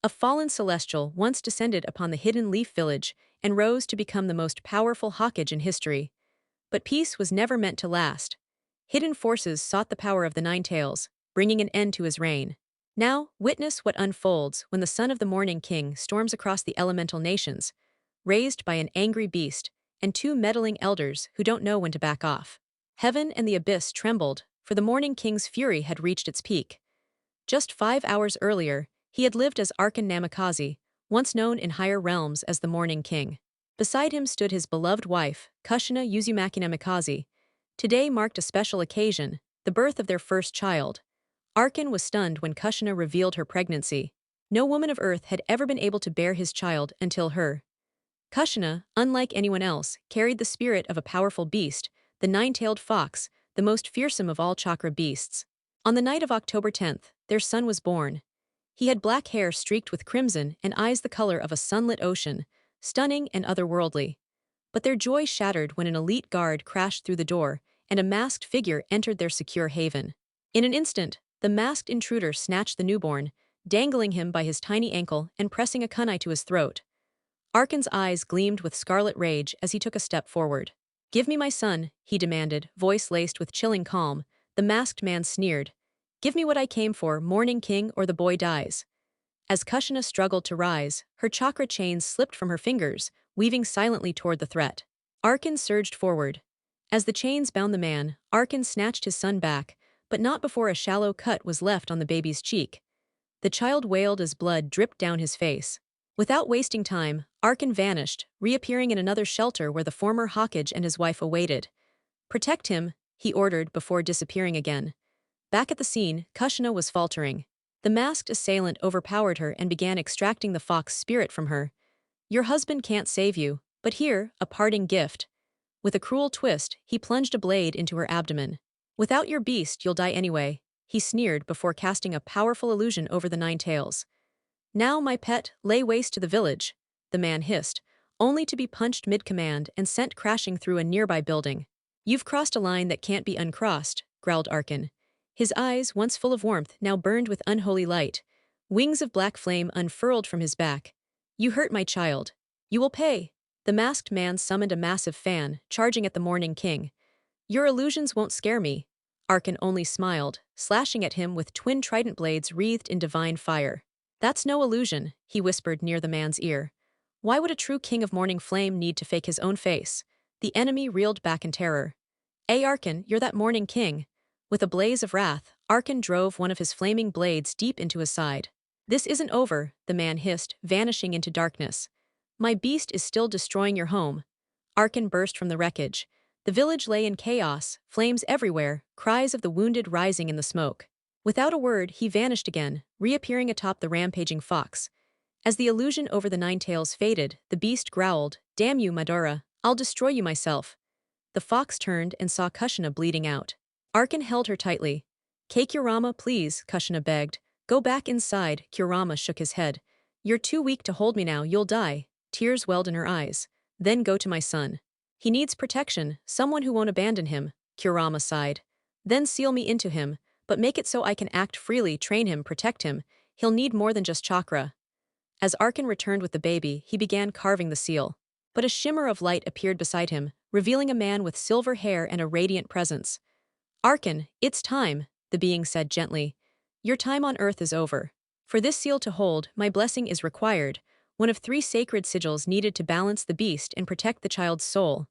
A fallen celestial once descended upon the Hidden Leaf Village and rose to become the most powerful Hokage in history. But peace was never meant to last. Hidden forces sought the power of the Nine Tails, bringing an end to his reign. Now, witness what unfolds when the son of the Morning King storms across the elemental nations, raised by an angry beast and two meddling elders who don't know when to back off. Heaven and the abyss trembled, for the Morning King's fury had reached its peak. Just 5 hours earlier, he had lived as Arkin Namikaze, once known in higher realms as the Morning King. Beside him stood his beloved wife, Kushina Uzumaki Namikaze. Today marked a special occasion, the birth of their first child. Arkin was stunned when Kushina revealed her pregnancy. No woman of Earth had ever been able to bear his child until her. Kushina, unlike anyone else, carried the spirit of a powerful beast, the nine-tailed fox, the most fearsome of all chakra beasts. On the night of October 10th, their son was born. He had black hair streaked with crimson and eyes the color of a sunlit ocean, stunning and otherworldly. But their joy shattered when an elite guard crashed through the door and a masked figure entered their secure haven. In an instant, the masked intruder snatched the newborn, dangling him by his tiny ankle and pressing a kunai to his throat. Arkin's eyes gleamed with scarlet rage as he took a step forward. "Give me my son," he demanded, voice laced with chilling calm. The masked man sneered. "Give me what I came for, Morning King, or the boy dies." As Kushina struggled to rise, her chakra chains slipped from her fingers, weaving silently toward the threat. Arkin surged forward. As the chains bound the man, Arkin snatched his son back, but not before a shallow cut was left on the baby's cheek. The child wailed as blood dripped down his face. Without wasting time, Arkin vanished, reappearing in another shelter where the former Hokage and his wife awaited. "Protect him," he ordered before disappearing again. Back at the scene, Kushina was faltering. The masked assailant overpowered her and began extracting the fox spirit from her. "Your husband can't save you, but here, a parting gift." With a cruel twist, he plunged a blade into her abdomen. "Without your beast, you'll die anyway," he sneered before casting a powerful illusion over the nine tails. "Now, my pet, lay waste to the village," the man hissed, only to be punched mid-command and sent crashing through a nearby building. "You've crossed a line that can't be uncrossed," growled Arkin. His eyes, once full of warmth, now burned with unholy light. Wings of black flame unfurled from his back. "You hurt my child. You will pay." The masked man summoned a massive fan, charging at the Morning King. "Your illusions won't scare me." Arkin only smiled, slashing at him with twin trident blades wreathed in divine fire. "That's no illusion," he whispered near the man's ear. "Why would a true king of morning flame need to fake his own face?" The enemy reeled back in terror. Arkin, you're that Morning King." With a blaze of wrath, Arkin drove one of his flaming blades deep into his side. "This isn't over," the man hissed, vanishing into darkness. "My beast is still destroying your home." Arkin burst from the wreckage. The village lay in chaos, flames everywhere, cries of the wounded rising in the smoke. Without a word, he vanished again, reappearing atop the rampaging fox. As the illusion over the nine tails faded, the beast growled, "Damn you, Madara, I'll destroy you myself." The fox turned and saw Kushina bleeding out. Arkin held her tightly. "Kurama, please," Kushina begged. "Go back inside." Kurama shook his head. "You're too weak to hold me now, you'll die." Tears welled in her eyes. "Then go to my son. He needs protection, someone who won't abandon him." Kurama sighed. "Then seal me into him, but make it so I can act freely, train him, protect him. He'll need more than just chakra." As Arkin returned with the baby, he began carving the seal. But a shimmer of light appeared beside him, revealing a man with silver hair and a radiant presence. "Arkin, it's time," the being said gently. "Your time on Earth is over. For this seal to hold, my blessing is required, one of 3 sacred sigils needed to balance the beast and protect the child's soul."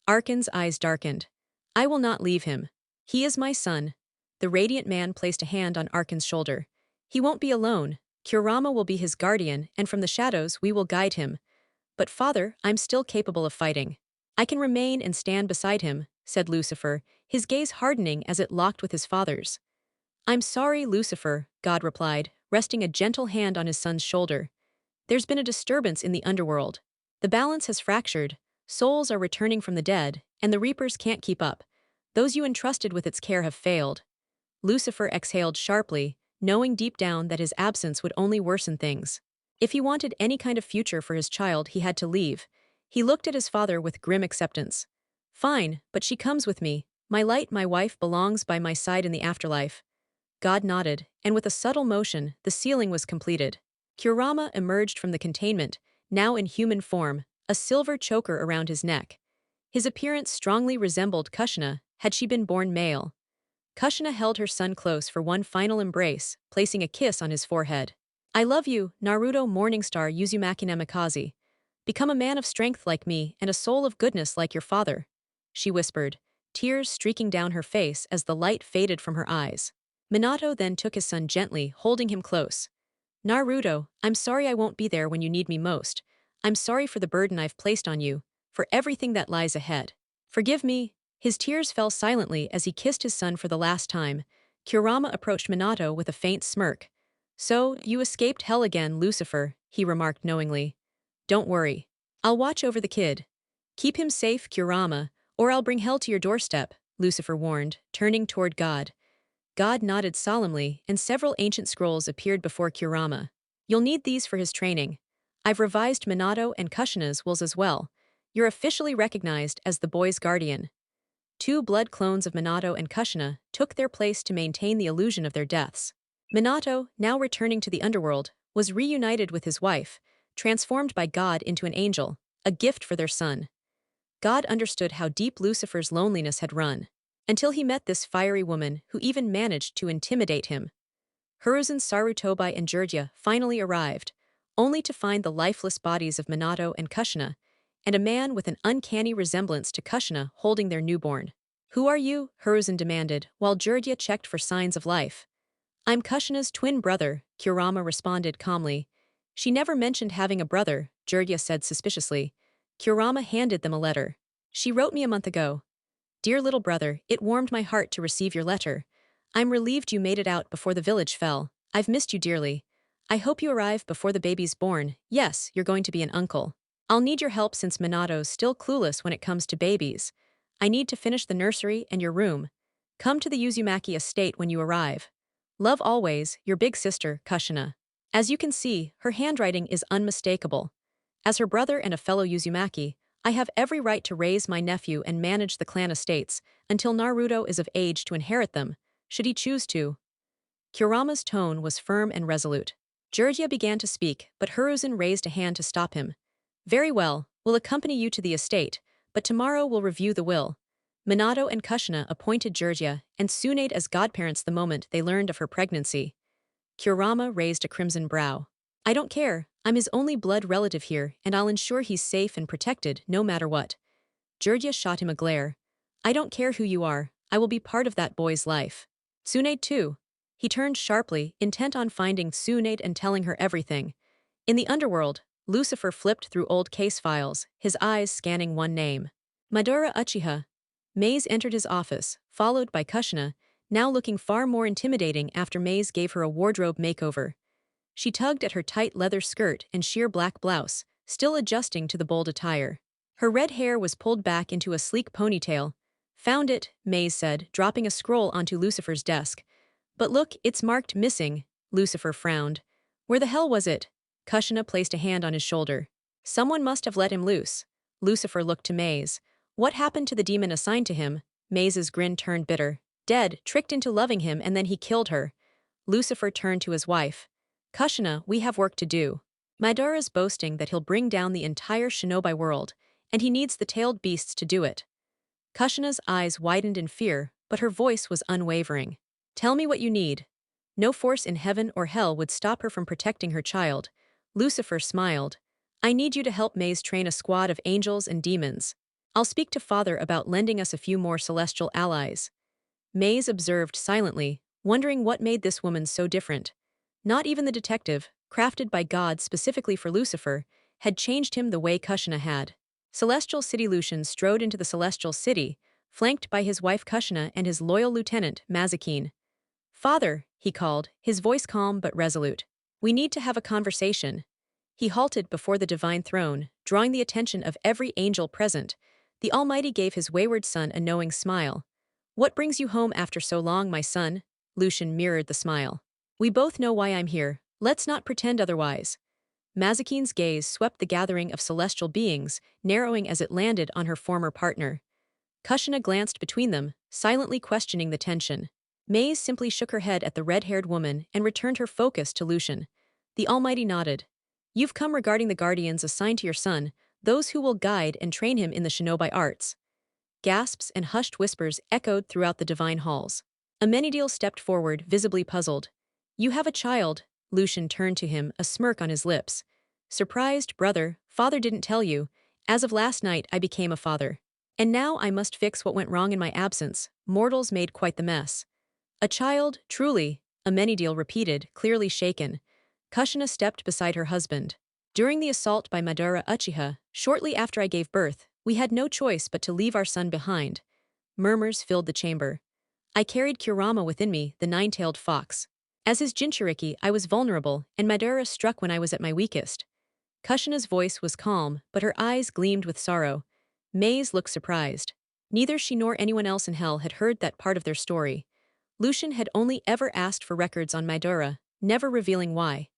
Arkin's eyes darkened. "I will not leave him. He is my son." The radiant man placed a hand on Arkin's shoulder. "He won't be alone. Kurama will be his guardian, and from the shadows we will guide him." "But father, I'm still capable of fighting." "I can remain and stand beside him," said Lucifer, his gaze hardening as it locked with his father's. "I'm sorry, Lucifer," God replied, resting a gentle hand on his son's shoulder. "There's been a disturbance in the underworld. The balance has fractured, souls are returning from the dead, and the reapers can't keep up. Those you entrusted with its care have failed." Lucifer exhaled sharply, knowing deep down that his absence would only worsen things. If he wanted any kind of future for his child, he had to leave. He looked at his father with grim acceptance. "Fine, but she comes with me. My light, my wife, belongs by my side in the afterlife." God nodded, and with a subtle motion, the sealing was completed. Kurama emerged from the containment, now in human form, a silver choker around his neck. His appearance strongly resembled Kushina had she been born male. Kushina held her son close for one final embrace, placing a kiss on his forehead. I love you, Naruto Morningstar Uzumaki Namikaze. Become a man of strength like me and a soul of goodness like your father, she whispered, tears streaking down her face as the light faded from her eyes. Minato then took his son gently, holding him close. Naruto, I'm sorry I won't be there when you need me most. I'm sorry for the burden I've placed on you, for everything that lies ahead. Forgive me. His tears fell silently as he kissed his son for the last time. Kurama approached Minato with a faint smirk. So, you escaped hell again, Lucifer, he remarked knowingly. Don't worry. I'll watch over the kid. Keep him safe, Kurama, or I'll bring hell to your doorstep, Lucifer warned, turning toward God. God nodded solemnly, and several ancient scrolls appeared before Kurama. You'll need these for his training. I've revised Minato and Kushina's wills as well. You're officially recognized as the boy's guardian. Two blood clones of Minato and Kushina took their place to maintain the illusion of their deaths. Minato, now returning to the underworld, was reunited with his wife, transformed by God into an angel, a gift for their son. God understood how deep Lucifer's loneliness had run, until he met this fiery woman who even managed to intimidate him. Hiruzen Sarutobi and Jiraiya finally arrived, only to find the lifeless bodies of Minato and Kushina, and a man with an uncanny resemblance to Kushina holding their newborn. Who are you? Hiruzen demanded, while Jiraiya checked for signs of life. I'm Kushina's twin brother, Kurama responded calmly. She never mentioned having a brother, Jiraiya said suspiciously. Kurama handed them a letter. She wrote me a month ago. Dear little brother, it warmed my heart to receive your letter. I'm relieved you made it out before the village fell. I've missed you dearly. I hope you arrive before the baby's born. Yes, you're going to be an uncle. I'll need your help since Minato's still clueless when it comes to babies. I need to finish the nursery and your room. Come to the Uzumaki estate when you arrive. Love always, your big sister, Kushina. As you can see, her handwriting is unmistakable. As her brother and a fellow Uzumaki, I have every right to raise my nephew and manage the clan estates until Naruto is of age to inherit them, should he choose to. Kurama's tone was firm and resolute. Jiraiya began to speak, but Hiruzen raised a hand to stop him. Very well, we'll accompany you to the estate, but tomorrow we'll review the will. Minato and Kushina appointed Jiraiya and Tsunade as godparents the moment they learned of her pregnancy. Kurama raised a crimson brow. I don't care, I'm his only blood relative here, and I'll ensure he's safe and protected no matter what. Jiraiya shot him a glare. I don't care who you are, I will be part of that boy's life. Tsunade too. He turned sharply, intent on finding Tsunade and telling her everything. In the underworld, Lucifer flipped through old case files, his eyes scanning one name. Madara Uchiha. Maze entered his office, followed by Kushina, now looking far more intimidating after Maze gave her a wardrobe makeover. She tugged at her tight leather skirt and sheer black blouse, still adjusting to the bold attire. Her red hair was pulled back into a sleek ponytail. Found it, Maze said, dropping a scroll onto Lucifer's desk. But look, it's marked missing, Lucifer frowned. Where the hell was it? Kushina placed a hand on his shoulder. Someone must have let him loose. Lucifer looked to Maze. What happened to the demon assigned to him? Maze's grin turned bitter. Dead, tricked into loving him, and then he killed her. Lucifer turned to his wife. Kushina, we have work to do. Madara's boasting that he'll bring down the entire shinobi world, and he needs the tailed beasts to do it. Kushina's eyes widened in fear, but her voice was unwavering. Tell me what you need. No force in heaven or hell would stop her from protecting her child. Lucifer smiled. I need you to help Maze train a squad of angels and demons. I'll speak to Father about lending us a few more celestial allies. Maze observed silently, wondering what made this woman so different. Not even the detective, crafted by God specifically for Lucifer, had changed him the way Kushina had. Celestial City Lucian strode into the Celestial City, flanked by his wife Kushina and his loyal lieutenant, Mazakine. Father, he called, his voice calm but resolute. We need to have a conversation. He halted before the divine throne, drawing the attention of every angel present. The Almighty gave his wayward son a knowing smile. What brings you home after so long, my son? Lucian mirrored the smile. We both know why I'm here. Let's not pretend otherwise. Mazakine's gaze swept the gathering of celestial beings, narrowing as it landed on her former partner. Kushina glanced between them, silently questioning the tension. Maze simply shook her head at the red-haired woman and returned her focus to Lucian. The Almighty nodded. You've come regarding the guardians assigned to your son, those who will guide and train him in the shinobi arts. Gasps and hushed whispers echoed throughout the divine halls. Amenadiel stepped forward, visibly puzzled. You have a child, Lucian turned to him, a smirk on his lips. Surprised, brother, father didn't tell you. As of last night, I became a father. And now I must fix what went wrong in my absence. Mortals made quite the mess. A child, truly, Amenadiel repeated, clearly shaken. Kushina stepped beside her husband. During the assault by Madara Uchiha, shortly after I gave birth, we had no choice but to leave our son behind. Murmurs filled the chamber. I carried Kurama within me, the nine-tailed fox. As his Jinchuriki, I was vulnerable, and Madara struck when I was at my weakest. Kushina's voice was calm, but her eyes gleamed with sorrow. Maze looked surprised. Neither she nor anyone else in hell had heard that part of their story. Lucian had only ever asked for records on Madara, never revealing why.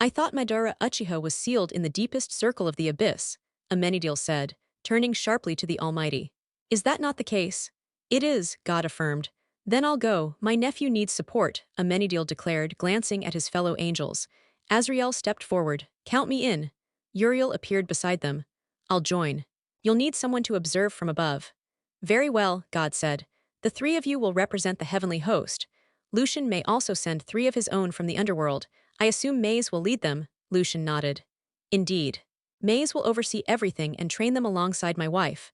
I thought Madara Uchiha was sealed in the deepest circle of the abyss, Amenadiel said, turning sharply to the Almighty. Is that not the case? It is, God affirmed. Then I'll go, my nephew needs support, Amenadiel declared, glancing at his fellow angels. Azrael stepped forward. Count me in. Uriel appeared beside them. I'll join. You'll need someone to observe from above. Very well, God said. The three of you will represent the heavenly host. Lucian may also send 3 of his own from the underworld. I assume Maze will lead them, Lucian nodded. Indeed. Maze will oversee everything and train them alongside my wife.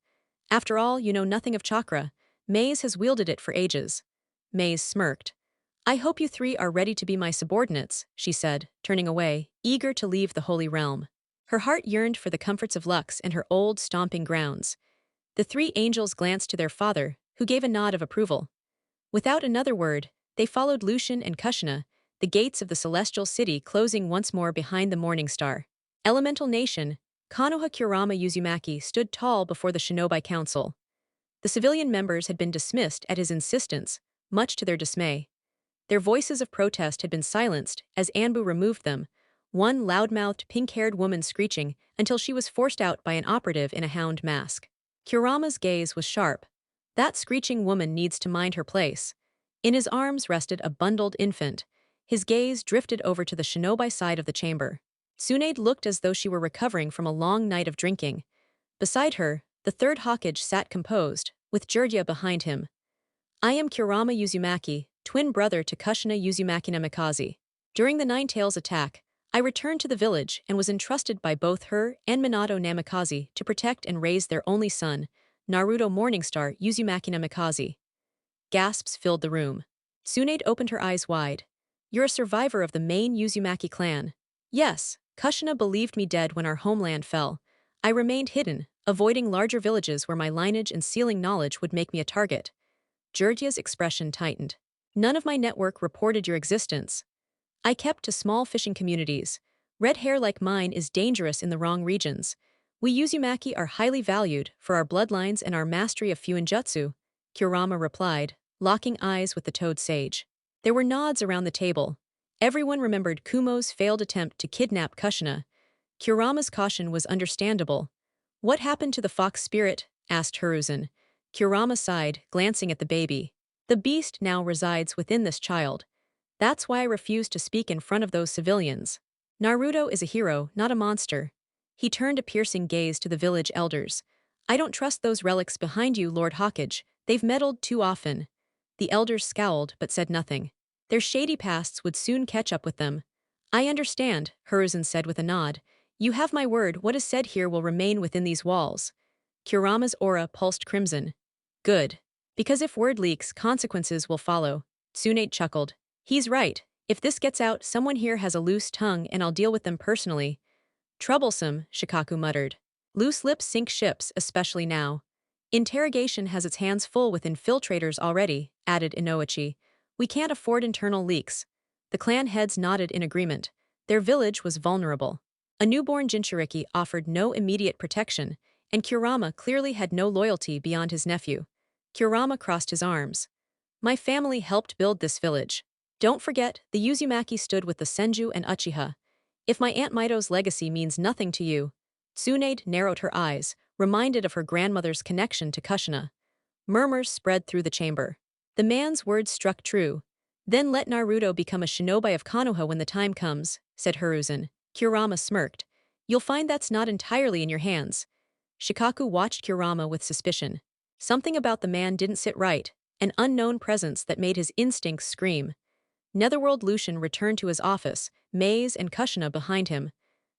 After all, you know nothing of chakra. Maze has wielded it for ages. Maze smirked. I hope you 3 are ready to be my subordinates, she said, turning away, eager to leave the holy realm. Her heart yearned for the comforts of Lux and her old stomping grounds. The 3 angels glanced to their father, who gave a nod of approval. Without another word, they followed Lucian and Kushina, the gates of the celestial city closing once more behind the morning star. Elemental Nation, Konoha Kurama Uzumaki stood tall before the Shinobi Council. The civilian members had been dismissed at his insistence, much to their dismay. Their voices of protest had been silenced as Anbu removed them, one loudmouthed, pink-haired woman screeching until she was forced out by an operative in a hound mask. Kurama's gaze was sharp. That screeching woman needs to mind her place. In his arms rested a bundled infant. His gaze drifted over to the shinobi side of the chamber. Tsunade looked as though she were recovering from a long night of drinking. Beside her, the third Hokage sat composed, with Jiraiya behind him. I am Kurama Uzumaki, twin brother to Kushina Uzumaki Namikaze. During the Nine Tails attack, I returned to the village and was entrusted by both her and Minato Namikaze to protect and raise their only son, Naruto Morningstar Uzumaki Namikaze. Gasps filled the room. Tsunade opened her eyes wide. You're a survivor of the main Uzumaki clan. Yes, Kushina believed me dead when our homeland fell. I remained hidden, avoiding larger villages where my lineage and sealing knowledge would make me a target. Jiraiya's expression tightened. None of my network reported your existence. I kept to small fishing communities. Red hair like mine is dangerous in the wrong regions. We Uzumaki are highly valued for our bloodlines and our mastery of Fuinjutsu, Kurama replied, locking eyes with the toad sage. There were nods around the table. Everyone remembered Kumo's failed attempt to kidnap Kushina. Kurama's caution was understandable. What happened to the fox spirit? Asked Hiruzen. Kurama sighed, glancing at the baby. The beast now resides within this child. That's why I refuse to speak in front of those civilians. Naruto is a hero, not a monster. He turned a piercing gaze to the village elders. I don't trust those relics behind you, Lord Hokage. They've meddled too often. The elders scowled but said nothing. Their shady pasts would soon catch up with them. I understand, Hiruzen said with a nod. You have my word, what is said here will remain within these walls. Kurama's aura pulsed crimson. Good. Because if word leaks, consequences will follow. Tsunade chuckled. He's right. If this gets out, someone here has a loose tongue and I'll deal with them personally. Troublesome, Shikaku muttered. Loose lips sink ships, especially now. Interrogation has its hands full with infiltrators already, added Inoichi. We can't afford internal leaks. The clan heads nodded in agreement. Their village was vulnerable. A newborn Jinchuriki offered no immediate protection, and Kurama clearly had no loyalty beyond his nephew. Kurama crossed his arms. My family helped build this village. Don't forget, the Uzumaki stood with the Senju and Uchiha. If my Aunt Mito's legacy means nothing to you. Tsunade narrowed her eyes, reminded of her grandmother's connection to Kushina. Murmurs spread through the chamber. The man's words struck true. Then let Naruto become a shinobi of Konoha when the time comes, said Hiruzen. Kurama smirked. You'll find that's not entirely in your hands. Shikaku watched Kurama with suspicion. Something about the man didn't sit right, an unknown presence that made his instincts scream. Netherworld Lucian returned to his office, Maze and Kushina behind him.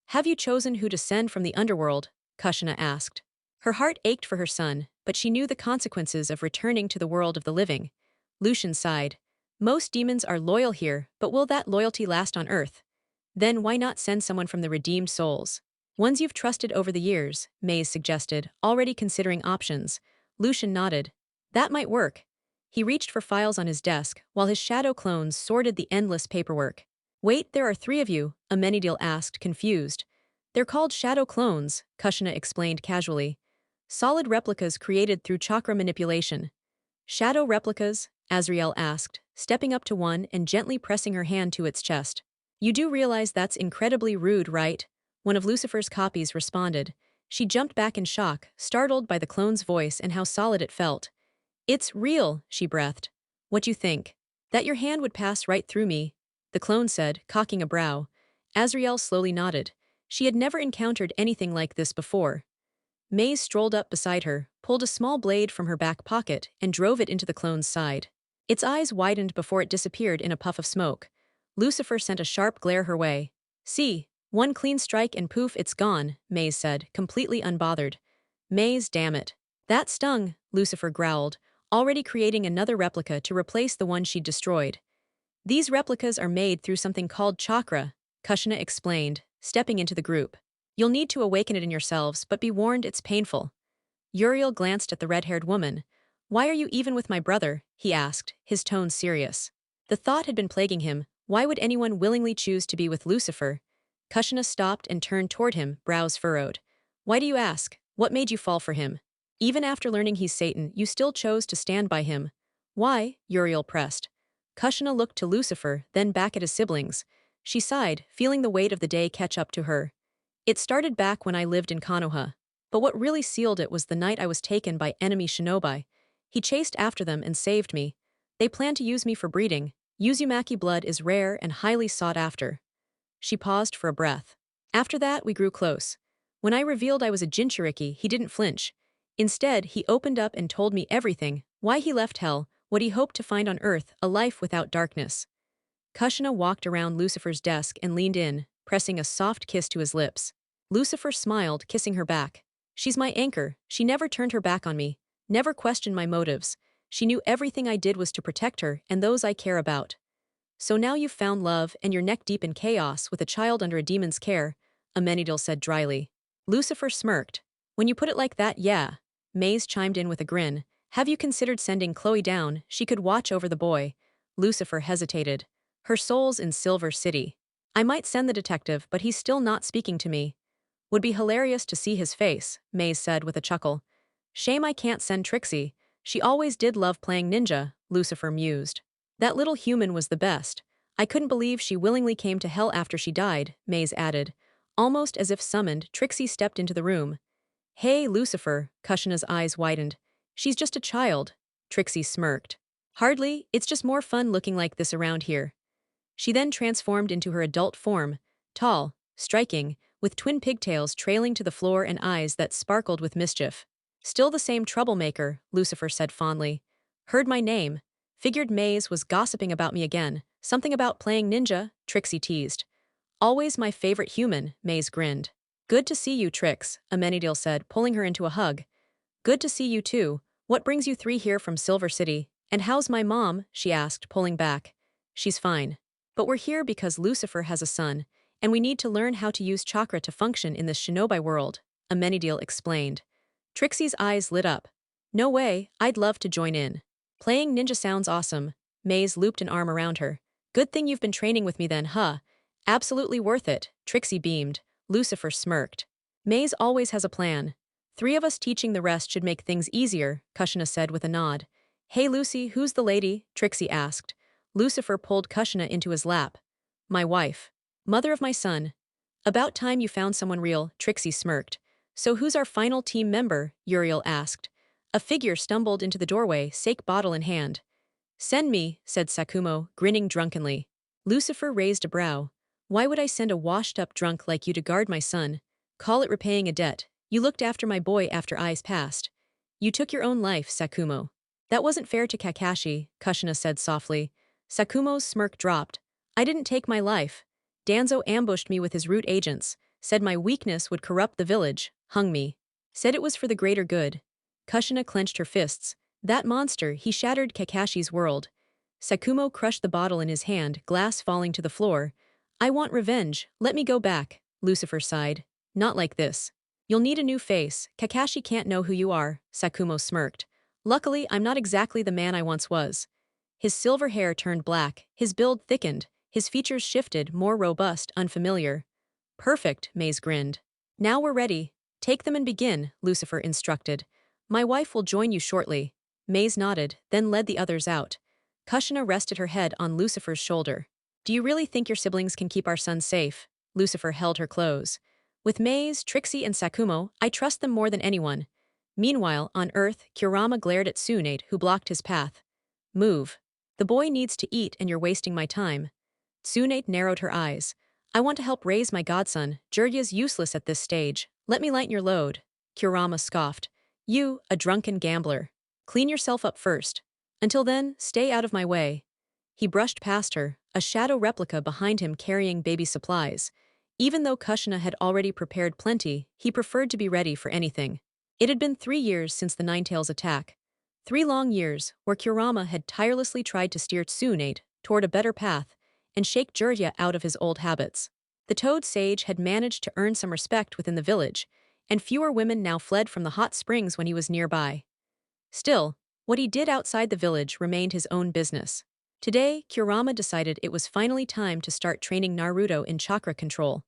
Have you chosen who to send from the Underworld? Kushina asked. Her heart ached for her son, but she knew the consequences of returning to the world of the living. Lucian sighed. Most demons are loyal here, but will that loyalty last on Earth? Then why not send someone from the redeemed souls? Ones you've trusted over the years, Maze suggested, already considering options. Lucian nodded. That might work. He reached for files on his desk, while his shadow clones sorted the endless paperwork. Wait, there are 3 of you, Amenadiel asked, confused. They're called shadow clones, Kushina explained casually. Solid replicas created through chakra manipulation. Shadow replicas? Azriel asked, stepping up to one and gently pressing her hand to its chest. You do realize that's incredibly rude, right? One of Lucifer's copies responded. She jumped back in shock, startled by the clone's voice and how solid it felt. It's real, she breathed. What you think? That your hand would pass right through me, the clone said, cocking a brow. Azriel slowly nodded. She had never encountered anything like this before. Maze strolled up beside her, pulled a small blade from her back pocket, and drove it into the clone's side. Its eyes widened before it disappeared in a puff of smoke. Lucifer sent a sharp glare her way. See, one clean strike and poof, it's gone, Maze said, completely unbothered. Maze, damn it. That stung, Lucifer growled, already creating another replica to replace the one she'd destroyed. These replicas are made through something called chakra, Kushina explained, stepping into the group. You'll need to awaken it in yourselves, but be warned it's painful. Uriel glanced at the red-haired woman. Why are you even with my brother? He asked, his tone serious. The thought had been plaguing him. Why would anyone willingly choose to be with Lucifer? Kushina stopped and turned toward him, brows furrowed. Why do you ask? What made you fall for him? Even after learning he's Satan, you still chose to stand by him. Why? Uriel pressed. Kushina looked to Lucifer, then back at his siblings. She sighed, feeling the weight of the day catch up to her. It started back when I lived in Konoha. But what really sealed it was the night I was taken by enemy shinobi. He chased after them and saved me. They planned to use me for breeding. Uzumaki blood is rare and highly sought after. She paused for a breath. After that, we grew close. When I revealed I was a Jinchuriki, he didn't flinch. Instead, he opened up and told me everything, why he left hell, what he hoped to find on Earth, a life without darkness. Kushina walked around Lucifer's desk and leaned in, pressing a soft kiss to his lips. Lucifer smiled, kissing her back. She's my anchor. She never turned her back on me, never questioned my motives. She knew everything I did was to protect her and those I care about. So now you've found love and you're neck-deep in chaos with a child under a demon's care, Amenadiel said dryly. Lucifer smirked. When you put it like that, yeah. Maze chimed in with a grin. Have you considered sending Chloe down? She could watch over the boy. Lucifer hesitated. Her soul's in Silver City. I might send the detective, but he's still not speaking to me. Would be hilarious to see his face, Maze said with a chuckle. Shame I can't send Trixie. She always did love playing ninja, Lucifer mused. That little human was the best. I couldn't believe she willingly came to hell after she died, Maze added. Almost as if summoned, Trixie stepped into the room. Hey, Lucifer, Kushina's eyes widened. She's just a child, Trixie smirked. Hardly, it's just more fun looking like this around here. She then transformed into her adult form, tall, striking, with twin pigtails trailing to the floor and eyes that sparkled with mischief. Still the same troublemaker, Lucifer said fondly. Heard my name. Figured Maze was gossiping about me again. Something about playing ninja, Trixie teased. Always my favorite human, Maze grinned. Good to see you, Trix, Amenadiel said, pulling her into a hug. Good to see you too. What brings you 3 here from Silver City? And how's my mom? She asked, pulling back. She's fine. But we're here because Lucifer has a son, and we need to learn how to use chakra to function in this shinobi world, Amenadiel explained. Trixie's eyes lit up. No way, I'd love to join in. Playing ninja sounds awesome. Maze looped an arm around her. Good thing you've been training with me then, huh? Absolutely worth it, Trixie beamed. Lucifer smirked. Maze always has a plan. 3 of us teaching the rest should make things easier, Kushina said with a nod. Hey Lucy, who's the lady? Trixie asked. Lucifer pulled Kushina into his lap. My wife. Mother of my son. About time you found someone real, Trixie smirked. So who's our final team member? Uriel asked. A figure stumbled into the doorway, sake bottle in hand. Send me, said Sakumo, grinning drunkenly. Lucifer raised a brow. Why would I send a washed-up drunk like you to guard my son? Call it repaying a debt. You looked after my boy after eyes passed. You took your own life, Sakumo. That wasn't fair to Kakashi, Kushina said softly. Sakumo's smirk dropped. I didn't take my life. Danzo ambushed me with his root agents, said my weakness would corrupt the village, hung me. Said it was for the greater good. Kushina clenched her fists. That monster, he shattered Kakashi's world. Sakumo crushed the bottle in his hand, glass falling to the floor. I want revenge, let me go back, Lucifer sighed. Not like this. You'll need a new face, Kakashi can't know who you are, Sakumo smirked. Luckily, I'm not exactly the man I once was. His silver hair turned black, his build thickened, his features shifted, more robust, unfamiliar. Perfect, Maze grinned. Now we're ready. Take them and begin, Lucifer instructed. My wife will join you shortly. Maze nodded, then led the others out. Kushina rested her head on Lucifer's shoulder. Do you really think your siblings can keep our son safe? Lucifer held her close. With Maze, Trixie, and Sakumo, I trust them more than anyone. Meanwhile, on Earth, Kurama glared at Tsunade, who blocked his path. Move. The boy needs to eat and you're wasting my time. Tsunade narrowed her eyes. I want to help raise my godson. Jirya's useless at this stage. Let me lighten your load. Kurama scoffed. You, a drunken gambler. Clean yourself up first. Until then, stay out of my way. He brushed past her, a shadow replica behind him carrying baby supplies. Even though Kushina had already prepared plenty, he preferred to be ready for anything. It had been 3 years since the Ninetales attack. 3 long years, where Kurama had tirelessly tried to steer Tsunade toward a better path and shake Jirya out of his old habits. The Toad Sage had managed to earn some respect within the village, and fewer women now fled from the hot springs when he was nearby. Still, what he did outside the village remained his own business. Today, Kurama decided it was finally time to start training Naruto in chakra control.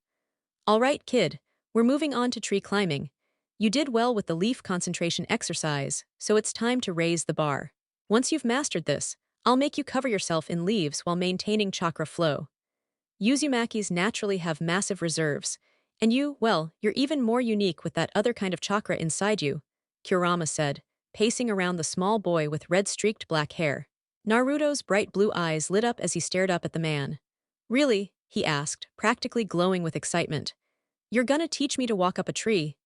All right, kid, we're moving on to tree climbing. You did well with the leaf concentration exercise, so it's time to raise the bar. Once you've mastered this, I'll make you cover yourself in leaves while maintaining chakra flow. Uzumakis naturally have massive reserves, and you, well, you're even more unique with that other kind of chakra inside you, Kurama said, pacing around the small boy with red-streaked black hair. Naruto's bright blue eyes lit up as he stared up at the man. Really? He asked, practically glowing with excitement. You're gonna teach me to walk up a tree?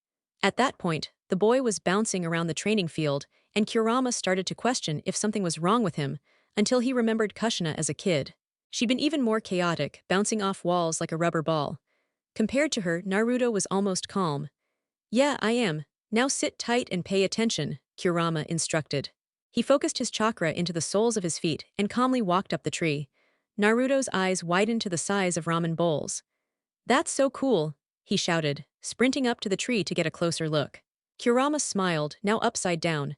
At that point, the boy was bouncing around the training field, and Kurama started to question if something was wrong with him, until he remembered Kushina as a kid. She'd been even more chaotic, bouncing off walls like a rubber ball. Compared to her, Naruto was almost calm. Yeah, I am. Now sit tight and pay attention, Kurama instructed. He focused his chakra into the soles of his feet and calmly walked up the tree. Naruto's eyes widened to the size of ramen bowls. That's so cool, he shouted, sprinting up to the tree to get a closer look. Kurama smiled, now upside down.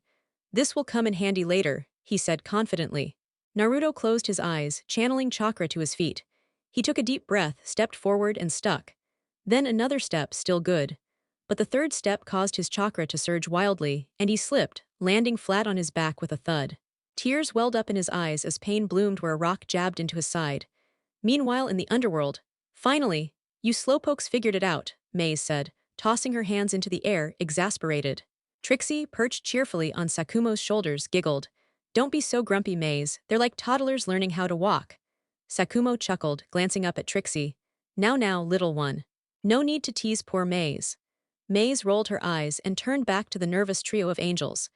This will come in handy later, he said confidently. Naruto closed his eyes, channeling chakra to his feet. He took a deep breath, stepped forward and stuck. Then another step, still good. But the third step caused his chakra to surge wildly, and he slipped, landing flat on his back with a thud. Tears welled up in his eyes as pain bloomed where a rock jabbed into his side. Meanwhile in the underworld, finally, you slowpokes figured it out, Maze said, tossing her hands into the air, exasperated. Trixie, perched cheerfully on Sakumo's shoulders, giggled. Don't be so grumpy, Maze, they're like toddlers learning how to walk. Sakumo chuckled, glancing up at Trixie. Now, little one. No need to tease poor Maze. Maze rolled her eyes and turned back to the nervous trio of angels.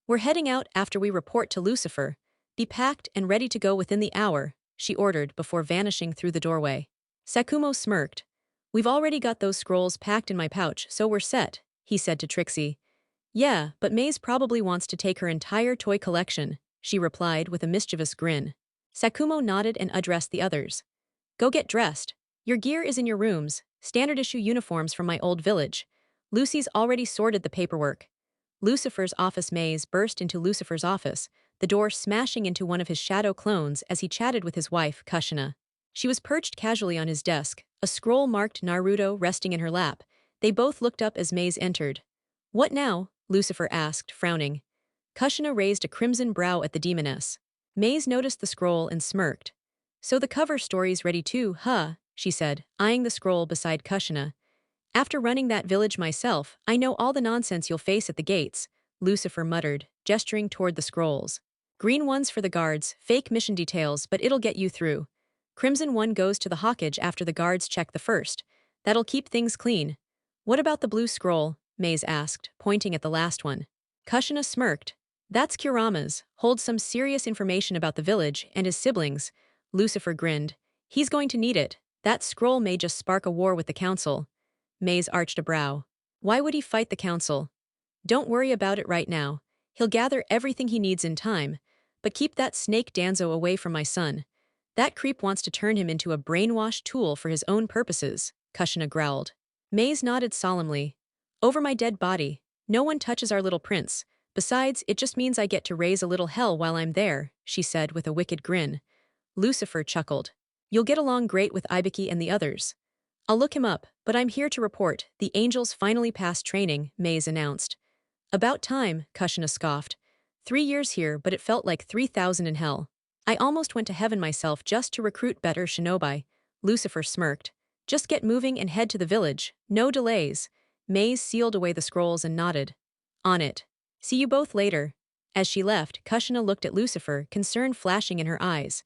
We're heading out after we report to Lucifer. Be packed and ready to go within the hour, she ordered before vanishing through the doorway. Sakumo smirked. We've already got those scrolls packed in my pouch, so we're set, he said to Trixie. Yeah, but Maze probably wants to take her entire toy collection, she replied with a mischievous grin. Sakumo nodded and addressed the others. Go get dressed. Your gear is in your rooms, standard-issue uniforms from my old village. Lucy's already sorted the paperwork. Lucifer's office. Maze burst into Lucifer's office, the door smashing into one of his shadow clones as he chatted with his wife, Kushina. She was perched casually on his desk, a scroll marked Naruto resting in her lap. They both looked up as Maze entered. What now? Lucifer asked, frowning. Kushina raised a crimson brow at the demoness. Maze noticed the scroll and smirked. So the cover story's ready too, huh? She said, eyeing the scroll beside Kushina. After running that village myself, I know all the nonsense you'll face at the gates, Lucifer muttered, gesturing toward the scrolls. Green one's for the guards, fake mission details, but it'll get you through. Crimson one goes to the hawkage after the guards check the first. That'll keep things clean. What about the blue scroll? Maze asked, pointing at the last one. Kushina smirked. That's Kurama's, holds some serious information about the village and his siblings. Lucifer grinned. He's going to need it. That scroll may just spark a war with the council. Maze arched a brow. Why would he fight the council? Don't worry about it right now. He'll gather everything he needs in time. But keep that snake Danzo away from my son. That creep wants to turn him into a brainwashed tool for his own purposes, Kushina growled. Maze nodded solemnly. Over my dead body. No one touches our little prince. Besides, it just means I get to raise a little hell while I'm there, she said with a wicked grin. Lucifer chuckled. You'll get along great with Ibiki and the others. I'll look him up, but I'm here to report. The angels finally passed training, Maze announced. About time, Kushina scoffed. 3 years here, but it felt like 3,000 in hell. I almost went to heaven myself just to recruit better shinobi. Lucifer smirked. Just get moving and head to the village. No delays. Maze sealed away the scrolls and nodded. On it. See you both later. As she left, Kushina looked at Lucifer, concern flashing in her eyes.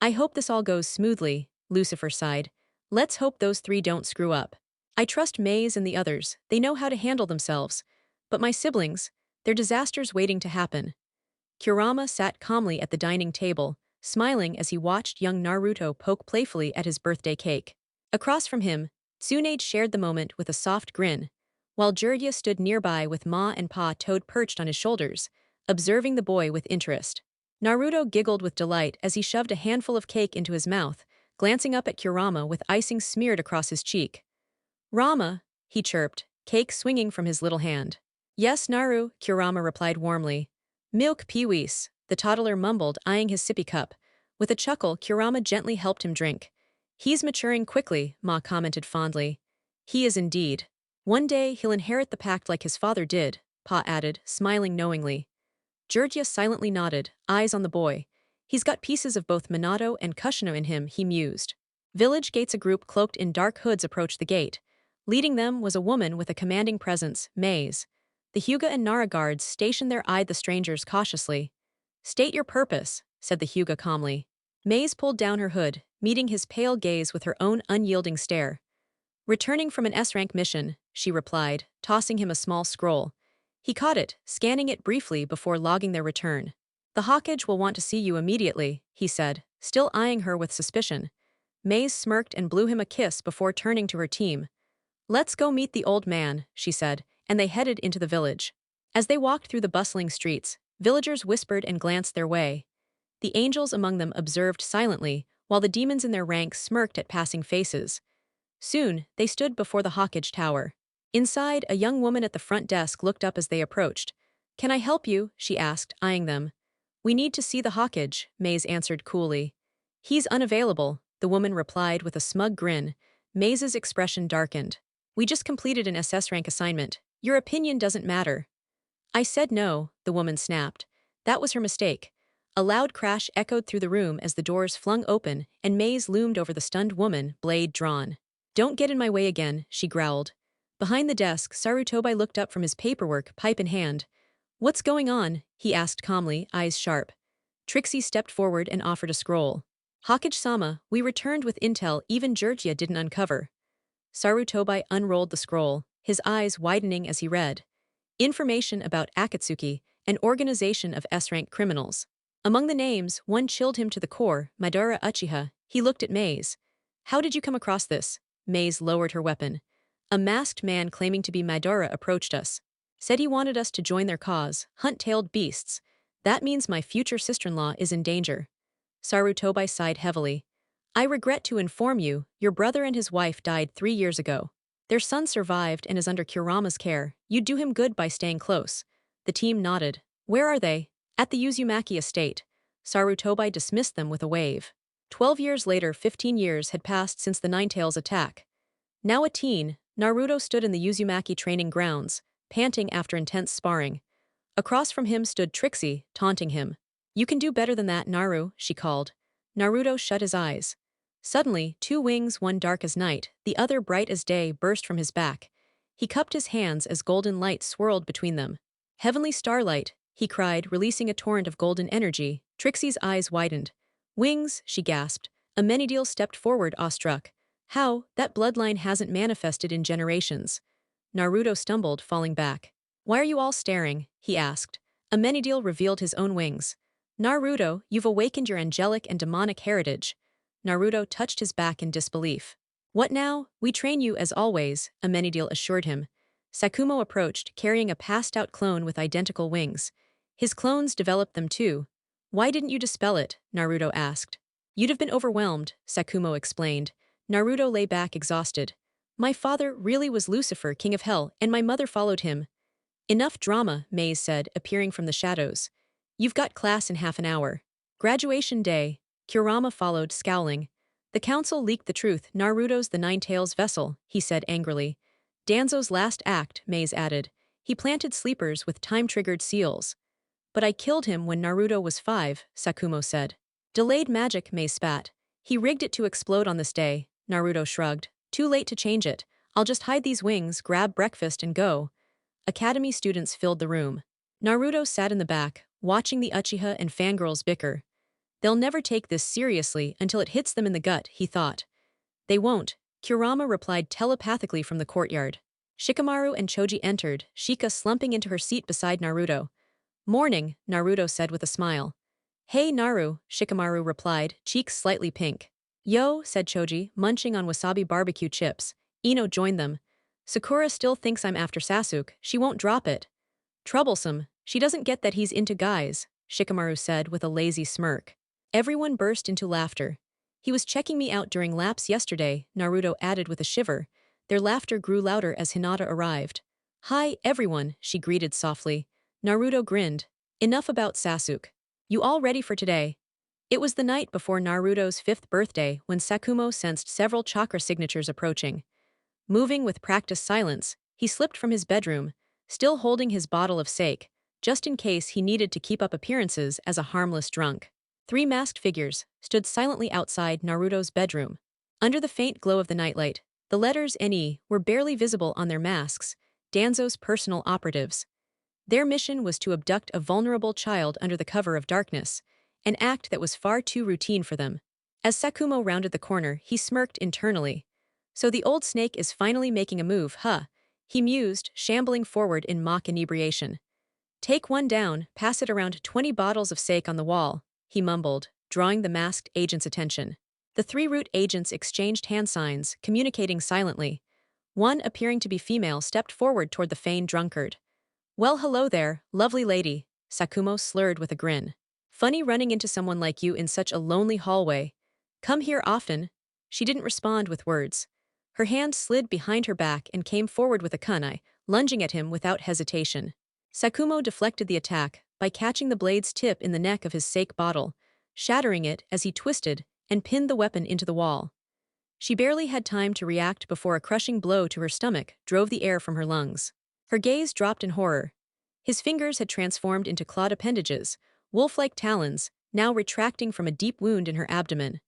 I hope this all goes smoothly, Lucifer sighed. Let's hope those 3 don't screw up. I trust Maze and the others. They know how to handle themselves. But my siblings, they're disasters waiting to happen. Kurama sat calmly at the dining table, smiling as he watched young Naruto poke playfully at his birthday cake. Across from him, Tsunade shared the moment with a soft grin, while Jirya stood nearby with Ma and Pa Toad perched on his shoulders, observing the boy with interest. Naruto giggled with delight as he shoved a handful of cake into his mouth, glancing up at Kurama with icing smeared across his cheek. Rama, he chirped, cake swinging from his little hand. Yes, Naru, Kurama replied warmly. Milk peewees, the toddler mumbled, eyeing his sippy cup. With a chuckle, Kurama gently helped him drink. He's maturing quickly, Ma commented fondly. He is indeed. One day he'll inherit the pact like his father did, Pa added, smiling knowingly. Jirya silently nodded, eyes on the boy. He's got pieces of both Minato and Kushina in him, he mused. Village gates. A group cloaked in dark hoods approached the gate. Leading them was a woman with a commanding presence, Maze. The Hyuga and Nara guards stationed there eyed the strangers cautiously. State your purpose, said the Hyuga calmly. Maze pulled down her hood, meeting his pale gaze with her own unyielding stare. Returning from an S-rank mission, she replied, tossing him a small scroll. He caught it, scanning it briefly before logging their return. The hawkage will want to see you immediately, he said, still eyeing her with suspicion. Maze smirked and blew him a kiss before turning to her team. Let's go meet the old man, she said, and they headed into the village. As they walked through the bustling streets, villagers whispered and glanced their way. The angels among them observed silently, while the demons in their ranks smirked at passing faces. Soon, they stood before the hawkage tower. Inside, a young woman at the front desk looked up as they approached. Can I help you? She asked, eyeing them. We need to see the hawkage, Maze answered coolly. He's unavailable, the woman replied with a smug grin. Maze's expression darkened. We just completed an SS rank assignment. Your opinion doesn't matter. I said no, the woman snapped. That was her mistake. A loud crash echoed through the room as the doors flung open, and Maze loomed over the stunned woman, blade drawn. Don't get in my way again, she growled. Behind the desk, Sarutobi looked up from his paperwork, pipe in hand. What's going on? He asked calmly, eyes sharp. Trixie stepped forward and offered a scroll. Hawkage-sama, we returned with intel even Jirya didn't uncover. Sarutobi unrolled the scroll, his eyes widening as he read. Information about Akatsuki, an organization of S-rank criminals. Among the names, one chilled him to the core, Madara Uchiha. He looked at Maze. How did you come across this? Maze lowered her weapon. A masked man claiming to be Madara approached us. Said he wanted us to join their cause, hunt-tailed beasts. That means my future sister-in-law is in danger. Sarutobi sighed heavily. I regret to inform you, your brother and his wife died 3 years ago. Their son survived and is under Kurama's care. You'd do him good by staying close. The team nodded. Where are they? At the Uzumaki estate. Sarutobi dismissed them with a wave. 12 years later, 15 years had passed since the Ninetales attack. Now a teen, Naruto stood in the Uzumaki training grounds, panting after intense sparring. Across from him stood Trixie, taunting him. You can do better than that, Naru, she called. Naruto shut his eyes. Suddenly, 2 wings, one dark as night, the other bright as day, burst from his back. He cupped his hands as golden light swirled between them. Heavenly starlight, he cried, releasing a torrent of golden energy. Trixie's eyes widened. Wings, she gasped. Amenadiel stepped forward, awestruck. How? That bloodline hasn't manifested in generations. Naruto stumbled, falling back. Why are you all staring? He asked. Amenadiel revealed his own wings. Naruto, you've awakened your angelic and demonic heritage. Naruto touched his back in disbelief. What now? We train you as always, Amenadiel assured him. Sakumo approached, carrying a passed-out clone with identical wings. His clones developed them too. Why didn't you dispel it? Naruto asked. You'd have been overwhelmed, Sakumo explained. Naruto lay back exhausted. My father really was Lucifer, king of hell, and my mother followed him. Enough drama, Maze said, appearing from the shadows. You've got class in half an hour. Graduation day. Kurama followed, scowling. The council leaked the truth. Naruto's the Nine-Tails vessel, he said angrily. Danzo's last act, Maze added. He planted sleepers with time-triggered seals. But I killed him when Naruto was 5, Sakumo said. Delayed magic, Maze spat. He rigged it to explode on this day, Naruto shrugged. Too late to change it. I'll just hide these wings, grab breakfast and go. Academy students filled the room. Naruto sat in the back, watching the Uchiha and fangirls bicker. They'll never take this seriously until it hits them in the gut, he thought. They won't, Kurama replied telepathically from the courtyard. Shikamaru and Choji entered, Shika slumping into her seat beside Naruto. Morning, Naruto said with a smile. Hey Naru, Shikamaru replied, cheeks slightly pink. Yo, said Choji, munching on wasabi barbecue chips. Ino joined them. Sakura still thinks I'm after Sasuke, she won't drop it. Troublesome, she doesn't get that he's into guys, Shikamaru said with a lazy smirk. Everyone burst into laughter. He was checking me out during laps yesterday, Naruto added with a shiver. Their laughter grew louder as Hinata arrived. Hi, everyone, she greeted softly. Naruto grinned. Enough about Sasuke. You all ready for today? It was the night before Naruto's 5th birthday when Sakumo sensed several chakra signatures approaching. Moving with practiced silence, he slipped from his bedroom, still holding his bottle of sake, just in case he needed to keep up appearances as a harmless drunk. 3 masked figures stood silently outside Naruto's bedroom. Under the faint glow of the nightlight, the letters NE were barely visible on their masks, Danzo's personal operatives. Their mission was to abduct a vulnerable child under the cover of darkness, an act that was far too routine for them. As Sakumo rounded the corner, he smirked internally. So the old snake is finally making a move, huh? He mused, shambling forward in mock inebriation. Take one down, pass it around 20 bottles of sake on the wall, he mumbled, drawing the masked agent's attention. The 3 root agents exchanged hand signs, communicating silently. One, appearing to be female, stepped forward toward the feigned drunkard. Well, hello there, lovely lady, Sakumo slurred with a grin. Funny running into someone like you in such a lonely hallway. Come here often. She didn't respond with words. Her hand slid behind her back and came forward with a kunai, lunging at him without hesitation. Sakumo deflected the attack by catching the blade's tip in the neck of his sake bottle, shattering it as he twisted and pinned the weapon into the wall. She barely had time to react before a crushing blow to her stomach drove the air from her lungs. Her gaze dropped in horror. His fingers had transformed into clawed appendages, wolf-like talons, now retracting from a deep wound in her abdomen.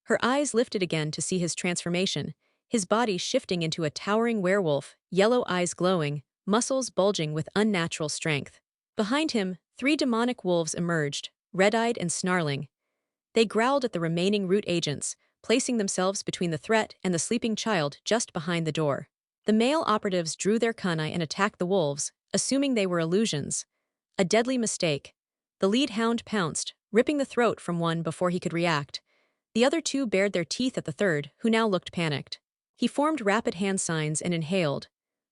Her eyes lifted again to see his transformation, his body shifting into a towering werewolf, yellow eyes glowing, muscles bulging with unnatural strength. Behind him, 3 demonic wolves emerged, red-eyed and snarling. They growled at the remaining root agents, placing themselves between the threat and the sleeping child just behind the door. The male operatives drew their kunai and attacked the wolves, assuming they were illusions. A deadly mistake. The lead hound pounced, ripping the throat from one before he could react. The other 2 bared their teeth at the third, who now looked panicked. He formed rapid hand signs and inhaled.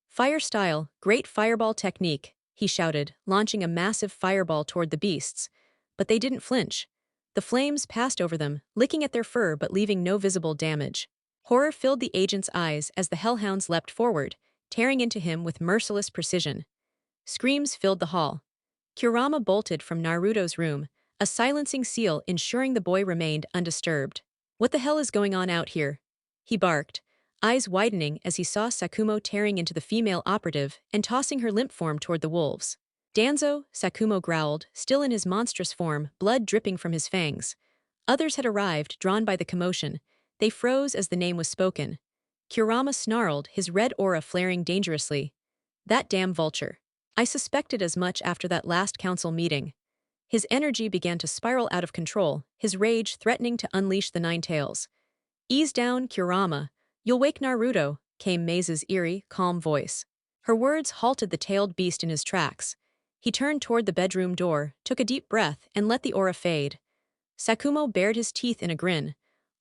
Fire style, great fireball technique, he shouted, launching a massive fireball toward the beasts. But they didn't flinch. The flames passed over them, licking at their fur but leaving no visible damage. Horror filled the agent's eyes as the hellhounds leapt forward, tearing into him with merciless precision. Screams filled the hall. Kurama bolted from Naruto's room, a silencing seal ensuring the boy remained undisturbed. What the hell is going on out here? He barked, eyes widening as he saw Sakumo tearing into the female operative and tossing her limp form toward the wolves. Danzo, Sakumo growled, still in his monstrous form, blood dripping from his fangs. Others had arrived, drawn by the commotion. They froze as the name was spoken. Kurama snarled, his red aura flaring dangerously. That damn vulture. I suspected as much after that last council meeting. His energy began to spiral out of control, his rage threatening to unleash the Nine Tails. Ease down, Kurama. You'll wake Naruto, came Mei's eerie, calm voice. Her words halted the tailed beast in his tracks. He turned toward the bedroom door, took a deep breath, and let the aura fade. Sakumo bared his teeth in a grin.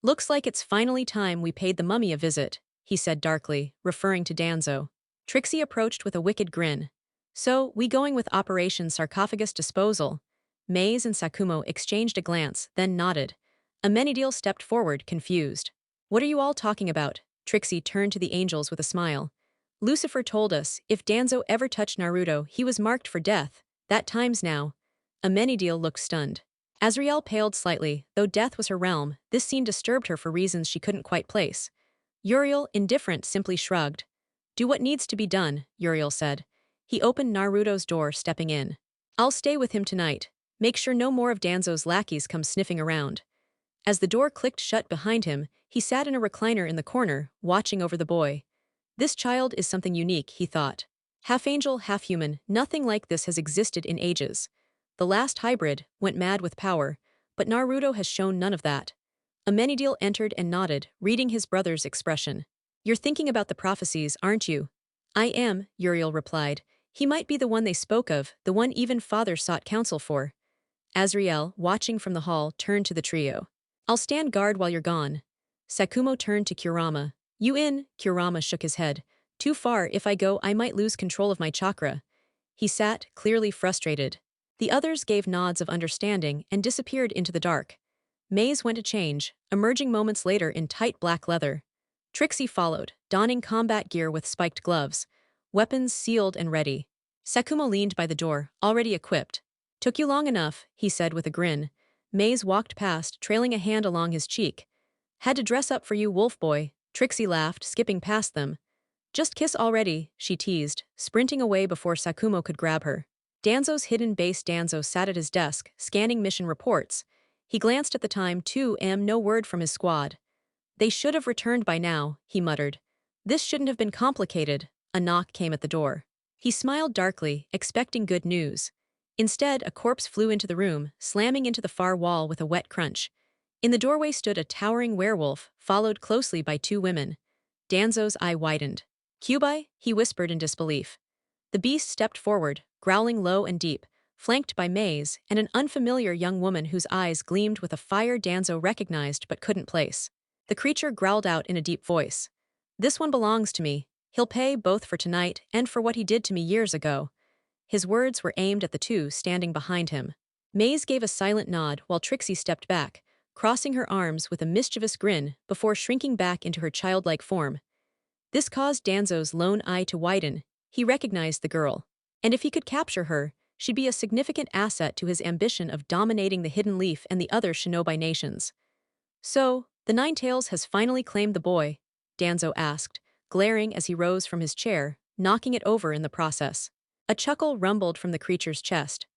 Looks like it's finally time we paid the mummy a visit, he said darkly, referring to Danzo. Trixie approached with a wicked grin. So, we going with Operation Sarcophagus Disposal? Mei and Sakumo exchanged a glance, then nodded. Amenadiel stepped forward, confused. What are you all talking about? Trixie turned to the angels with a smile. Lucifer told us, if Danzo ever touched Naruto, he was marked for death. That time's now. Amenadiel looked stunned. Azriel paled slightly, though death was her realm, this scene disturbed her for reasons she couldn't quite place. Uriel, indifferent, simply shrugged. Do what needs to be done, Uriel said. He opened Naruto's door, stepping in. I'll stay with him tonight. Make sure no more of Danzo's lackeys come sniffing around. As the door clicked shut behind him, he sat in a recliner in the corner, watching over the boy. This child is something unique, he thought. Half angel, half human, nothing like this has existed in ages. The last hybrid went mad with power, but Naruto has shown none of that. Amenadiel entered and nodded, reading his brother's expression. You're thinking about the prophecies, aren't you? I am, Uriel replied. He might be the one they spoke of, the one even father sought counsel for. Azriel, watching from the hall, turned to the trio. I'll stand guard while you're gone. Sakumo turned to Kurama. You in? Kurama shook his head. Too far, if I go I might lose control of my chakra. He sat, clearly frustrated. The others gave nods of understanding and disappeared into the dark. Mei went to change, emerging moments later in tight black leather. Trixie followed, donning combat gear with spiked gloves, weapons sealed and ready. Sakumo leaned by the door, already equipped. Took you long enough, he said with a grin. Mei walked past, trailing a hand along his cheek. Had to dress up for you, wolf boy. Trixie laughed, skipping past them. Just kiss already, she teased, sprinting away before Sakumo could grab her. Danzo's hidden base. Danzo sat at his desk, scanning mission reports. He glanced at the time, 2 am, no word from his squad. They should have returned by now, he muttered. This shouldn't have been complicated. A knock came at the door. He smiled darkly, expecting good news. Instead, a corpse flew into the room, slamming into the far wall with a wet crunch. In the doorway stood a towering werewolf, followed closely by 2 women. Danzo's eye widened. Cubi? He whispered in disbelief. The beast stepped forward, growling low and deep, flanked by Mei and an unfamiliar young woman whose eyes gleamed with a fire Danzo recognized but couldn't place. The creature growled out in a deep voice. This one belongs to me. He'll pay both for tonight and for what he did to me years ago. His words were aimed at the 2 standing behind him. Mei gave a silent nod while Trixie stepped back, crossing her arms with a mischievous grin before shrinking back into her childlike form. This caused Danzo's lone eye to widen. He recognized the girl. And if he could capture her, she'd be a significant asset to his ambition of dominating the Hidden Leaf and the other shinobi nations. So, the Nine Tails has finally claimed the boy? Danzo asked, glaring as he rose from his chair, knocking it over in the process. A chuckle rumbled from the creature's chest.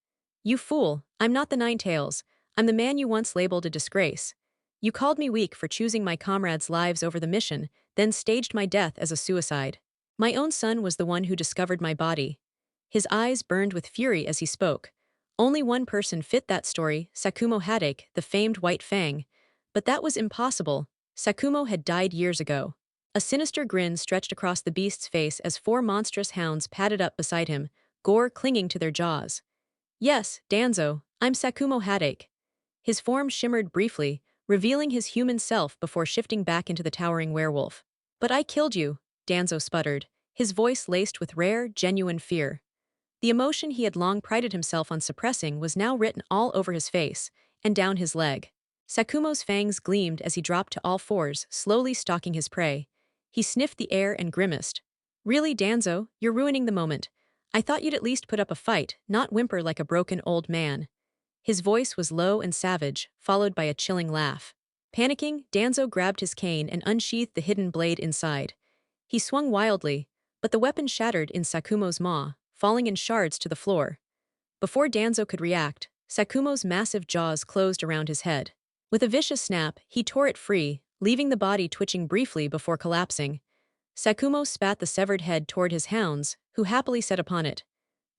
You fool, I'm not the Nine Tails. I'm the man you once labeled a disgrace. You called me weak for choosing my comrades' lives over the mission, then staged my death as a suicide. My own son was the one who discovered my body. His eyes burned with fury as he spoke. Only one person fit that story, Sakumo Hadake, the famed White Fang. But that was impossible. Sakumo had died years ago. A sinister grin stretched across the beast's face as 4 monstrous hounds padded up beside him, gore clinging to their jaws. Yes, Danzo, I'm Sakumo Hadake. His form shimmered briefly, revealing his human self before shifting back into the towering werewolf. But I killed you, Danzo sputtered, his voice laced with rare, genuine fear. The emotion he had long prided himself on suppressing was now written all over his face, and down his leg. Sakumo's fangs gleamed as he dropped to all 4s, slowly stalking his prey. He sniffed the air and grimaced. Really, Danzo, you're ruining the moment. I thought you'd at least put up a fight, not whimper like a broken old man. His voice was low and savage, followed by a chilling laugh. Panicking, Danzo grabbed his cane and unsheathed the hidden blade inside. He swung wildly, but the weapon shattered in Sakumo's maw, falling in shards to the floor. Before Danzo could react, Sakumo's massive jaws closed around his head. With a vicious snap, he tore it free, leaving the body twitching briefly before collapsing. Sakumo spat the severed head toward his hounds, who happily set upon it.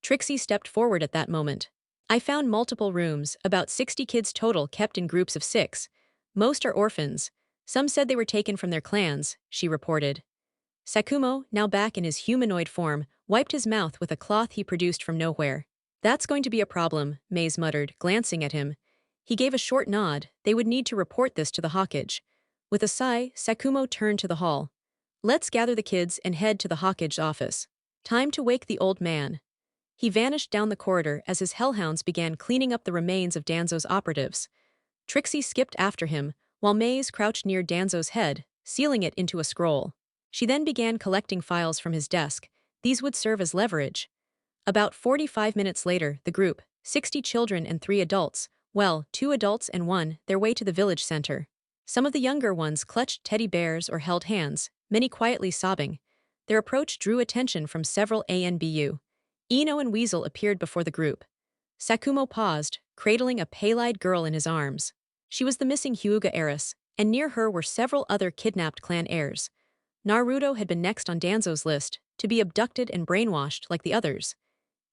Trixie stepped forward at that moment. I found multiple rooms, about 60 kids total kept in groups of 6. Most are orphans. Some said they were taken from their clans, she reported. Sakumo, now back in his humanoid form, wiped his mouth with a cloth he produced from nowhere. That's going to be a problem, Maze muttered, glancing at him. He gave a short nod. They would need to report this to the Hawkage. With a sigh, Sakumo turned to the hall. Let's gather the kids and head to the Hawkage's office. Time to wake the old man. He vanished down the corridor as his hellhounds began cleaning up the remains of Danzo's operatives. Trixie skipped after him, while Maze crouched near Danzo's head, sealing it into a scroll. She then began collecting files from his desk. These would serve as leverage. About 45 minutes later, the group, 60 children and 3 adults, 2 adults and 1, their way to the village center. Some of the younger ones clutched teddy bears or held hands, many quietly sobbing. Their approach drew attention from several ANBU. Ino and Weasel appeared before the group. Sakumo paused, cradling a pale-eyed girl in his arms. She was the missing Hyuga heiress, and near her were several other kidnapped clan heirs. Naruto had been next on Danzo's list, to be abducted and brainwashed like the others.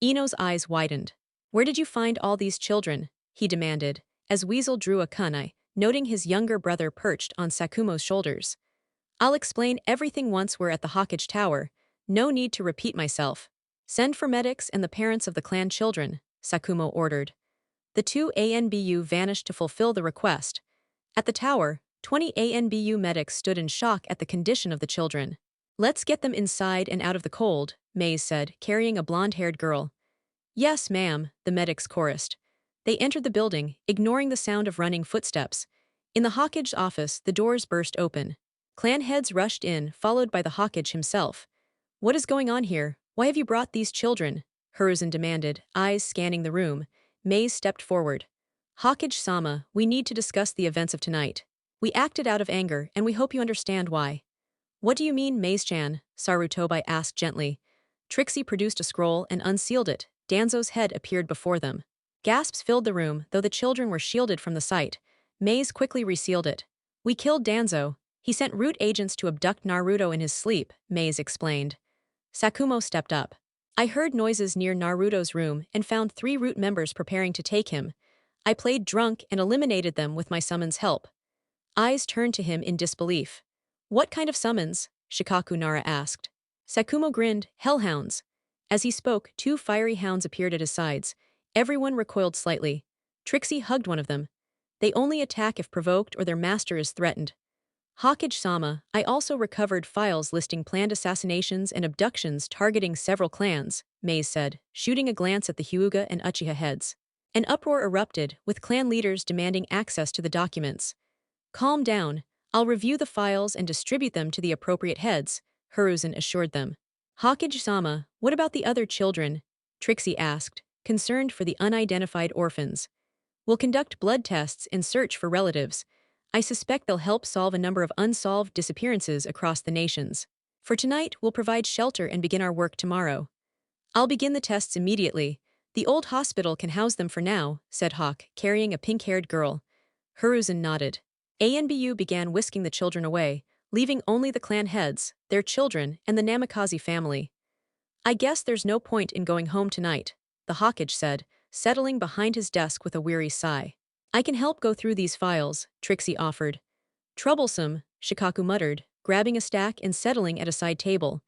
Ino's eyes widened. Where did you find all these children? He demanded, as Weasel drew a kunai, noting his younger brother perched on Sakumo's shoulders. I'll explain everything once we're at the Hawkage Tower. No need to repeat myself. Send for medics and the parents of the clan children, Sakumo ordered. The 2 ANBU vanished to fulfill the request. At the tower, 20 ANBU medics stood in shock at the condition of the children. Let's get them inside and out of the cold, Maze said, carrying a blonde-haired girl. Yes, ma'am, the medics chorused. They entered the building, ignoring the sound of running footsteps. In the Hawkage's office, the doors burst open. Clan heads rushed in, followed by the Hawkage himself. What is going on here? Why have you brought these children? Hiruzen demanded, eyes scanning the room. Maze stepped forward. Hawkage-sama, we need to discuss the events of tonight. We acted out of anger, and we hope you understand why. What do you mean, Maze-chan? Sarutobi asked gently. Trixie produced a scroll and unsealed it. Danzo's head appeared before them. Gasps filled the room, though the children were shielded from the sight. Maze quickly resealed it. We killed Danzo. He sent root agents to abduct Naruto in his sleep, Maze explained. Sakumo stepped up. I heard noises near Naruto's room and found 3 root members preparing to take him. I played drunk and eliminated them with my summons help. Eyes turned to him in disbelief. What kind of summons? Shikaku Nara asked. Sakumo grinned, hellhounds. As he spoke, 2 fiery hounds appeared at his sides. Everyone recoiled slightly. Trixie hugged one of them. They only attack if provoked or their master is threatened. Hawkage-sama, I also recovered files listing planned assassinations and abductions targeting several clans, Maze said, shooting a glance at the Hyuga and Uchiha heads. An uproar erupted, with clan leaders demanding access to the documents. Calm down. I'll review the files and distribute them to the appropriate heads, Hiruzen assured them. Hawkage-sama, what about the other children? Trixie asked, concerned for the unidentified orphans. We'll conduct blood tests and search for relatives. I suspect they'll help solve a number of unsolved disappearances across the nations. For tonight, we'll provide shelter and begin our work tomorrow. I'll begin the tests immediately. The old hospital can house them for now, said Hawk, carrying a pink-haired girl. Hiruzen nodded. ANBU began whisking the children away, leaving only the clan heads, their children, and the Namikaze family. I guess there's no point in going home tonight, the Hawkage said, settling behind his desk with a weary sigh. I can help go through these files, Trixie offered. Troublesome, Shikaku muttered, grabbing a stack and settling at a side table.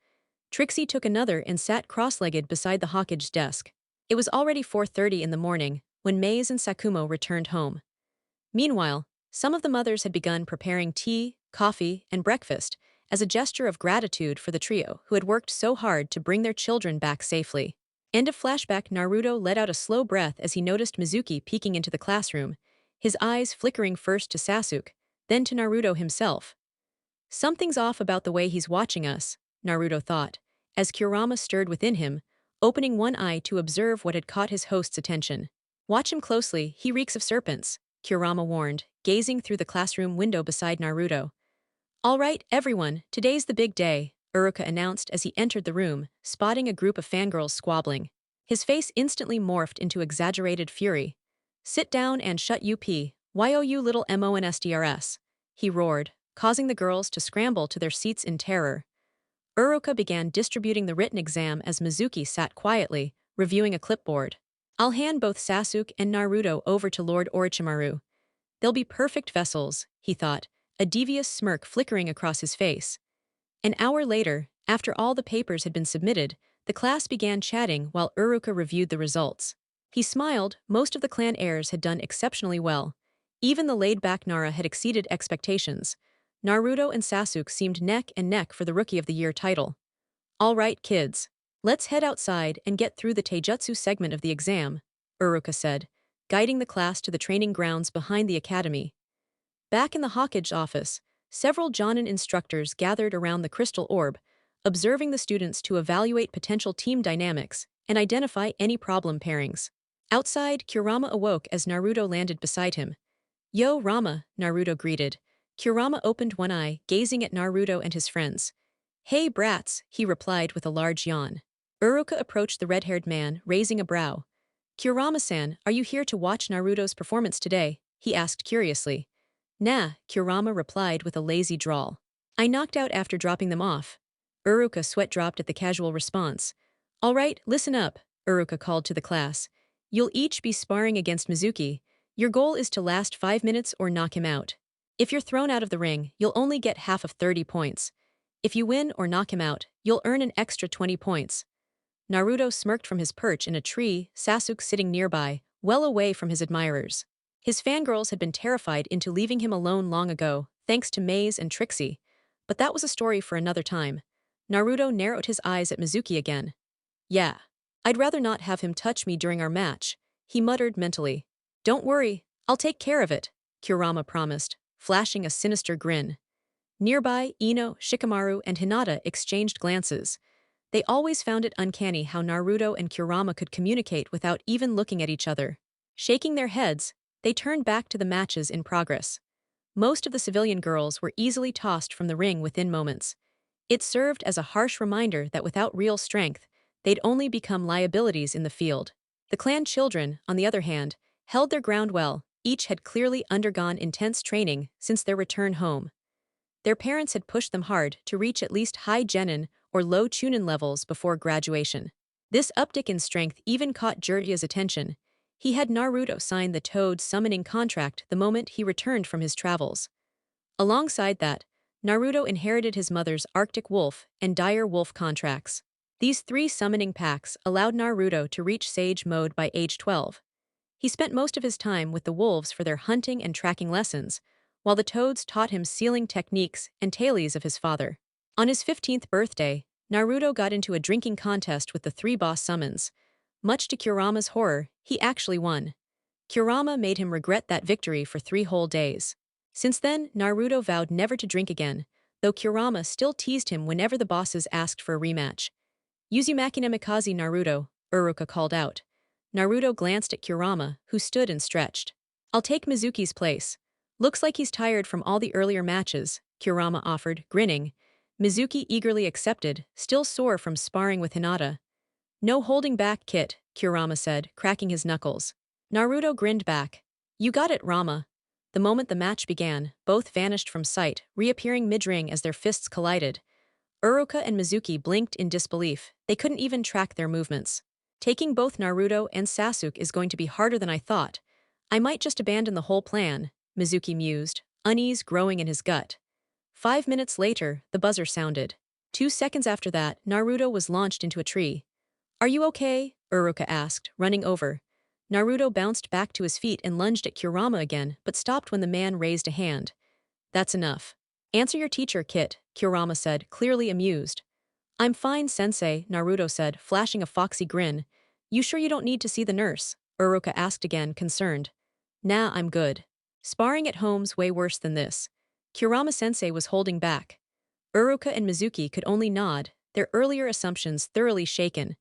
Trixie took another and sat cross-legged beside the Hawkage's desk. It was already 4:30 in the morning when Maze and Sakumo returned home. Meanwhile, some of the mothers had begun preparing tea, coffee, and breakfast as a gesture of gratitude for the trio who had worked so hard to bring their children back safely. End of flashback. Naruto let out a slow breath as he noticed Mizuki peeking into the classroom, his eyes flickering first to Sasuke, then to Naruto himself. Something's off about the way he's watching us, Naruto thought, as Kurama stirred within him, opening one eye to observe what had caught his host's attention. Watch him closely, he reeks of serpents, Kurama warned, gazing through the classroom window beside Naruto. All right, everyone, today's the big day, Uruka announced as he entered the room, spotting a group of fangirls squabbling. His face instantly morphed into exaggerated fury. Sit down and shut up, you little monstrs, he roared, causing the girls to scramble to their seats in terror. Uruka began distributing the written exam as Mizuki sat quietly, reviewing a clipboard. I'll hand both Sasuke and Naruto over to Lord Orochimaru. They'll be perfect vessels, he thought, a devious smirk flickering across his face. An hour later, after all the papers had been submitted, the class began chatting while Uruka reviewed the results. He smiled. Most of the clan heirs had done exceptionally well. Even the laid-back Nara had exceeded expectations. Naruto and Sasuke seemed neck and neck for the Rookie of the Year title. All right, kids. Let's head outside and get through the Taijutsu segment of the exam, Uruka said, guiding the class to the training grounds behind the academy. Back in the Hokage office, several Jonin instructors gathered around the crystal orb, observing the students to evaluate potential team dynamics and identify any problem pairings. Outside, Kurama awoke as Naruto landed beside him. "Yo, Rama," Naruto greeted. Kurama opened one eye, gazing at Naruto and his friends. "Hey, brats," he replied with a large yawn. Uruka approached the red-haired man, raising a brow. "Kurama-san, are you here to watch Naruto's performance today?" he asked curiously. "Nah," Kurama replied with a lazy drawl. "I knocked out after dropping them off." Uruka sweat dropped at the casual response. "All right, listen up," Uruka called to the class. "You'll each be sparring against Mizuki. Your goal is to last 5 minutes or knock him out. If you're thrown out of the ring, you'll only get half of 30 points. If you win or knock him out, you'll earn an extra 20 points." Naruto smirked from his perch in a tree, Sasuke sitting nearby, well away from his admirers. His fangirls had been terrified into leaving him alone long ago, thanks to Maze and Trixie. But that was a story for another time. Naruto narrowed his eyes at Mizuki again. "Yeah. I'd rather not have him touch me during our match," he muttered mentally. "Don't worry, I'll take care of it," Kurama promised, flashing a sinister grin. Nearby, Ino, Shikamaru, and Hinata exchanged glances. They always found it uncanny how Naruto and Kurama could communicate without even looking at each other. Shaking their heads, they turned back to the matches in progress. Most of the civilian girls were easily tossed from the ring within moments. It served as a harsh reminder that without real strength, they'd only become liabilities in the field. The clan children, on the other hand, held their ground well. Each had clearly undergone intense training since their return home. Their parents had pushed them hard to reach at least high Genin or low Chunin levels before graduation. This uptick in strength even caught Jiraiya's attention. He had Naruto sign the Toad summoning contract the moment he returned from his travels. Alongside that, Naruto inherited his mother's Arctic Wolf and Dire Wolf contracts. These 3 summoning packs allowed Naruto to reach Sage mode by age 12. He spent most of his time with the wolves for their hunting and tracking lessons, while the toads taught him sealing techniques and tales of his father. On his 15th birthday, Naruto got into a drinking contest with the 3 boss summons. Much to Kurama's horror, he actually won. Kurama made him regret that victory for 3 whole days. Since then, Naruto vowed never to drink again, though Kurama still teased him whenever the bosses asked for a rematch. "Uzumaki no Mikaze Naruto," Uruka called out. Naruto glanced at Kurama, who stood and stretched. "I'll take Mizuki's place. Looks like he's tired from all the earlier matches," Kurama offered, grinning. Mizuki eagerly accepted, still sore from sparring with Hinata. "No holding back, Kit," Kurama said, cracking his knuckles. Naruto grinned back. "You got it, Rama." The moment the match began, both vanished from sight, reappearing mid-ring as their fists collided. Uruka and Mizuki blinked in disbelief. They couldn't even track their movements. "Taking both Naruto and Sasuke is going to be harder than I thought. I might just abandon the whole plan," Mizuki mused, unease growing in his gut. 5 minutes later, the buzzer sounded. 2 seconds after that, Naruto was launched into a tree. "Are you okay?" Uruka asked, running over. Naruto bounced back to his feet and lunged at Kurama again, but stopped when the man raised a hand. "That's enough. Answer your teacher, Kit," Kurama said, clearly amused. "I'm fine, sensei," Naruto said, flashing a foxy grin. "You sure you don't need to see the nurse?" Uruka asked again, concerned. "Nah, I'm good. Sparring at home's way worse than this." Kurama-sensei was holding back. Uruka and Mizuki could only nod, their earlier assumptions thoroughly shaken.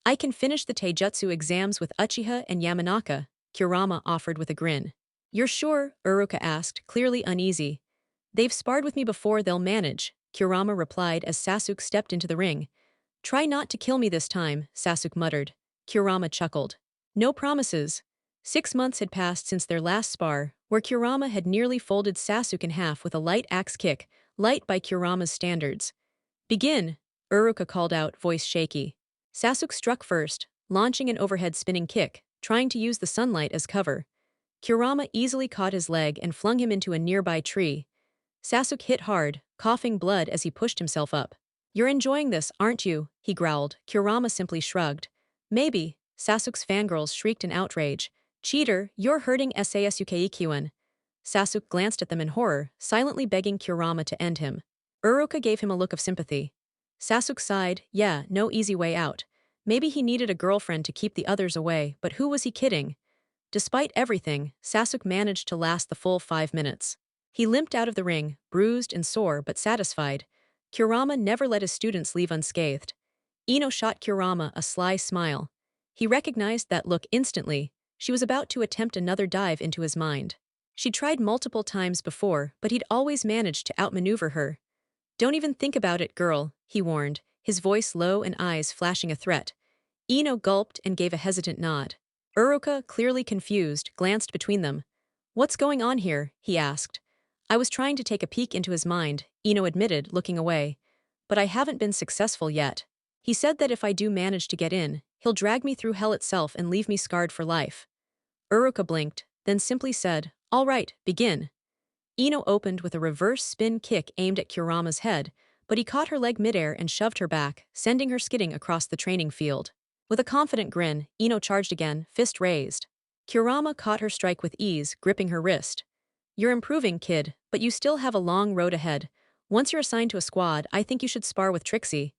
"I can finish the Taijutsu exams with Uchiha and Yamanaka," Kurama offered with a grin. "You're sure?" Uruka asked, clearly uneasy. "They've sparred with me before, they'll manage," Kurama replied as Sasuke stepped into the ring. "Try not to kill me this time," Sasuke muttered. Kurama chuckled. "No promises." 6 months had passed since their last spar, where Kurama had nearly folded Sasuke in half with a light axe kick, light by Kurama's standards. "Begin," Uruka called out, voice shaky. Sasuke struck first, launching an overhead spinning kick, trying to use the sunlight as cover. Kurama easily caught his leg and flung him into a nearby tree. Sasuke hit hard, coughing blood as he pushed himself up. "You're enjoying this, aren't you?" he growled. Kurama simply shrugged. "Maybe," Sasuke's fangirls shrieked in outrage. "Cheater, you're hurting Sasuke-kun." Sasuke glanced at them in horror, silently begging Kurama to end him. Uruka gave him a look of sympathy. Sasuke sighed, yeah, no easy way out. Maybe he needed a girlfriend to keep the others away, but who was he kidding? Despite everything, Sasuke managed to last the full 5 minutes. He limped out of the ring, bruised and sore but satisfied. Kurama never let his students leave unscathed. Ino shot Kurama a sly smile. He recognized that look instantly. She was about to attempt another dive into his mind. She'd tried multiple times before, but he'd always managed to outmaneuver her. "Don't even think about it, girl," he warned, his voice low and eyes flashing a threat. Ino gulped and gave a hesitant nod. Uruka, clearly confused, glanced between them. "What's going on here?" he asked. "I was trying to take a peek into his mind," Ino admitted, looking away. "But I haven't been successful yet. He said that if I do manage to get in, he'll drag me through hell itself and leave me scarred for life." Uruka blinked, then simply said, "All right, begin." Ino opened with a reverse spin kick aimed at Kurama's head, but he caught her leg midair and shoved her back, sending her skidding across the training field. With a confident grin, Ino charged again, fist raised. Kurama caught her strike with ease, gripping her wrist. "You're improving, kid, but you still have a long road ahead. Once you're assigned to a squad, I think you should spar with Trixie."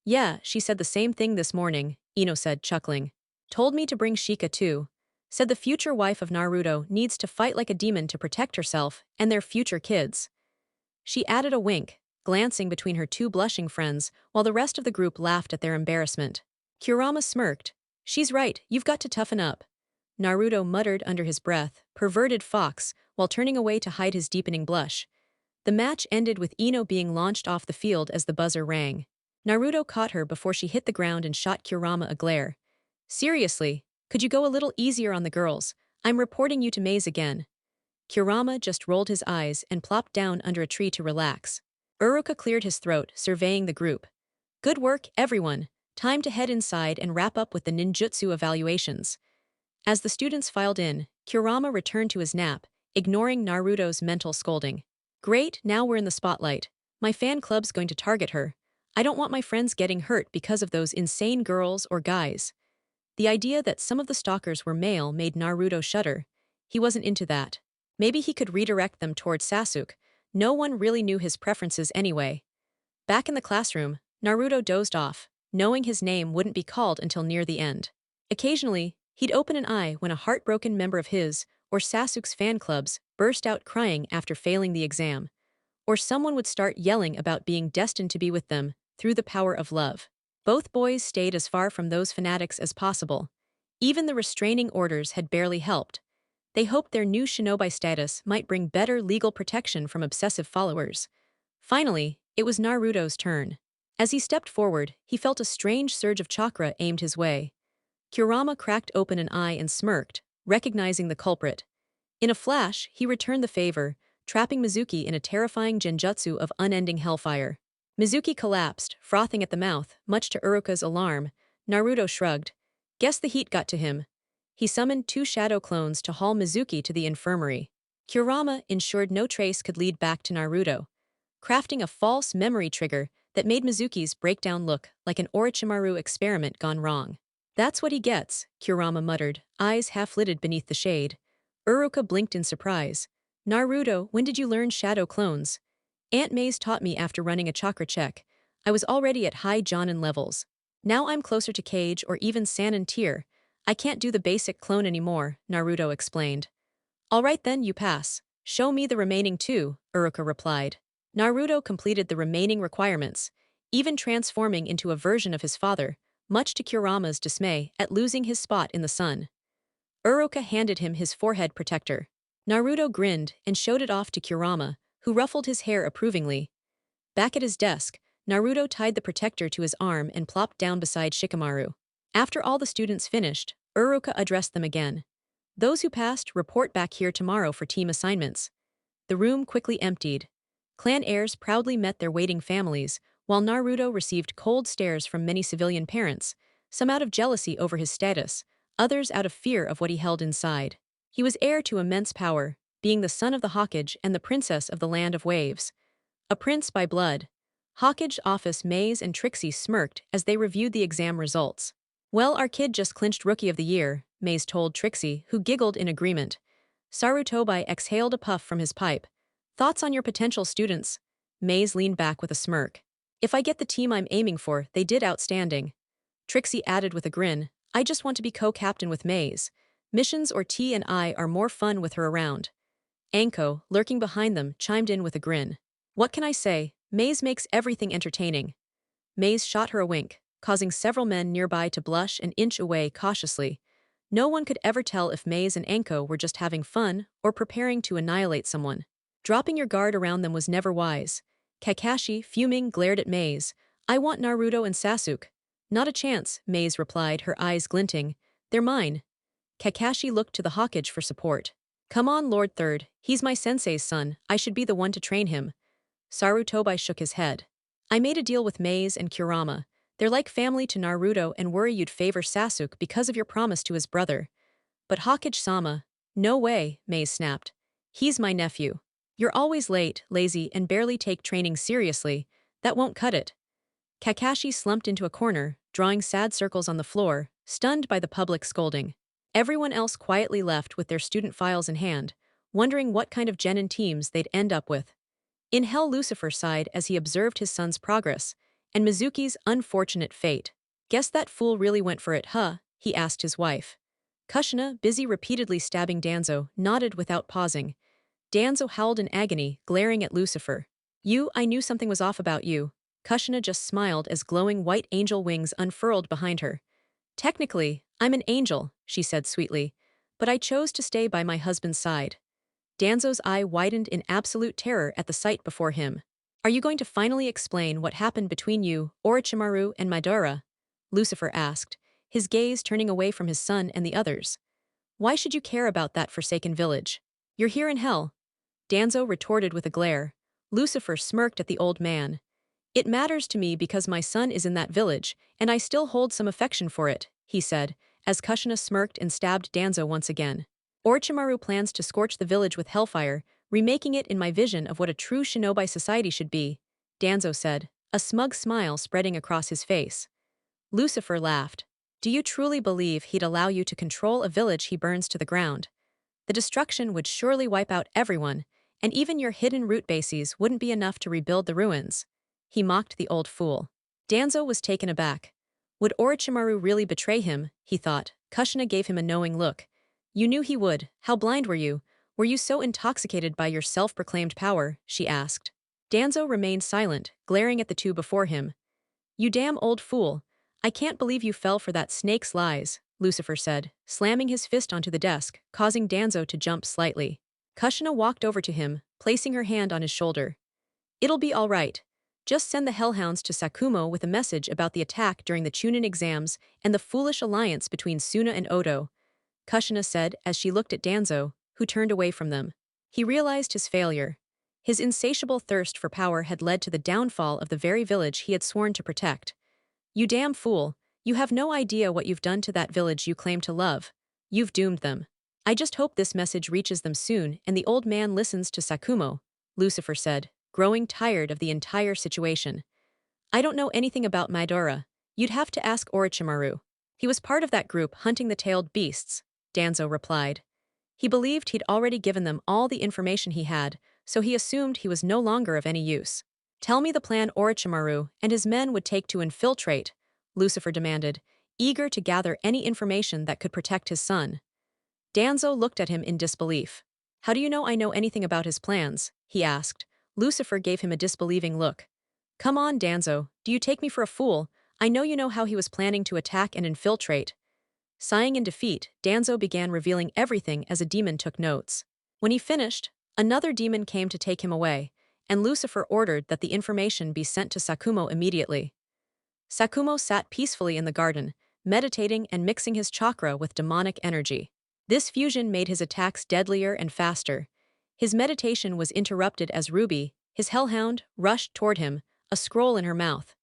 "Yeah, she said the same thing this morning," Ino said, chuckling. "Told me to bring Shika too. Said the future wife of Naruto needs to fight like a demon to protect herself and their future kids." She added a wink, glancing between her two blushing friends, while the rest of the group laughed at their embarrassment. Kurama smirked. "She's right, you've got to toughen up." Naruto muttered under his breath, "Perverted fox," while turning away to hide his deepening blush. The match ended with Ino being launched off the field as the buzzer rang. Naruto caught her before she hit the ground and shot Kurama a glare. "Seriously, could you go a little easier on the girls? I'm reporting you to Maze again." Kurama just rolled his eyes and plopped down under a tree to relax. Uruka cleared his throat, surveying the group. "Good work, everyone. Time to head inside and wrap up with the ninjutsu evaluations." As the students filed in, Kurama returned to his nap, ignoring Naruto's mental scolding. "Great, now we're in the spotlight. My fan club's going to target her. I don't want my friends getting hurt because of those insane girls or guys." The idea that some of the stalkers were male made Naruto shudder. He wasn't into that. Maybe he could redirect them toward Sasuke. No one really knew his preferences anyway. Back in the classroom, Naruto dozed off, knowing his name wouldn't be called until near the end. Occasionally, he'd open an eye when a heartbroken member of his, or Sasuke's fan clubs, burst out crying after failing the exam. Or someone would start yelling about being destined to be with them, through the power of love. Both boys stayed as far from those fanatics as possible. Even the restraining orders had barely helped. They hoped their new shinobi status might bring better legal protection from obsessive followers. Finally, it was Naruto's turn. As he stepped forward, he felt a strange surge of chakra aimed his way. Kurama cracked open an eye and smirked, recognizing the culprit. In a flash, he returned the favor, trapping Mizuki in a terrifying genjutsu of unending hellfire. Mizuki collapsed, frothing at the mouth, much to Uruka's alarm. Naruto shrugged. "Guess the heat got to him." He summoned 2 shadow clones to haul Mizuki to the infirmary. Kurama ensured no trace could lead back to Naruto, crafting a false memory trigger that made Mizuki's breakdown look like an Orochimaru experiment gone wrong. "That's what he gets," Kurama muttered, eyes half-lidded beneath the shade. Uruka blinked in surprise. "Naruto, when did you learn shadow clones?" "Aunt May's taught me after running a chakra check. I was already at high Jonin levels. Now I'm closer to Kage or even Sanin tier. I can't do the basic clone anymore," Naruto explained. "All right then, you pass. Show me the remaining 2, Uruka replied. Naruto completed the remaining requirements, even transforming into a version of his father, much to Kurama's dismay at losing his spot in the sun. Uruka handed him his forehead protector. Naruto grinned and showed it off to Kurama, who ruffled his hair approvingly. Back at his desk, Naruto tied the protector to his arm and plopped down beside Shikamaru. After all the students finished, Uruka addressed them again. "Those who passed report back here tomorrow for team assignments." The room quickly emptied. Clan heirs proudly met their waiting families, while Naruto received cold stares from many civilian parents. some out of jealousy over his status, others out of fear of what he held inside. He was heir to immense power, being the son of the Hawkeye and the princess of the Land of Waves. A prince by blood. Hawkeye's office Maze and Trixie smirked as they reviewed the exam results. Well, our kid just clinched Rookie of the Year, Maze told Trixie, who giggled in agreement. Sarutobi exhaled a puff from his pipe. Thoughts on your potential students? Maze leaned back with a smirk. If I get the team I'm aiming for, they did outstanding. Trixie added with a grin, I just want to be co-captain with Maze. Missions or T&I are more fun with her around. Anko, lurking behind them, chimed in with a grin. What can I say? Maze makes everything entertaining. Maze shot her a wink, causing several men nearby to blush and inch away cautiously. No one could ever tell if Maze and Anko were just having fun or preparing to annihilate someone. Dropping your guard around them was never wise. Kakashi, fuming, glared at Maze. I want Naruto and Sasuke. Not a chance, Maze replied, her eyes glinting. They're mine. Kakashi looked to the Hawkeye for support. Come on, Lord Third, he's my sensei's son, I should be the one to train him. Sarutobi shook his head. I made a deal with Maze and Kurama. They're like family to Naruto and worry you'd favor Sasuke because of your promise to his brother. But Hawkeye-sama, no way, Maze snapped. He's my nephew. You're always late, lazy, and barely take training seriously. That won't cut it. Kakashi slumped into a corner, drawing sad circles on the floor, stunned by the public scolding. Everyone else quietly left with their student files in hand, wondering what kind of genin teams they'd end up with. In hell, Lucifer sighed as he observed his son's progress, and Mizuki's unfortunate fate. Guess that fool really went for it, huh? He asked his wife. Kushina, busy repeatedly stabbing Danzo, nodded without pausing. Danzo howled in agony, glaring at Lucifer. I knew something was off about you. Kushina just smiled as glowing white angel wings unfurled behind her. Technically, I'm an angel, she said sweetly, but I chose to stay by my husband's side. Danzo's eye widened in absolute terror at the sight before him. Are you going to finally explain what happened between you, Orochimaru, and Madara? Lucifer asked, his gaze turning away from his son and the others. Why should you care about that forsaken village? You're here in hell. Danzo retorted with a glare. Lucifer smirked at the old man. It matters to me because my son is in that village, and I still hold some affection for it, he said, as Kushina smirked and stabbed Danzo once again. Orochimaru plans to scorch the village with hellfire, remaking it in my vision of what a true shinobi society should be, Danzo said, a smug smile spreading across his face. Lucifer laughed. Do you truly believe he'd allow you to control a village he burns to the ground? The destruction would surely wipe out everyone, and even your hidden root bases wouldn't be enough to rebuild the ruins. He mocked the old fool. Danzo was taken aback. Would Orochimaru really betray him, he thought. Kushina gave him a knowing look. You knew he would. How blind were you? Were you so intoxicated by your self-proclaimed power? She asked. Danzo remained silent, glaring at the two before him. You damn old fool. I can't believe you fell for that snake's lies, Lucifer said, slamming his fist onto the desk, causing Danzo to jump slightly. Kushina walked over to him, placing her hand on his shoulder. It'll be all right. Just send the hellhounds to Sakumo with a message about the attack during the Chunin exams and the foolish alliance between Suna and Odo, Kushina said as she looked at Danzo, who turned away from them. He realized his failure. His insatiable thirst for power had led to the downfall of the very village he had sworn to protect. You damn fool, you have no idea what you've done to that village you claim to love. You've doomed them. I just hope this message reaches them soon and the old man listens to Sakumo, Lucifer said, growing tired of the entire situation. I don't know anything about Madara. You'd have to ask Orochimaru. He was part of that group hunting the tailed beasts, Danzo replied. He believed he'd already given them all the information he had, so he assumed he was no longer of any use. Tell me the plan Orochimaru and his men would take to infiltrate, Lucifer demanded, eager to gather any information that could protect his son. Danzo looked at him in disbelief. How do you know I know anything about his plans? He asked. Lucifer gave him a disbelieving look. Come on, Danzo, do you take me for a fool? I know you know how he was planning to attack and infiltrate. Sighing in defeat, Danzo began revealing everything as a demon took notes. When he finished, another demon came to take him away, and Lucifer ordered that the information be sent to Sakumo immediately. Sakumo sat peacefully in the garden, meditating and mixing his chakra with demonic energy. This fusion made his attacks deadlier and faster. His meditation was interrupted as Ruby, his hellhound, rushed toward him, a scroll in her mouth.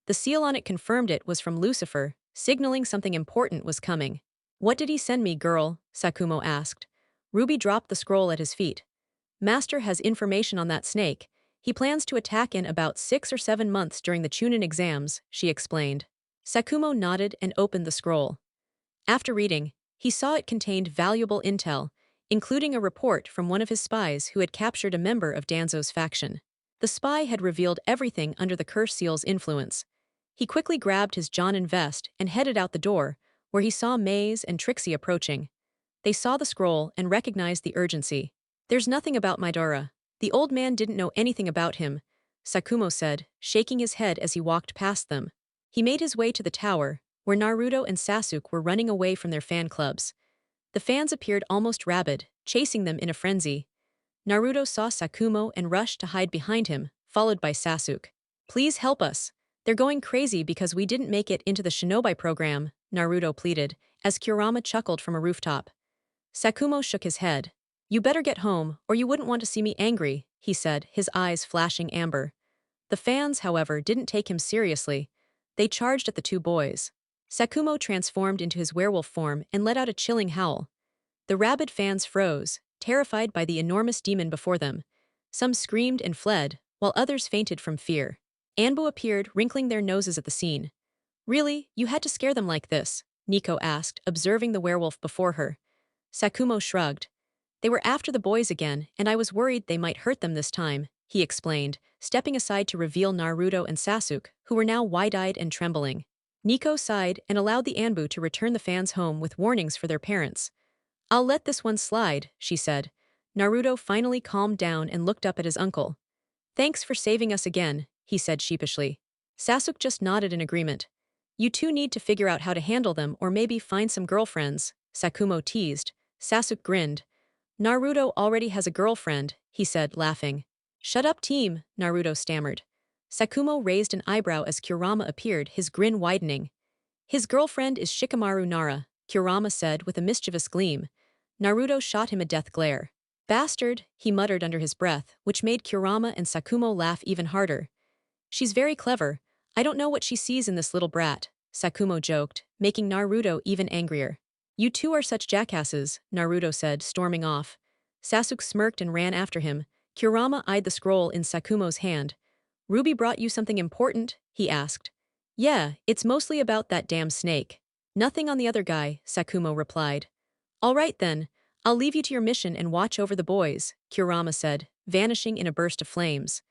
The seal on it confirmed it was from Lucifer, signaling something important was coming. What did he send me, girl? Sakumo asked. Ruby dropped the scroll at his feet. Master has information on that snake. He plans to attack in about 6 or 7 months during the Chunin exams, she explained. Sakumo nodded and opened the scroll. After reading, he saw it contained valuable intel, including a report from one of his spies who had captured a member of Danzo's faction. The spy had revealed everything under the curse seal's influence. He quickly grabbed his Jonin vest and headed out the door, where he saw Maze and Trixie approaching. They saw the scroll and recognized the urgency. There's nothing about Midora. The old man didn't know anything about him, Sakumo said, shaking his head as he walked past them. He made his way to the tower, where Naruto and Sasuke were running away from their fan clubs. The fans appeared almost rabid, chasing them in a frenzy. Naruto saw Sakumo and rushed to hide behind him, followed by Sasuke. Please help us. They're going crazy because we didn't make it into the shinobi program, Naruto pleaded, as Kurama chuckled from a rooftop. Sakumo shook his head. You better get home, or you wouldn't want to see me angry, he said, his eyes flashing amber. The fans, however, didn't take him seriously. They charged at the two boys. Sakumo transformed into his werewolf form and let out a chilling howl. The rabid fans froze, terrified by the enormous demon before them. Some screamed and fled, while others fainted from fear. Anbu appeared, wrinkling their noses at the scene. Really, you had to scare them like this? Nico asked, observing the werewolf before her. Sakumo shrugged. They were after the boys again, and I was worried they might hurt them this time, he explained, stepping aside to reveal Naruto and Sasuke, who were now wide-eyed and trembling. Nico sighed and allowed the Anbu to return the fans home with warnings for their parents. I'll let this one slide, she said. Naruto finally calmed down and looked up at his uncle. Thanks for saving us again, he said sheepishly. Sasuke just nodded in agreement. You two need to figure out how to handle them or maybe find some girlfriends, Sakumo teased. Sasuke grinned. Naruto already has a girlfriend, he said, laughing. Shut up, team, Naruto stammered. Sakumo raised an eyebrow as Kurama appeared, his grin widening. His girlfriend is Shikamaru Nara, Kurama said with a mischievous gleam. Naruto shot him a death glare. Bastard, he muttered under his breath, which made Kurama and Sakumo laugh even harder. She's very clever. I don't know what she sees in this little brat, Sakumo joked, making Naruto even angrier. You two are such jackasses, Naruto said, storming off. Sasuke smirked and ran after him. Kurama eyed the scroll in Sakumo's hand. Ruby brought you something important? He asked. Yeah, it's mostly about that damn snake. Nothing on the other guy, Sakumo replied. All right then, I'll leave you to your mission and watch over the boys, Kurama said, vanishing in a burst of flames.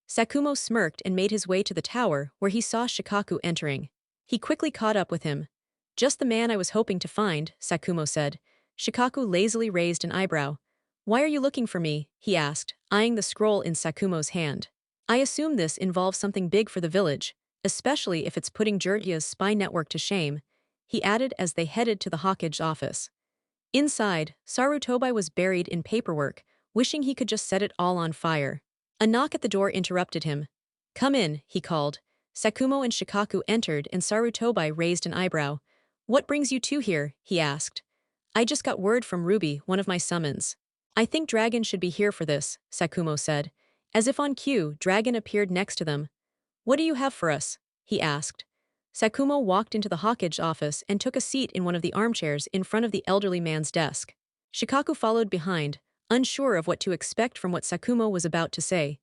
Sakumo smirked and made his way to the tower, where he saw Shikaku entering. He quickly caught up with him. Just the man I was hoping to find, Sakumo said. Shikaku lazily raised an eyebrow. Why are you looking for me? He asked, eyeing the scroll in Sakumo's hand. I assume this involves something big for the village, especially if it's putting Jiraiya's spy network to shame, he added as they headed to the Hokage office. Inside, Sarutobi was buried in paperwork, wishing he could just set it all on fire. A knock at the door interrupted him. Come in, he called. Sakumo and Shikaku entered and Sarutobi raised an eyebrow. What brings you two here? He asked. I just got word from Ruby, one of my summons. I think Dragon should be here for this, Sakumo said. As if on cue, Dragon appeared next to them. What do you have for us? He asked. Sakumo walked into the Hokage office and took a seat in one of the armchairs in front of the elderly man's desk. Shikaku followed behind, unsure of what to expect from what Sakumo was about to say.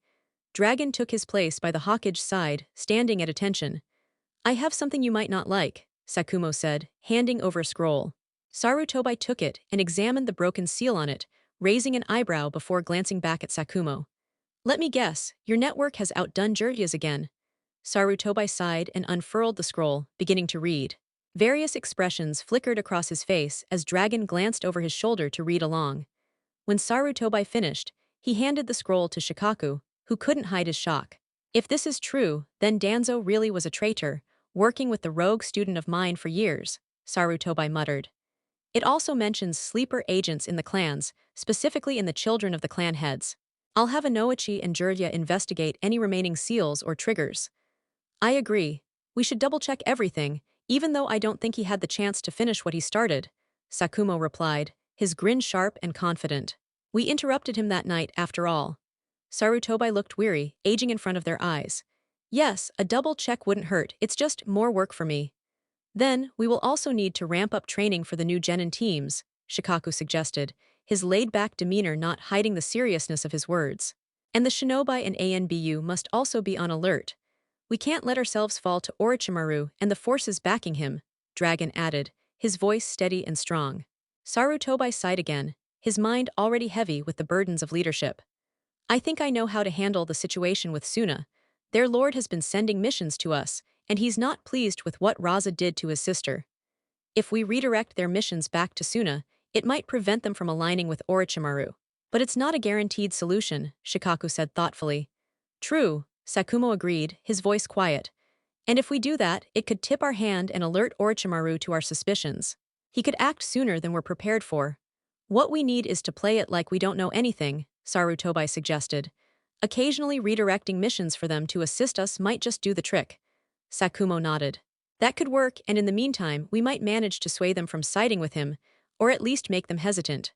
Dragon took his place by the Hokage's side, standing at attention. I have something you might not like, Sakumo said, handing over a scroll. Sarutobi took it and examined the broken seal on it, raising an eyebrow before glancing back at Sakumo. Let me guess, your network has outdone Jiraiya's again. Sarutobi sighed and unfurled the scroll, beginning to read. Various expressions flickered across his face as Dragon glanced over his shoulder to read along. When Sarutobi finished, he handed the scroll to Shikaku, who couldn't hide his shock. If this is true, then Danzo really was a traitor, working with the rogue student of mine for years, Sarutobi muttered. It also mentions sleeper agents in the clans, specifically in the children of the clan heads. I'll have Inoichi and Jiraiya investigate any remaining seals or triggers. I agree. We should double-check everything, even though I don't think he had the chance to finish what he started, Sakumo replied, his grin sharp and confident. We interrupted him that night, after all. Sarutobi looked weary, aging in front of their eyes. Yes, a double check wouldn't hurt, it's just more work for me. Then, we will also need to ramp up training for the new genin teams, Shikaku suggested, his laid-back demeanor not hiding the seriousness of his words. And the shinobi and ANBU must also be on alert. We can't let ourselves fall to Orochimaru and the forces backing him, Dragon added, his voice steady and strong. Sarutobi sighed again, his mind already heavy with the burdens of leadership. I think I know how to handle the situation with Suna. Their lord has been sending missions to us, and he's not pleased with what Raza did to his sister. If we redirect their missions back to Suna, it might prevent them from aligning with Orochimaru. But it's not a guaranteed solution, Shikaku said thoughtfully. True, Sakumo agreed, his voice quiet. And if we do that, it could tip our hand and alert Orochimaru to our suspicions. He could act sooner than we're prepared for. What we need is to play it like we don't know anything, Sarutobi suggested. Occasionally redirecting missions for them to assist us might just do the trick. Sakumo nodded. That could work, and in the meantime, we might manage to sway them from siding with him, or at least make them hesitant.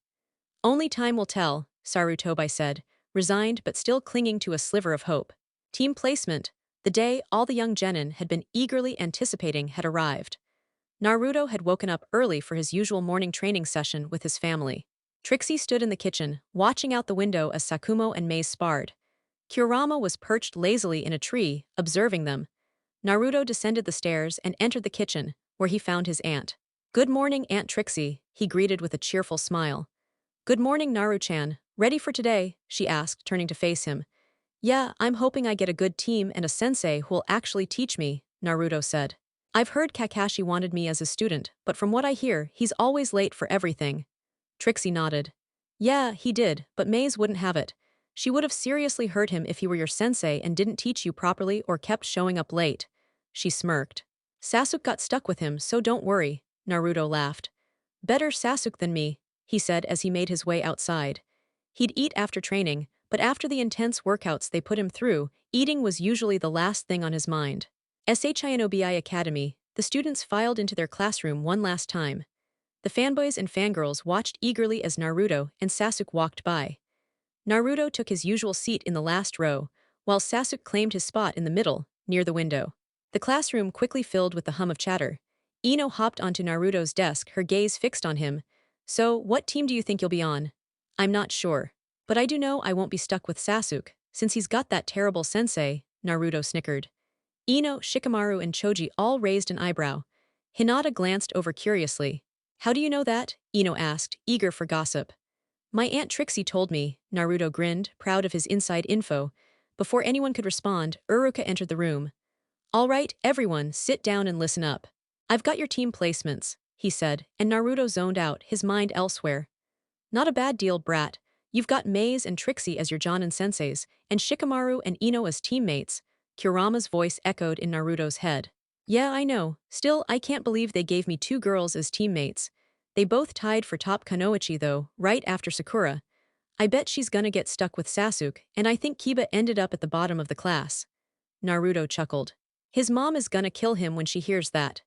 Only time will tell, Sarutobi said, resigned but still clinging to a sliver of hope. Team placement, the day all the young genin had been eagerly anticipating, had arrived. Naruto had woken up early for his usual morning training session with his family. Trixie stood in the kitchen, watching out the window as Sakumo and Mei sparred. Kurama was perched lazily in a tree, observing them. Naruto descended the stairs and entered the kitchen, where he found his aunt. Good morning, Aunt Trixie, he greeted with a cheerful smile. Good morning, Naru-chan. Ready for today? She asked, turning to face him. Yeah, I'm hoping I get a good team and a sensei who'll actually teach me, Naruto said. I've heard Kakashi wanted me as a student, but from what I hear, he's always late for everything. Trixie nodded. Yeah, he did, but Maze wouldn't have it. She would have seriously hurt him if he were your sensei and didn't teach you properly or kept showing up late. She smirked. Sasuke got stuck with him, so don't worry, Naruto laughed. Better Sasuke than me, he said as he made his way outside. He'd eat after training, but after the intense workouts they put him through, eating was usually the last thing on his mind. Shinobi Academy, the students filed into their classroom one last time. The fanboys and fangirls watched eagerly as Naruto and Sasuke walked by. Naruto took his usual seat in the last row, while Sasuke claimed his spot in the middle, near the window. The classroom quickly filled with the hum of chatter. Ino hopped onto Naruto's desk, her gaze fixed on him. So, what team do you think you'll be on? I'm not sure. But I do know I won't be stuck with Sasuke, since he's got that terrible sensei, Naruto snickered. Ino, Shikamaru and Choji all raised an eyebrow. Hinata glanced over curiously. How do you know that? Ino asked, eager for gossip. My Aunt Trixie told me, Naruto grinned, proud of his inside info. Before anyone could respond, Uruka entered the room. All right, everyone, sit down and listen up. I've got your team placements, he said, and Naruto zoned out, his mind elsewhere. Not a bad deal, brat. You've got Maze and Trixie as your Jonin senseis, and Shikamaru and Ino as teammates. Kurama's voice echoed in Naruto's head. Yeah, I know. Still, I can't believe they gave me two girls as teammates. They both tied for top Kunoichi though, right after Sakura. I bet she's gonna get stuck with Sasuke, and I think Kiba ended up at the bottom of the class. Naruto chuckled. His mom is gonna kill him when she hears that.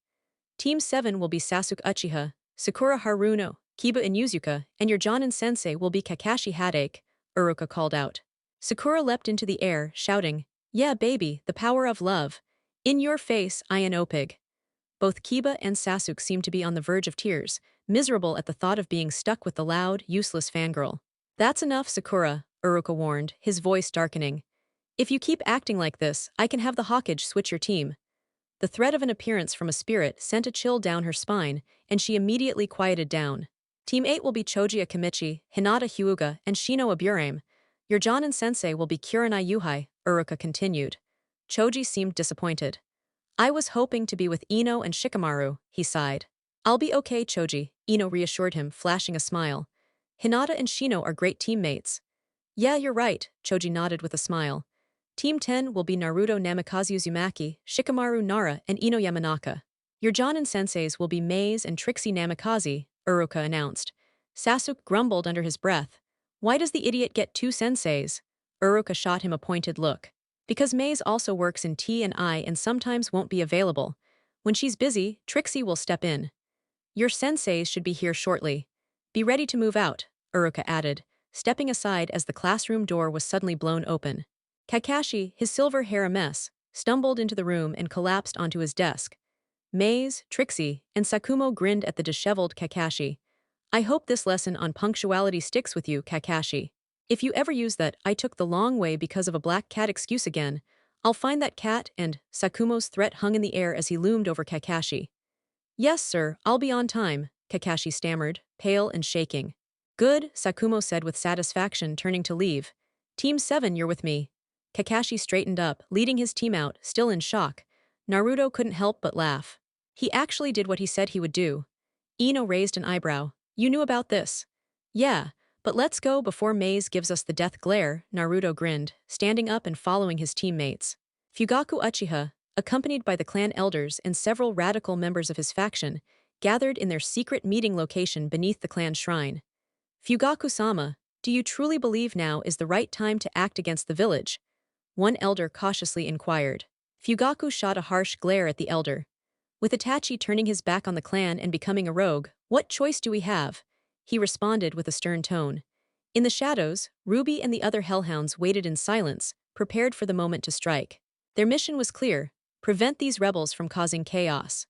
Team 7 will be Sasuke Uchiha, Sakura Haruno, Kiba Inuzuka, and your Jonin sensei will be Kakashi Hadake, Uruka called out. Sakura leapt into the air, shouting, Yeah, baby, the power of love. In your face, Opig. Both Kiba and Sasuke seemed to be on the verge of tears, miserable at the thought of being stuck with the loud, useless fangirl. That's enough, Sakura, Uruka warned, his voice darkening. If you keep acting like this, I can have the Hokage switch your team. The threat of an appearance from a spirit sent a chill down her spine, and she immediately quieted down. Team 8 will be Choji Akimichi, Hinata Hyuga, and Shino Aburame. Your Jonin sensei will be Kurenai Yuhai, Uruka continued. Choji seemed disappointed. I was hoping to be with Ino and Shikamaru, he sighed. I'll be okay, Choji, Ino reassured him, flashing a smile. Hinata and Shino are great teammates. Yeah, you're right, Choji nodded with a smile. Team 10 will be Naruto Namikaze Uzumaki, Shikamaru Nara, and Ino Yamanaka. Your Jonin senseis will be Maze and Trixie Namikaze, Uruka announced. Sasuke grumbled under his breath. Why does the idiot get two senseis? Uruka shot him a pointed look. Because Maze also works in T&I and sometimes won't be available. When she's busy, Trixie will step in. Your senseis should be here shortly. Be ready to move out, Uruka added, stepping aside as the classroom door was suddenly blown open. Kakashi, his silver hair a mess, stumbled into the room and collapsed onto his desk. Maze, Trixie, and Sakumo grinned at the disheveled Kakashi. I hope this lesson on punctuality sticks with you, Kakashi. If you ever use that "I took the long way because of a black cat" excuse again, I'll find that cat. And Sakumo's threat hung in the air as he loomed over Kakashi. Yes, sir, I'll be on time, Kakashi stammered, pale and shaking. Good, Sakumo said with satisfaction, turning to leave. Team 7, you're with me. Kakashi straightened up, leading his team out, still in shock. Naruto couldn't help but laugh. He actually did what he said he would do. Ino raised an eyebrow. You knew about this? Yeah, but let's go before Maze gives us the death glare, Naruto grinned, standing up and following his teammates. Fugaku Uchiha, accompanied by the clan elders and several radical members of his faction, gathered in their secret meeting location beneath the clan shrine. Fugaku-sama, do you truly believe now is the right time to act against the village? One elder cautiously inquired. Fugaku shot a harsh glare at the elder. With Itachi turning his back on the clan and becoming a rogue, what choice do we have? He responded with a stern tone. In the shadows, Ruby and the other hellhounds waited in silence, prepared for the moment to strike. Their mission was clear: prevent these rebels from causing chaos.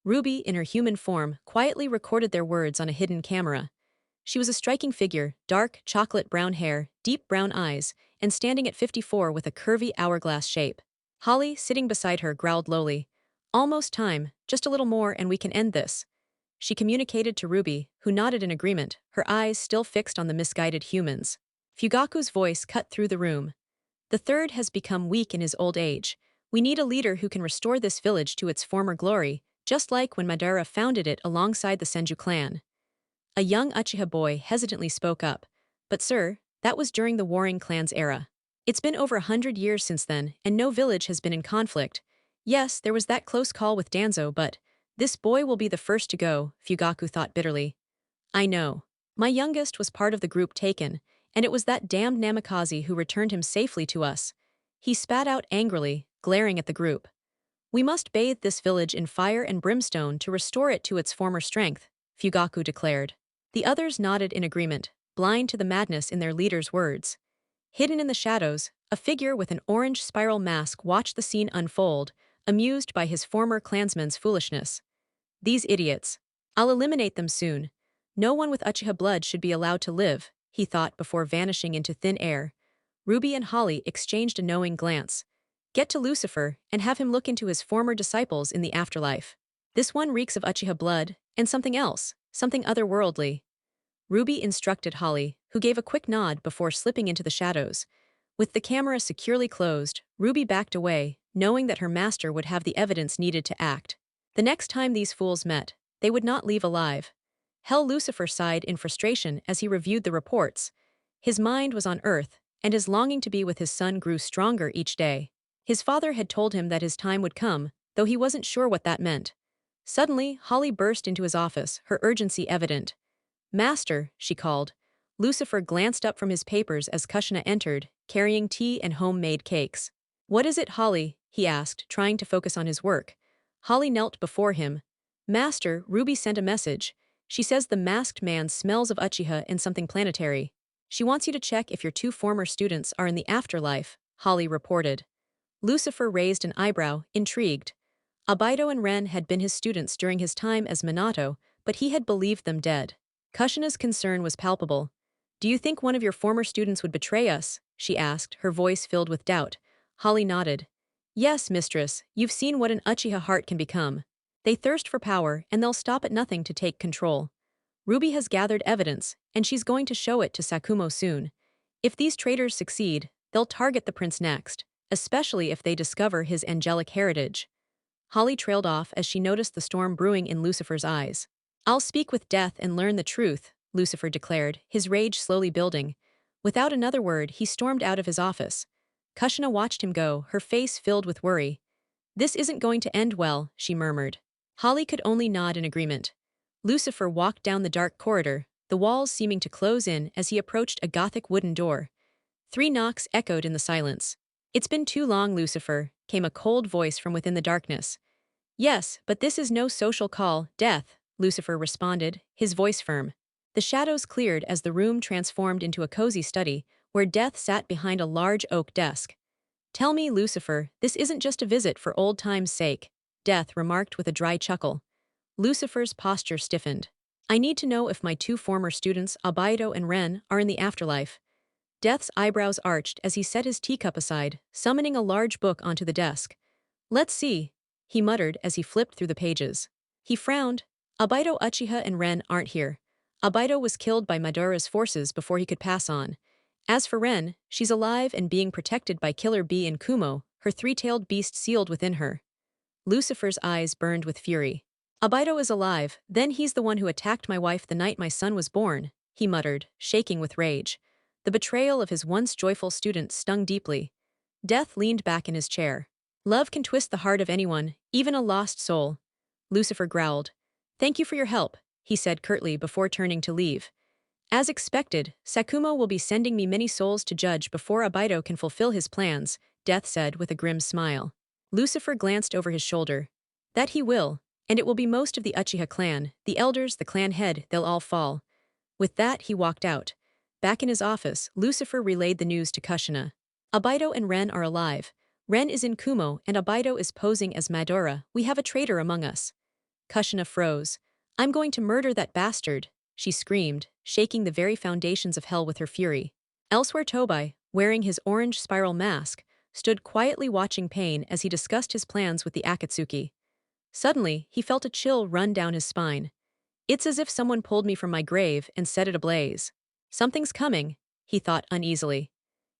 Ruby, in her human form, quietly recorded their words on a hidden camera. She was a striking figure, dark, chocolate-brown hair, deep brown eyes, and standing at 54 with a curvy hourglass shape. Holly, sitting beside her, growled lowly. Almost time, just a little more and we can end this. She communicated to Ruby, who nodded in agreement, her eyes still fixed on the misguided humans. Fugaku's voice cut through the room. The third has become weak in his old age. We need a leader who can restore this village to its former glory, just like when Madara founded it alongside the Senju clan. A young Uchiha boy hesitantly spoke up. But sir, that was during the warring clans era. It's been over 100 years since then, and no village has been in conflict. Yes, there was that close call with Danzo, but this boy will be the first to go, Fugaku thought bitterly. I know. My youngest was part of the group taken, and it was that damned Namikaze who returned him safely to us. He spat out angrily, glaring at the group. We must bathe this village in fire and brimstone to restore it to its former strength, Fugaku declared. The others nodded in agreement, blind to the madness in their leader's words. Hidden in the shadows, a figure with an orange spiral mask watched the scene unfold, amused by his former clansmen's foolishness. These idiots. I'll eliminate them soon. No one with Uchiha blood should be allowed to live, he thought before vanishing into thin air. Ruby and Holly exchanged a knowing glance. Get to Lucifer and have him look into his former disciples in the afterlife. This one reeks of Uchiha blood, and something else, something otherworldly. Ruby instructed Holly, who gave a quick nod before slipping into the shadows. With the camera securely closed, Ruby backed away, knowing that her master would have the evidence needed to act. The next time these fools met, they would not leave alive. Hell, Lucifer sighed in frustration as he reviewed the reports. His mind was on Earth, and his longing to be with his son grew stronger each day. His father had told him that his time would come, though he wasn't sure what that meant. Suddenly, Holly burst into his office, her urgency evident. Master, she called. Lucifer glanced up from his papers as Kushina entered, carrying tea and homemade cakes. What is it, Holly? He asked, trying to focus on his work. Holly knelt before him. Master, Ruby sent a message. She says the masked man smells of Uchiha and something planetary. She wants you to check if your two former students are in the afterlife, Holly reported. Lucifer raised an eyebrow, intrigued. Abido and Ren had been his students during his time as Minato, but he had believed them dead. Kushina's concern was palpable. Do you think one of your former students would betray us? She asked, her voice filled with doubt. Holly nodded. Yes, mistress, you've seen what an Uchiha heart can become. They thirst for power, and they'll stop at nothing to take control. Ruby has gathered evidence, and she's going to show it to Sakumo soon. If these traitors succeed, they'll target the prince next, especially if they discover his angelic heritage. Holly trailed off as she noticed the storm brewing in Lucifer's eyes. I'll speak with death and learn the truth, Lucifer declared, his rage slowly building. Without another word, he stormed out of his office. Kushina watched him go, her face filled with worry. This isn't going to end well, she murmured. Holly could only nod in agreement. Lucifer walked down the dark corridor, the walls seeming to close in as he approached a Gothic wooden door. 3 knocks echoed in the silence. It's been too long, Lucifer, came a cold voice from within the darkness. Yes, but this is no social call, death, Lucifer responded, his voice firm. The shadows cleared as the room transformed into a cozy study, where Death sat behind a large oak desk. Tell me, Lucifer, this isn't just a visit for old time's sake. Death remarked with a dry chuckle. Lucifer's posture stiffened. I need to know if my two former students, Abido and Ren, are in the afterlife. Death's eyebrows arched as he set his teacup aside, summoning a large book onto the desk. Let's see, he muttered as he flipped through the pages. He frowned. Abido, Uchiha and Ren aren't here. Abido was killed by Madara's forces before he could pass on. As for Ren, she's alive and being protected by Killer Bee and Kumo, her three-tailed beast sealed within her. Lucifer's eyes burned with fury. Abido is alive, then he's the one who attacked my wife the night my son was born, he muttered, shaking with rage. The betrayal of his once joyful student stung deeply. Death leaned back in his chair. Love can twist the heart of anyone, even a lost soul. Lucifer growled. Thank you for your help, he said curtly before turning to leave. As expected, Sakumo will be sending me many souls to judge before Abido can fulfill his plans, Death said with a grim smile. Lucifer glanced over his shoulder. That he will, and it will be most of the Uchiha clan, the elders, the clan head, they'll all fall. With that, he walked out. Back in his office, Lucifer relayed the news to Kushina. Abido and Ren are alive. Ren is in Kumo and Abido is posing as Madara. We have a traitor among us. Kushina froze. I'm going to murder that bastard, she screamed, shaking the very foundations of hell with her fury. Elsewhere, Tobai, wearing his orange spiral mask, stood quietly watching Pain as he discussed his plans with the Akatsuki. Suddenly, he felt a chill run down his spine. It's as if someone pulled me from my grave and set it ablaze. Something's coming, he thought uneasily.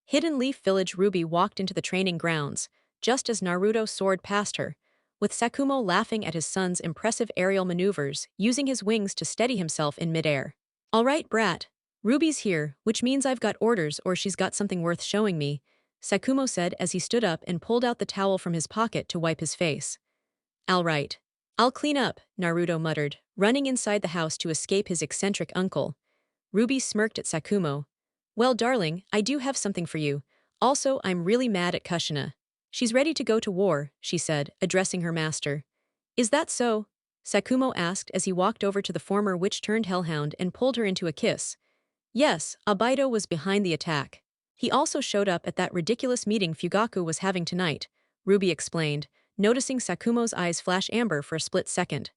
Hidden Leaf Village Ruby walked into the training grounds, just as Naruto soared past her, with Sakumo laughing at his son's impressive aerial maneuvers, using his wings to steady himself in midair. All right, brat. Ruby's here, which means I've got orders or she's got something worth showing me, Sakumo said as he stood up and pulled out the towel from his pocket to wipe his face. All right. I'll clean up, Naruto muttered, running inside the house to escape his eccentric uncle. Ruby smirked at Sakumo. Well, darling, I do have something for you. Also, I'm really mad at Kushina. She's ready to go to war, she said, addressing her master. Is that so? Sakumo asked as he walked over to the former witch-turned-hellhound and pulled her into a kiss. Yes, Abido was behind the attack. He also showed up at that ridiculous meeting Fugaku was having tonight, Ruby explained, noticing Sakumo's eyes flash amber for a split second.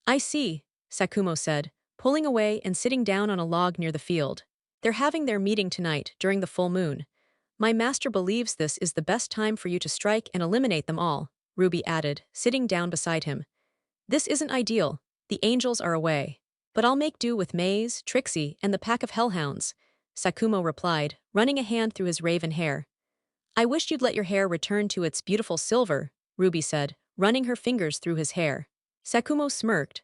I see, Sakumo said, pulling away and sitting down on a log near the field. They're having their meeting tonight, during the full moon. My master believes this is the best time for you to strike and eliminate them all, Ruby added, sitting down beside him. This isn't ideal. The angels are away. But I'll make do with Maze, Trixie, and the pack of hellhounds, Sakumo replied, running a hand through his raven hair. I wished you'd let your hair return to its beautiful silver, Ruby said, running her fingers through his hair. Sakumo smirked.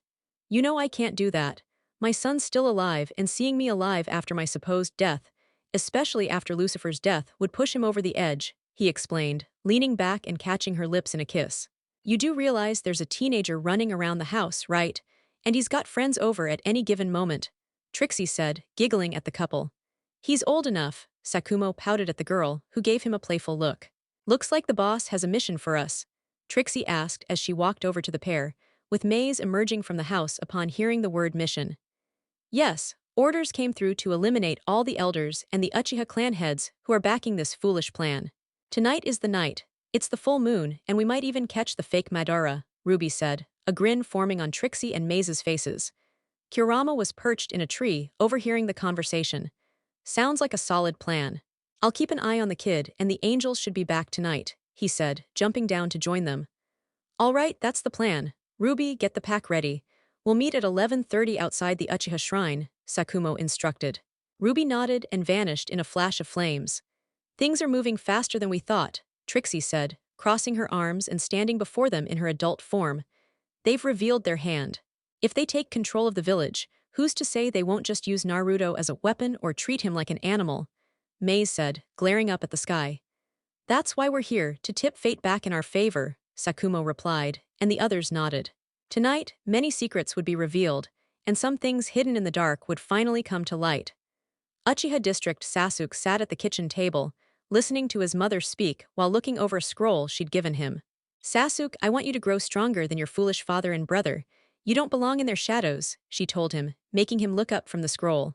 You know I can't do that. My son's still alive and seeing me alive after my supposed death, especially after Lucifer's death, would push him over the edge, he explained, leaning back and catching her lips in a kiss. You do realize there's a teenager running around the house, right? And he's got friends over at any given moment, Trixie said, giggling at the couple. He's old enough, Sakumo pouted at the girl, who gave him a playful look. Looks like the boss has a mission for us, Trixie asked as she walked over to the pair, with Maze emerging from the house upon hearing the word mission. Yes, orders came through to eliminate all the elders and the Uchiha clan heads who are backing this foolish plan. Tonight is the night. It's the full moon, and we might even catch the fake Madara, Ruby said, a grin forming on Trixie and Maze's faces. Kurama was perched in a tree, overhearing the conversation. Sounds like a solid plan. I'll keep an eye on the kid, and the angels should be back tonight, he said, jumping down to join them. All right, that's the plan. Ruby, get the pack ready. We'll meet at 11:30 outside the Uchiha shrine, Sakumo instructed. Ruby nodded and vanished in a flash of flames. Things are moving faster than we thought, Trixie said, crossing her arms and standing before them in her adult form. They've revealed their hand. If they take control of the village, who's to say they won't just use Naruto as a weapon or treat him like an animal? Maze said, glaring up at the sky. That's why we're here, to tip fate back in our favor, Sakumo replied, and the others nodded. Tonight, many secrets would be revealed, and some things hidden in the dark would finally come to light. Uchiha District Sasuke sat at the kitchen table, listening to his mother speak while looking over a scroll she'd given him. Sasuke, I want you to grow stronger than your foolish father and brother. You don't belong in their shadows, she told him, making him look up from the scroll.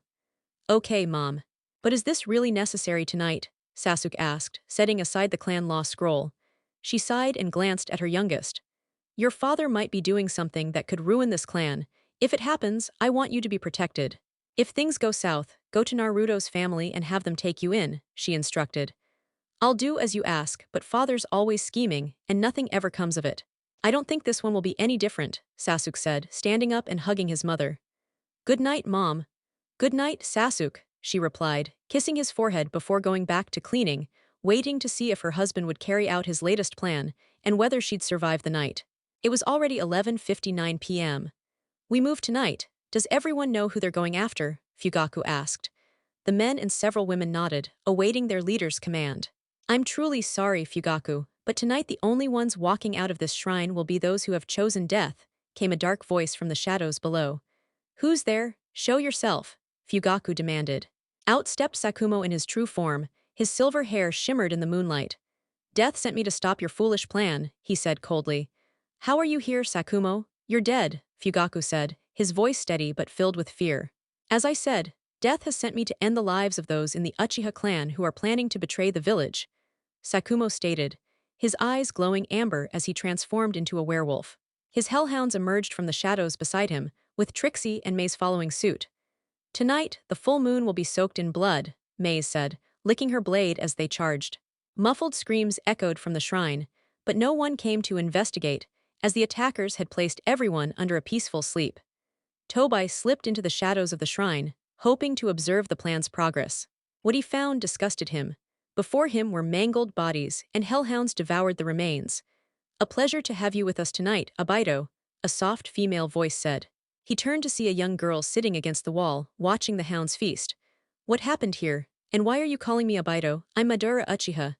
Okay, Mom. But is this really necessary tonight? Sasuke asked, setting aside the clan law scroll. She sighed and glanced at her youngest. Your father might be doing something that could ruin this clan. If it happens, I want you to be protected. If things go south, go to Naruto's family and have them take you in, she instructed. I'll do as you ask, but father's always scheming, and nothing ever comes of it. I don't think this one will be any different, Sasuke said, standing up and hugging his mother. Good night, Mom. Good night, Sasuke, she replied, kissing his forehead before going back to cleaning, waiting to see if her husband would carry out his latest plan and whether she'd survive the night. It was already 11:59 p.m. We move tonight. Does everyone know who they're going after? Fugaku asked. The men and several women nodded, awaiting their leader's command. I'm truly sorry, Fugaku, but tonight the only ones walking out of this shrine will be those who have chosen death, came a dark voice from the shadows below. Who's there? Show yourself, Fugaku demanded. Out stepped Sakumo in his true form, his silver hair shimmered in the moonlight. Death sent me to stop your foolish plan, he said coldly. How are you here, Sakumo? You're dead, Fugaku said, his voice steady but filled with fear. As I said, death has sent me to end the lives of those in the Uchiha clan who are planning to betray the village, Sakumo stated, his eyes glowing amber as he transformed into a werewolf. His hellhounds emerged from the shadows beside him, with Trixie and Maze following suit. Tonight, the full moon will be soaked in blood, Maze said, licking her blade as they charged. Muffled screams echoed from the shrine, but no one came to investigate, as the attackers had placed everyone under a peaceful sleep. Tobai slipped into the shadows of the shrine, hoping to observe the plan's progress. What he found disgusted him. Before him were mangled bodies, and hellhounds devoured the remains. A pleasure to have you with us tonight, Abido, a soft female voice said. He turned to see a young girl sitting against the wall, watching the hounds feast. What happened here, and why are you calling me Abido? I'm Madara Uchiha.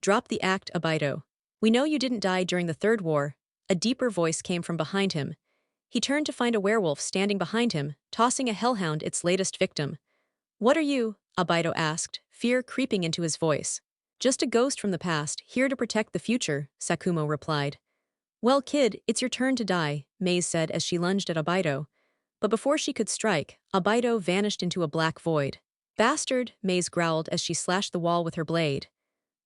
Drop the act, Abido. We know you didn't die during the Third War. A deeper voice came from behind him. He turned to find a werewolf standing behind him, tossing a hellhound its latest victim. What are you? Abido asked, fear creeping into his voice. Just a ghost from the past, here to protect the future, Sakumo replied. Well, kid, it's your turn to die, Maze said as she lunged at Abido. But before she could strike, Abido vanished into a black void. Bastard, Maze growled as she slashed the wall with her blade.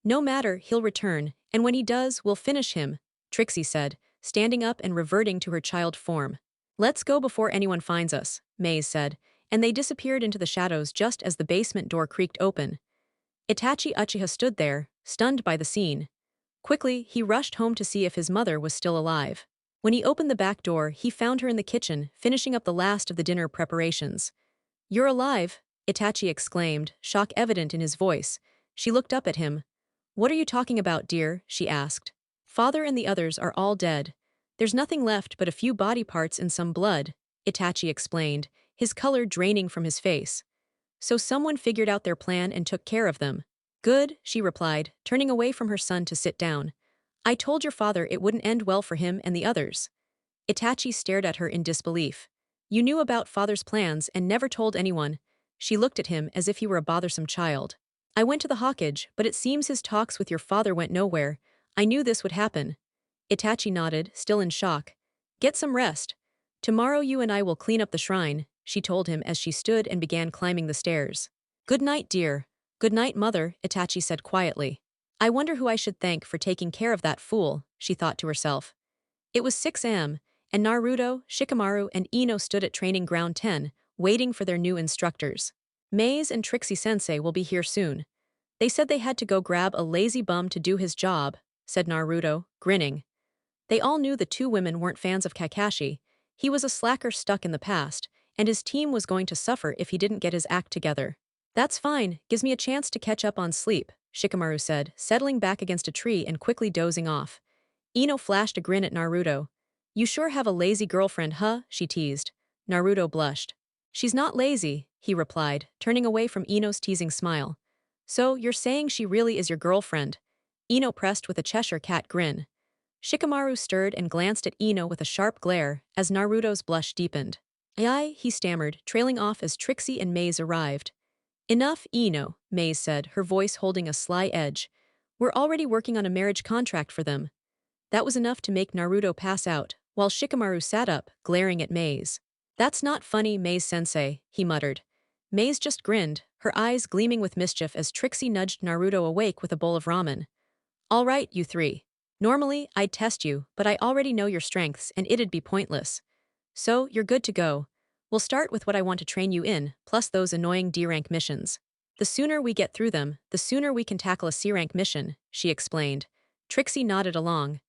No matter, he'll return, and when he does, we'll finish him, Trixie said, standing up and reverting to her child form. Let's go before anyone finds us, Maze said, and they disappeared into the shadows just as the basement door creaked open. Itachi Uchiha stood there, stunned by the scene. Quickly, he rushed home to see if his mother was still alive. When he opened the back door, he found her in the kitchen, finishing up the last of the dinner preparations. You're alive, Itachi exclaimed, shock evident in his voice. She looked up at him. What are you talking about, dear? She asked. Father and the others are all dead. There's nothing left but a few body parts and some blood, Itachi explained, his color draining from his face. So someone figured out their plan and took care of them. Good, she replied, turning away from her son to sit down. I told your father it wouldn't end well for him and the others. Itachi stared at her in disbelief. You knew about father's plans and never told anyone. She looked at him as if he were a bothersome child. I went to the Hawkage, but it seems his talks with your father went nowhere. I knew this would happen. Itachi nodded, still in shock. Get some rest. Tomorrow you and I will clean up the shrine, she told him as she stood and began climbing the stairs. Good night, dear. Good night, mother, Itachi said quietly. I wonder who I should thank for taking care of that fool, she thought to herself. It was 6 a.m., and Naruto, Shikamaru, and Ino stood at Training Ground 10, waiting for their new instructors. Maze and Trixie Sensei will be here soon. They said they had to go grab a lazy bum to do his job, said Naruto, grinning. They all knew the two women weren't fans of Kakashi. He was a slacker stuck in the past, and his team was going to suffer if he didn't get his act together. That's fine, gives me a chance to catch up on sleep, Shikamaru said, settling back against a tree and quickly dozing off. Ino flashed a grin at Naruto. You sure have a lazy girlfriend, huh? She teased. Naruto blushed. She's not lazy, he replied, turning away from Ino's teasing smile. So, you're saying she really is your girlfriend? Ino pressed with a Cheshire cat grin. Shikamaru stirred and glanced at Ino with a sharp glare as Naruto's blush deepened. Aye, he stammered, trailing off as Trixie and Maze arrived. Enough, Ino, Maze said, her voice holding a sly edge. We're already working on a marriage contract for them. That was enough to make Naruto pass out, while Shikamaru sat up, glaring at Maze. That's not funny, Maze-sensei, he muttered. Maze just grinned, her eyes gleaming with mischief as Trixie nudged Naruto awake with a bowl of ramen. All right, you three. Normally, I'd test you, but I already know your strengths and it'd be pointless. So, you're good to go. We'll start with what I want to train you in, plus those annoying D-rank missions. The sooner we get through them, the sooner we can tackle a C-rank mission, she explained. Trixie nodded along.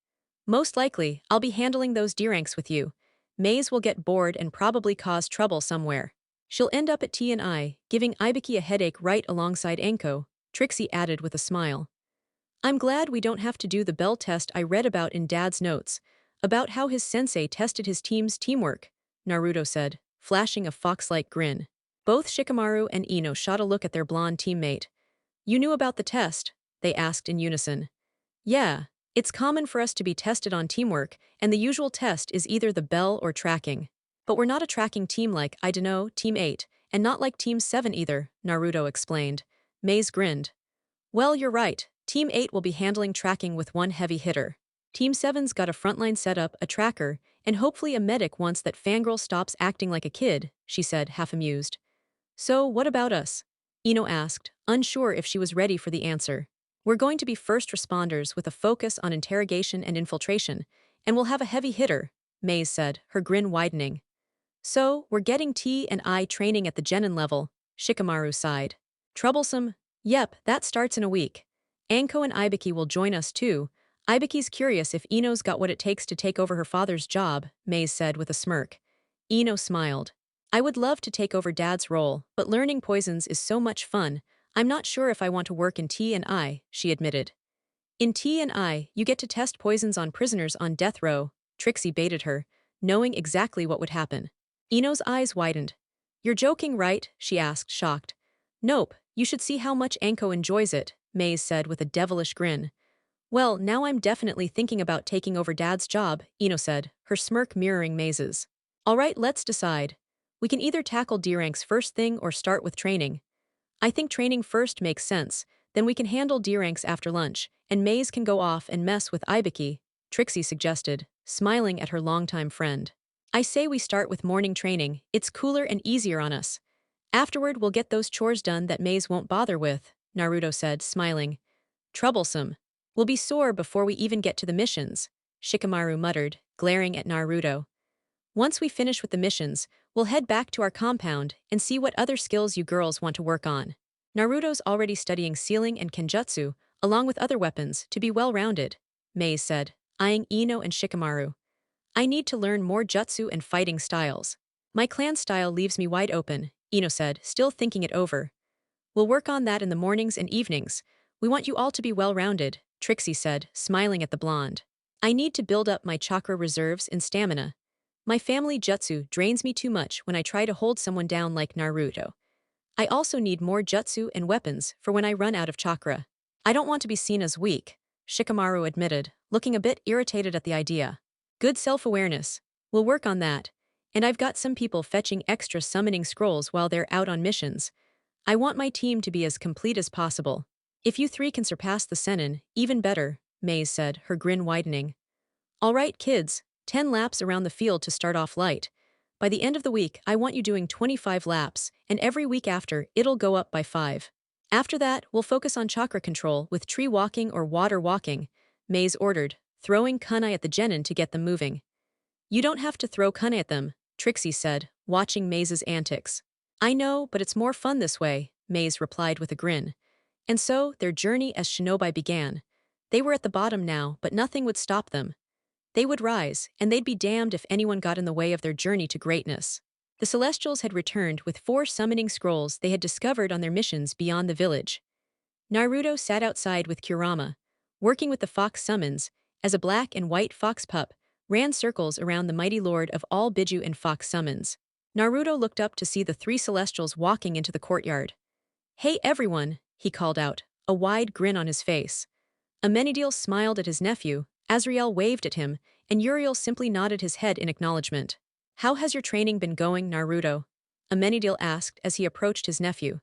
Most likely, I'll be handling those D-ranks with you. Maze will get bored and probably cause trouble somewhere. She'll end up at T&I, giving Ibiki a headache right alongside Anko, Trixie added with a smile. I'm glad we don't have to do the bell test I read about in Dad's notes, about how his sensei tested his team's teamwork, Naruto said, flashing a fox-like grin. Both Shikamaru and Ino shot a look at their blonde teammate. You knew about the test? They asked in unison. Yeah, it's common for us to be tested on teamwork, and the usual test is either the bell or tracking. But we're not a tracking team like, I dunno, Team 8, and not like Team 7 either, Naruto explained. Maze grinned. Well, you're right, Team 8 will be handling tracking with one heavy hitter. Team 7's got a frontline setup, a tracker, and hopefully a medic once that fangirl stops acting like a kid, she said, half amused. So, what about us? Ino asked, unsure if she was ready for the answer. We're going to be first responders with a focus on interrogation and infiltration, and we'll have a heavy hitter, Maze said, her grin widening. So, we're getting T&I training at the genin level, Shikamaru sighed. Troublesome? Yep, that starts in a week. Anko and Ibiki will join us too. Ibiki's curious if Ino's got what it takes to take over her father's job, Maze said with a smirk. Ino smiled. I would love to take over Dad's role, but learning poisons is so much fun. I'm not sure if I want to work in T&I, she admitted. In T&I, you get to test poisons on prisoners on death row, Trixie baited her, knowing exactly what would happen. Ino's eyes widened. You're joking, right? She asked, shocked. Nope, you should see how much Anko enjoys it, Maze said with a devilish grin. Well, now I'm definitely thinking about taking over Dad's job, Ino said, her smirk mirroring Maze's. All right, let's decide. We can either tackle D-ranks first thing or start with training. I think training first makes sense, then we can handle D-ranks after lunch, and Maze can go off and mess with Ibiki, Trixie suggested, smiling at her longtime friend. I say we start with morning training, it's cooler and easier on us. Afterward we'll get those chores done that Maze won't bother with, Naruto said, smiling. Troublesome. We'll be sore before we even get to the missions, Shikamaru muttered, glaring at Naruto. Once we finish with the missions, we'll head back to our compound and see what other skills you girls want to work on. Naruto's already studying sealing and kenjutsu, along with other weapons, to be well-rounded, Maze said, eyeing Ino and Shikamaru. I need to learn more jutsu and fighting styles. My clan style leaves me wide open, Ino said, still thinking it over. We'll work on that in the mornings and evenings. We want you all to be well-rounded, Trixie said, smiling at the blonde. I need to build up my chakra reserves and stamina. My family jutsu drains me too much when I try to hold someone down like Naruto. I also need more jutsu and weapons for when I run out of chakra. I don't want to be seen as weak, Shikamaru admitted, looking a bit irritated at the idea. Good self-awareness. We'll work on that. And I've got some people fetching extra summoning scrolls while they're out on missions. I want my team to be as complete as possible. If you three can surpass the Senin, even better, Maze said, her grin widening. All right, kids, 10 laps around the field to start off light. By the end of the week, I want you doing 25 laps, and every week after, it'll go up by 5. After that, we'll focus on chakra control with tree walking or water walking, Maze ordered, throwing kunai at the genin to get them moving. You don't have to throw kunai at them, Trixie said, watching Maze's antics. I know, but it's more fun this way, Maze replied with a grin. And so, their journey as shinobi began. They were at the bottom now, but nothing would stop them. They would rise, and they'd be damned if anyone got in the way of their journey to greatness. The Celestials had returned with 4 summoning scrolls they had discovered on their missions beyond the village. Naruto sat outside with Kurama, working with the fox summons, as a black and white fox pup ran circles around the mighty lord of all Biju and fox summons. Naruto looked up to see the 3 Celestials walking into the courtyard. Hey everyone, he called out, a wide grin on his face. Amenadiel smiled at his nephew, Azrael waved at him, and Uriel simply nodded his head in acknowledgement. How has your training been going, Naruto? Amenadiel asked as he approached his nephew.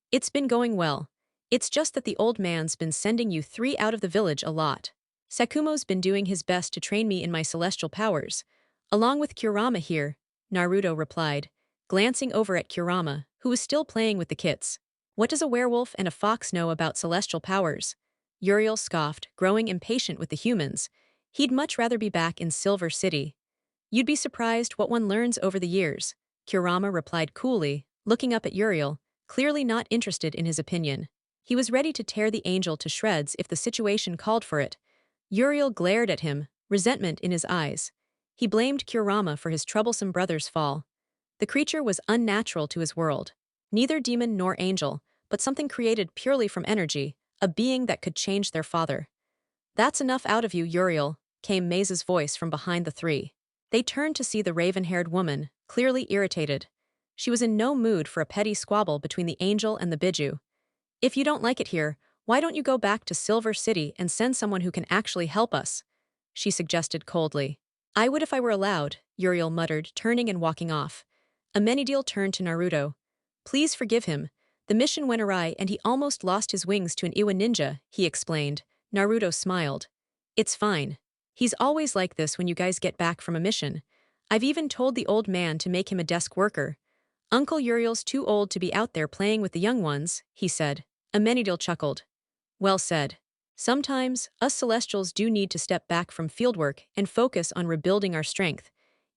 It's been going well. It's just that the old man's been sending you 3 out of the village a lot. Sakumo's been doing his best to train me in my celestial powers. Along with Kurama here, Naruto replied, glancing over at Kurama, who was still playing with the kits. What does a werewolf and a fox know about celestial powers? Uriel scoffed, growing impatient with the humans. He'd much rather be back in Silver City. You'd be surprised what one learns over the years, Kurama replied coolly, looking up at Uriel, clearly not interested in his opinion. He was ready to tear the angel to shreds if the situation called for it. Uriel glared at him, resentment in his eyes. He blamed Kurama for his troublesome brother's fall. The creature was unnatural to his world. Neither demon nor angel, but something created purely from energy, a being that could change their father. That's enough out of you, Uriel, came Maze's voice from behind the three. They turned to see the raven-haired woman, clearly irritated. She was in no mood for a petty squabble between the angel and the Biju. If you don't like it here, why don't you go back to Silver City and send someone who can actually help us? She suggested coldly. I would if I were allowed, Uriel muttered, turning and walking off. Amenadiel turned to Naruto. Please forgive him. The mission went awry and he almost lost his wings to an Iwa ninja, he explained. Naruto smiled. It's fine. He's always like this when you guys get back from a mission. I've even told the old man to make him a desk worker. Uncle Uriel's too old to be out there playing with the young ones, he said. Amenadiel chuckled. Well said. Sometimes, us Celestials do need to step back from fieldwork and focus on rebuilding our strength.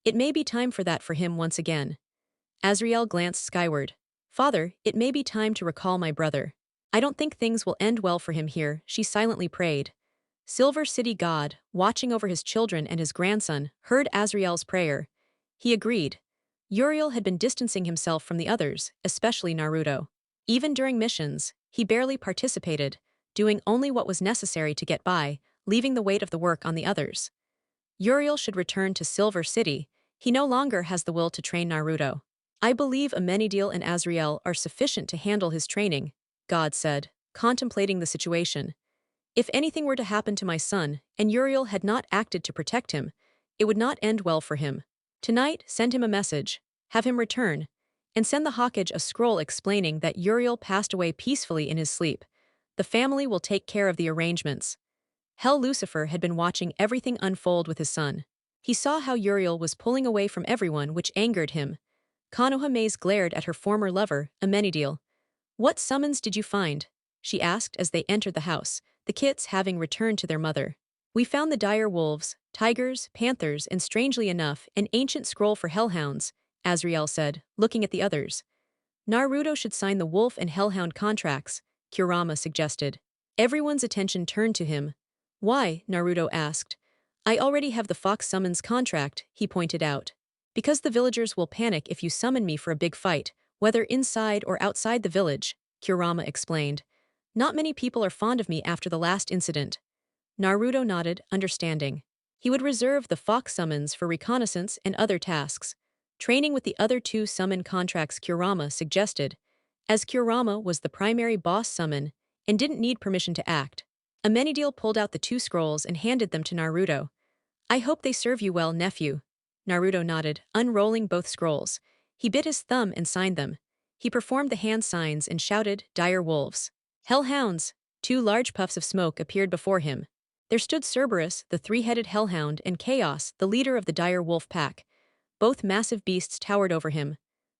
It may be time for that for him once again. Azriel glanced skyward. Father, it may be time to recall my brother. I don't think things will end well for him here, she silently prayed. Silver City God, watching over his children and his grandson, heard Azriel's prayer. He agreed. Uriel had been distancing himself from the others, especially Naruto. Even during missions, he barely participated, doing only what was necessary to get by, leaving the weight of the work on the others. Uriel should return to Silver City. He no longer has the will to train Naruto. I believe Amenadiel and Azriel are sufficient to handle his training, God said, contemplating the situation. If anything were to happen to my son, and Uriel had not acted to protect him, it would not end well for him. Tonight, send him a message, have him return, and send the Hokage a scroll explaining that Uriel passed away peacefully in his sleep. The family will take care of the arrangements. Hell Lucifer had been watching everything unfold with his son. He saw how Uriel was pulling away from everyone, which angered him. Konoha Maze glared at her former lover, Amenadiel. What summons did you find? She asked as they entered the house, the kits having returned to their mother. We found the dire wolves, tigers, panthers, and strangely enough, an ancient scroll for hellhounds, Azriel said, looking at the others. Naruto should sign the wolf and hellhound contracts, Kurama suggested. Everyone's attention turned to him. Why? Naruto asked. I already have the fox summons contract, he pointed out. Because the villagers will panic if you summon me for a big fight, whether inside or outside the village, Kurama explained. Not many people are fond of me after the last incident. Naruto nodded, understanding. He would reserve the fox summons for reconnaissance and other tasks. Training with the other two summon contracts Kurama suggested, as Kurama was the primary boss summon and didn't need permission to act. Amenadiel pulled out the two scrolls and handed them to Naruto. I hope they serve you well, nephew. Naruto nodded, unrolling both scrolls. He bit his thumb and signed them. He performed the hand signs and shouted, Dire wolves. Hellhounds! 2 large puffs of smoke appeared before him. There stood Cerberus, the 3-headed hellhound, and Chaos, the leader of the dire wolf pack. Both massive beasts towered over him.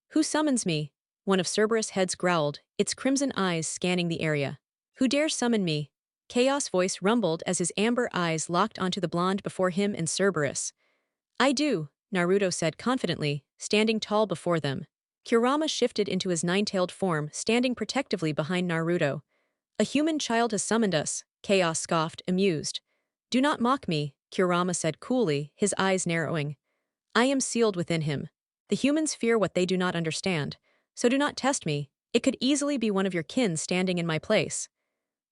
Who summons me? One of Cerberus' heads growled, its crimson eyes scanning the area. Who dares summon me? Chaos' voice rumbled as his amber eyes locked onto the blonde before him and Cerberus. I do, Naruto said confidently, standing tall before them. Kurama shifted into his 9-tailed form, standing protectively behind Naruto. A human child has summoned us, Chaos scoffed, amused. Do not mock me, Kurama said coolly, his eyes narrowing. I am sealed within him. The humans fear what they do not understand, so do not test me. It could easily be one of your kin standing in my place.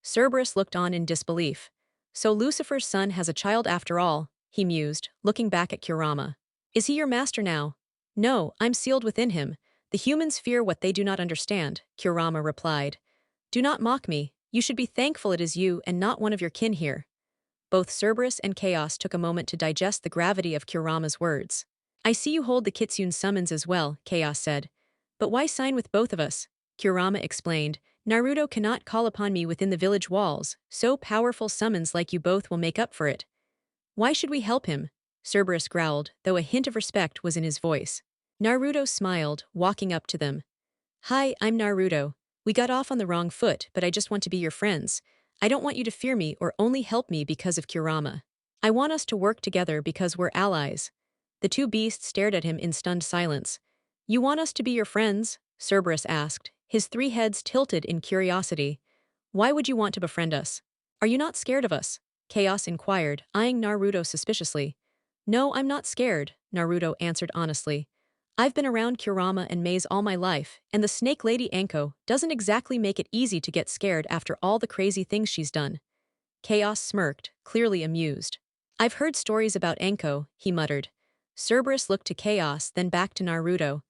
Cerberus looked on in disbelief. So Lucifer's son has a child after all, he mused, looking back at Kurama. Is he your master now? No, I'm sealed within him. The humans fear what they do not understand, Kurama replied. Do not mock me. You should be thankful it is you and not one of your kin here. Both Cerberus and Chaos took a moment to digest the gravity of Kurama's words. I see you hold the Kitsune summons as well, Chaos said. But why sign with both of us? Kurama explained. Naruto cannot call upon me within the village walls, so powerful summons like you both will make up for it. Why should we help him? Cerberus growled, though a hint of respect was in his voice. Naruto smiled, walking up to them. Hi, I'm Naruto. We got off on the wrong foot, but I just want to be your friends. I don't want you to fear me or only help me because of Kurama. I want us to work together because we're allies. The two beasts stared at him in stunned silence. You want us to be your friends? Cerberus asked, his three heads tilted in curiosity. Why would you want to befriend us? Are you not scared of us? Chaos inquired, eyeing Naruto suspiciously. No, I'm not scared, Naruto answered honestly. I've been around Kurama and Maze all my life, and the snake lady Anko doesn't exactly make it easy to get scared after all the crazy things she's done. Chaos smirked, clearly amused. I've heard stories about Anko, he muttered. Cerberus looked to Chaos, then back to Naruto.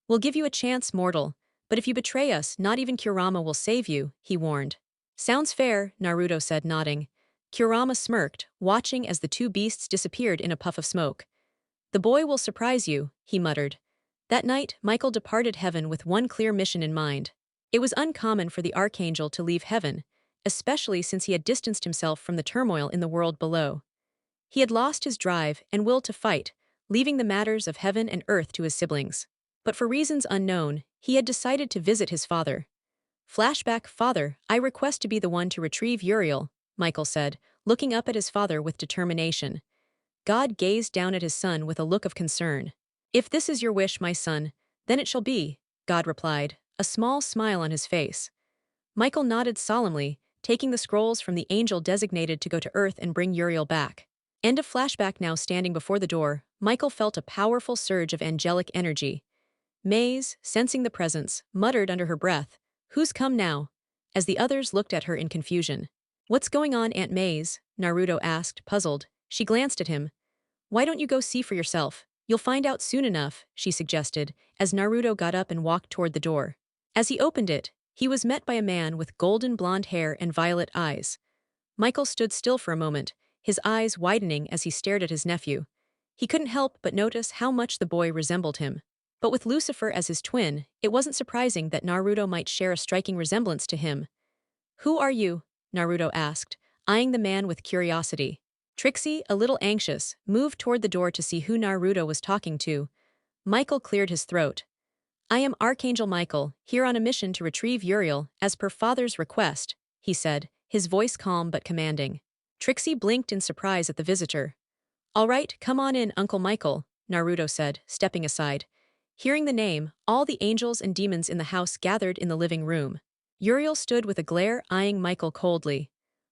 We'll give you a chance, mortal, but if you betray us, not even Kurama will save you, he warned. Sounds fair, Naruto said, nodding. Kurama smirked, watching as the two beasts disappeared in a puff of smoke. The boy will surprise you, he muttered. That night, Michael departed heaven with one clear mission in mind. It was uncommon for the Archangel to leave heaven, especially since he had distanced himself from the turmoil in the world below. He had lost his drive and will to fight, leaving the matters of heaven and earth to his siblings. But for reasons unknown, he had decided to visit his father. Flashback, Father, I request to be the one to retrieve Uriel, Michael said, looking up at his father with determination. God gazed down at his son with a look of concern. If this is your wish, my son, then it shall be, God replied, a small smile on his face. Michael nodded solemnly, taking the scrolls from the angel designated to go to Earth and bring Uriel back. End of flashback. Now standing before the door, Michael felt a powerful surge of angelic energy. Maze, sensing the presence, muttered under her breath, "Who's come now?" as the others looked at her in confusion. What's going on, Aunt Maze? Naruto asked, puzzled. She glanced at him. Why don't you go see for yourself? You'll find out soon enough, she suggested, as Naruto got up and walked toward the door. As he opened it, he was met by a man with golden blonde hair and violet eyes. Michael stood still for a moment, his eyes widening as he stared at his nephew. He couldn't help but notice how much the boy resembled him. But with Lucifer as his twin, it wasn't surprising that Naruto might share a striking resemblance to him. Who are you? Naruto asked, eyeing the man with curiosity. Trixie, a little anxious, moved toward the door to see who Naruto was talking to. Michael cleared his throat. I am Archangel Michael, here on a mission to retrieve Uriel, as per father's request, he said, his voice calm but commanding. Trixie blinked in surprise at the visitor. All right, come on in, Uncle Michael, Naruto said, stepping aside. Hearing the name, all the angels and demons in the house gathered in the living room. Uriel stood with a glare, eyeing Michael coldly.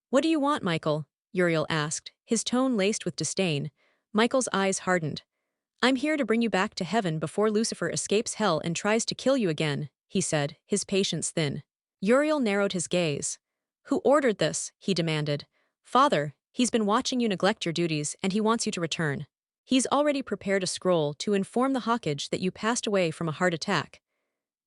What do you want, Michael? Uriel asked, his tone laced with disdain. Michael's eyes hardened. I'm here to bring you back to heaven before Lucifer escapes hell and tries to kill you again, he said, his patience thin. Uriel narrowed his gaze. Who ordered this? He demanded. Father, he's been watching you neglect your duties and he wants you to return. He's already prepared a scroll to inform the Hokage that you passed away from a heart attack.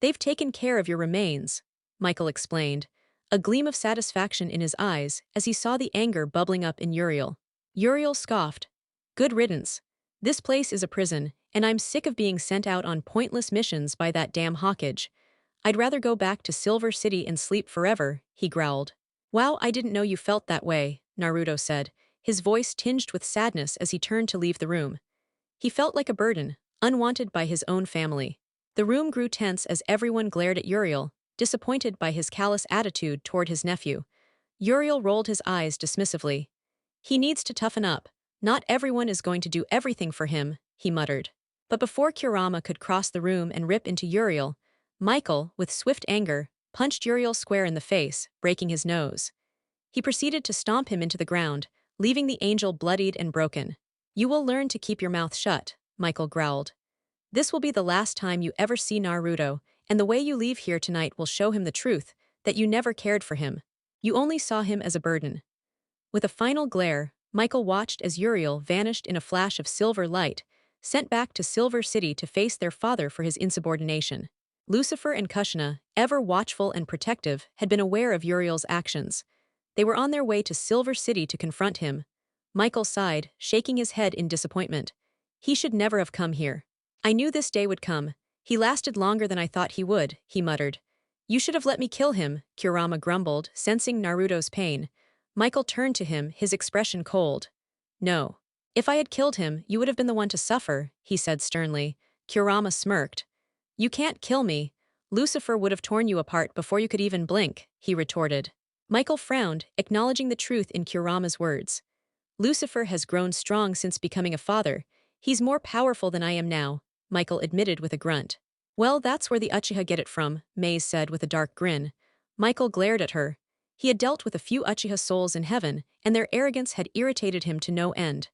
They've taken care of your remains, Michael explained, a gleam of satisfaction in his eyes as he saw the anger bubbling up in Uriel. Uriel scoffed. Good riddance. This place is a prison, and I'm sick of being sent out on pointless missions by that damn Hokage. I'd rather go back to Silver City and sleep forever, he growled. Wow, I didn't know you felt that way, Naruto said, his voice tinged with sadness as he turned to leave the room. He felt like a burden, unwanted by his own family. The room grew tense as everyone glared at Uriel, disappointed by his callous attitude toward his nephew. Uriel rolled his eyes dismissively. He needs to toughen up. Not everyone is going to do everything for him, he muttered. But before Kurama could cross the room and rip into Uriel, Michael, with swift anger, punched Uriel square in the face, breaking his nose. He proceeded to stomp him into the ground, leaving the angel bloodied and broken. You will learn to keep your mouth shut, Michael growled. This will be the last time you ever see Naruto, and the way you leave here tonight will show him the truth, that you never cared for him. You only saw him as a burden. With a final glare, Michael watched as Uriel vanished in a flash of silver light, sent back to Silver City to face their father for his insubordination. Lucifer and Kushina, ever watchful and protective, had been aware of Uriel's actions. They were on their way to Silver City to confront him. Michael sighed, shaking his head in disappointment. He should never have come here. I knew this day would come. He lasted longer than I thought he would, he muttered. You should have let me kill him, Kurama grumbled, sensing Naruto's pain. Michael turned to him, his expression cold. No. If I had killed him, you would have been the one to suffer, he said sternly. Kurama smirked. You can't kill me. Lucifer would have torn you apart before you could even blink, he retorted. Michael frowned, acknowledging the truth in Kurama's words. Lucifer has grown strong since becoming a father. He's more powerful than I am now, Michael admitted with a grunt. Well, that's where the Uchiha get it from, Maze said with a dark grin. Michael glared at her. He had dealt with a few Uchiha souls in heaven, and their arrogance had irritated him to no end.